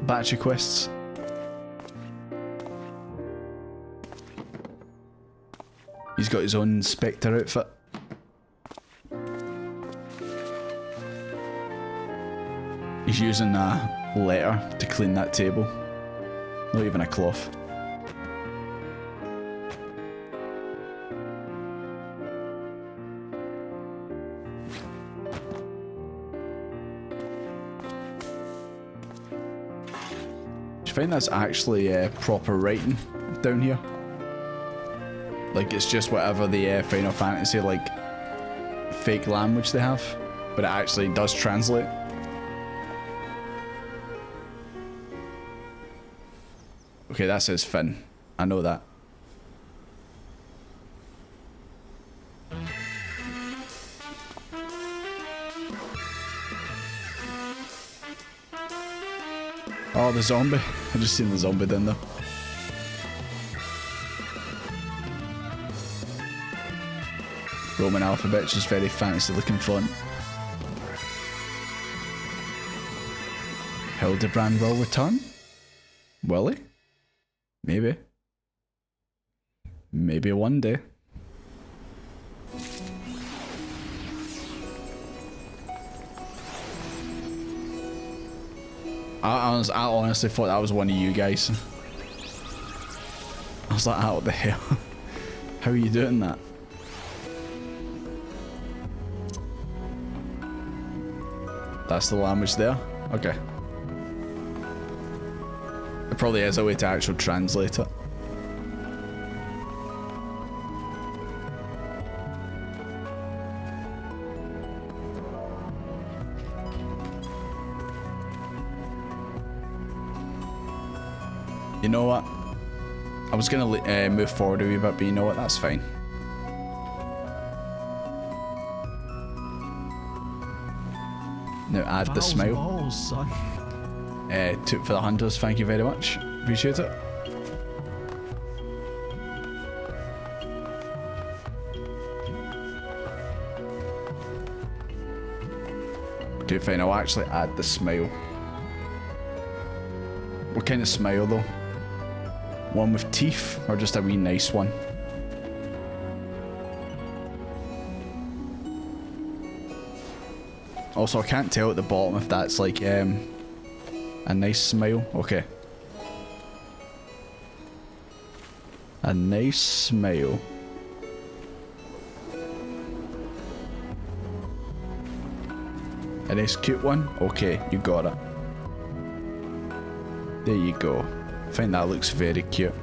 batch of quests. He's got his own Spectre outfit. He's using a letter to clean that table. Not even a cloth. Do you find that's actually proper writing down here? Like it's just whatever the Final Fantasy like fake language they have, but it actually does translate. Okay, that says Finn. I know that. Oh, the zombie. I just seen the zombie down there. Roman alphabet, just very fancy looking font. Hildibrand will return? Will he? Maybe. Maybe one day. I honestly thought that was one of you guys. I was like, oh, what the hell? How are you doing that? That's the language there? Okay. There probably is a way to actually translate it. You know what? I was gonna move forward a wee bit, but you know what? That's fine. Now add the smile. Balls, son. Took for the hunters, thank you very much. Appreciate it. Okay, fine, I'll actually add the smile. What kind of smile though? One with teeth, or just a wee nice one? Also, I can't tell at the bottom if that's like a nice smile. Okay. A nice smile. A nice cute one? Okay, you got it. There you go. I think that looks very cute.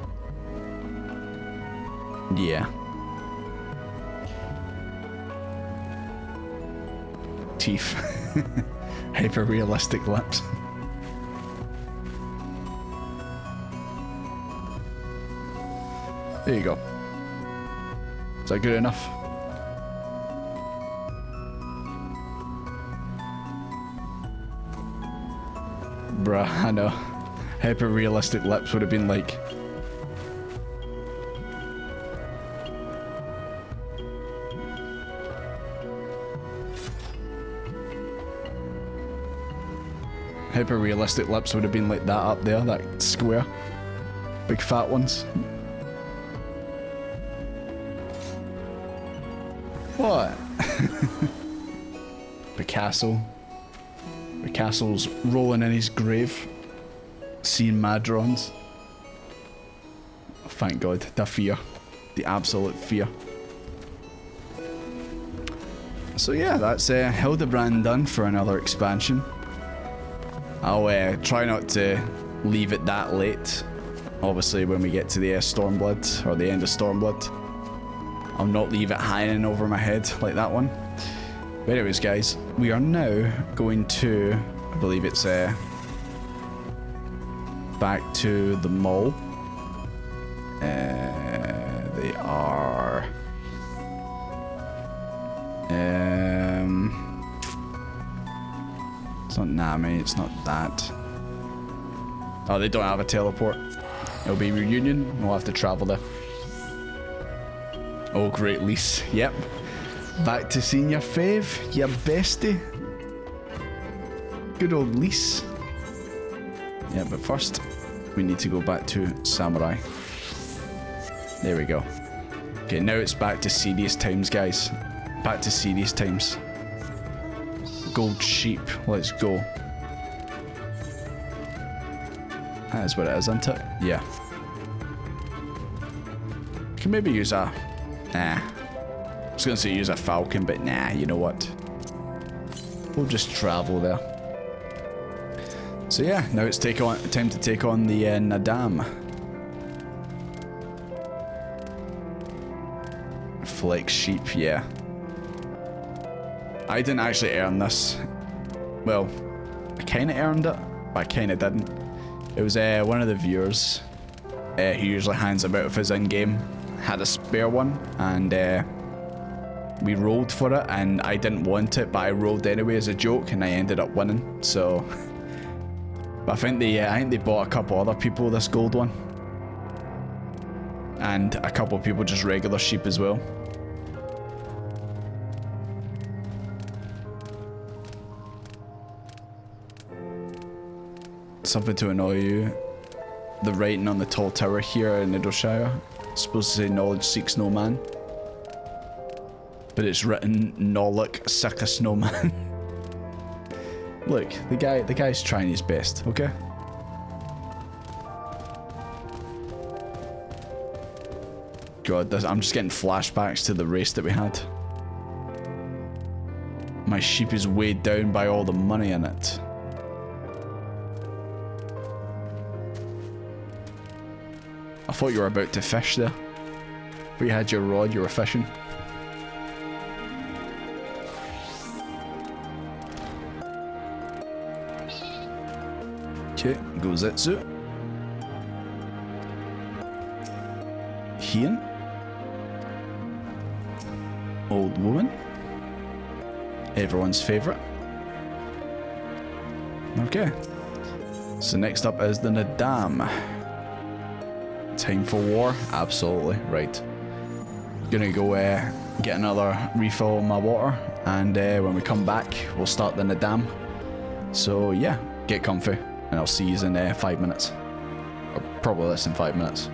Yeah. Teeth. Hyper realistic lips. There you go. Is that good enough? Bruh, I know. Hyper realistic lips would have been like... Hyper realistic lips would have been like that up there, that square. Big fat ones. What? Picasso. Picasso's rolling in his grave. Seeing Madrons. Oh, thank God. The fear. The absolute fear. So yeah, that's Hildibrand done for another expansion. I'll try not to leave it that late. Obviously when we get to the Stormblood, or the end of Stormblood. I'll not leave it hanging over my head like that one. But anyways guys, we are now going to, I believe it's back to the mall. They are... It's not Nami, it's not that. Oh, they don't have a teleport. It'll be Reunion, we'll have to travel there. Oh, great, Lise. Yep. Back to seeing your fave, your bestie. Good old Lise. Yeah, but first, we need to go back to Samurai. There we go. Okay, now it's back to serious times, guys. Back to serious times. Gold sheep, let's go. That is what it is, isn't it? Yeah. Can maybe use a... Nah. I was gonna say use a falcon, but nah, you know what? We'll just travel there. So yeah, now it's time to take on the Nadam. Flex sheep, yeah. I didn't actually earn this. Well, I kind of earned it, but I kind of didn't. It was one of the viewers who usually hands them out of his in-game had a spare one, and we rolled for it, and I didn't want it, but I rolled anyway as a joke, and I ended up winning. So, but I think they bought a couple other people this gold one, and a couple of people just regular sheep as well. Something to annoy you. The writing on the tall tower here in Nidoshire is supposed to say knowledge seeks no man. But it's written Nolok suck a snowman. Look, the guy's trying his best, okay? God, I'm just getting flashbacks to the race that we had. My sheep is weighed down by all the money in it. I thought you were about to fish there. But you had your rod, you were fishing. Okay, Gozetsu. Hien. Old woman. Everyone's favourite. Okay. So next up is the Nadam. Time for war? Absolutely, right. Gonna go get another refill on my water, and when we come back, we'll start the Nadam. So yeah, get comfy, and I'll see you in 5 minutes. Or probably less than 5 minutes.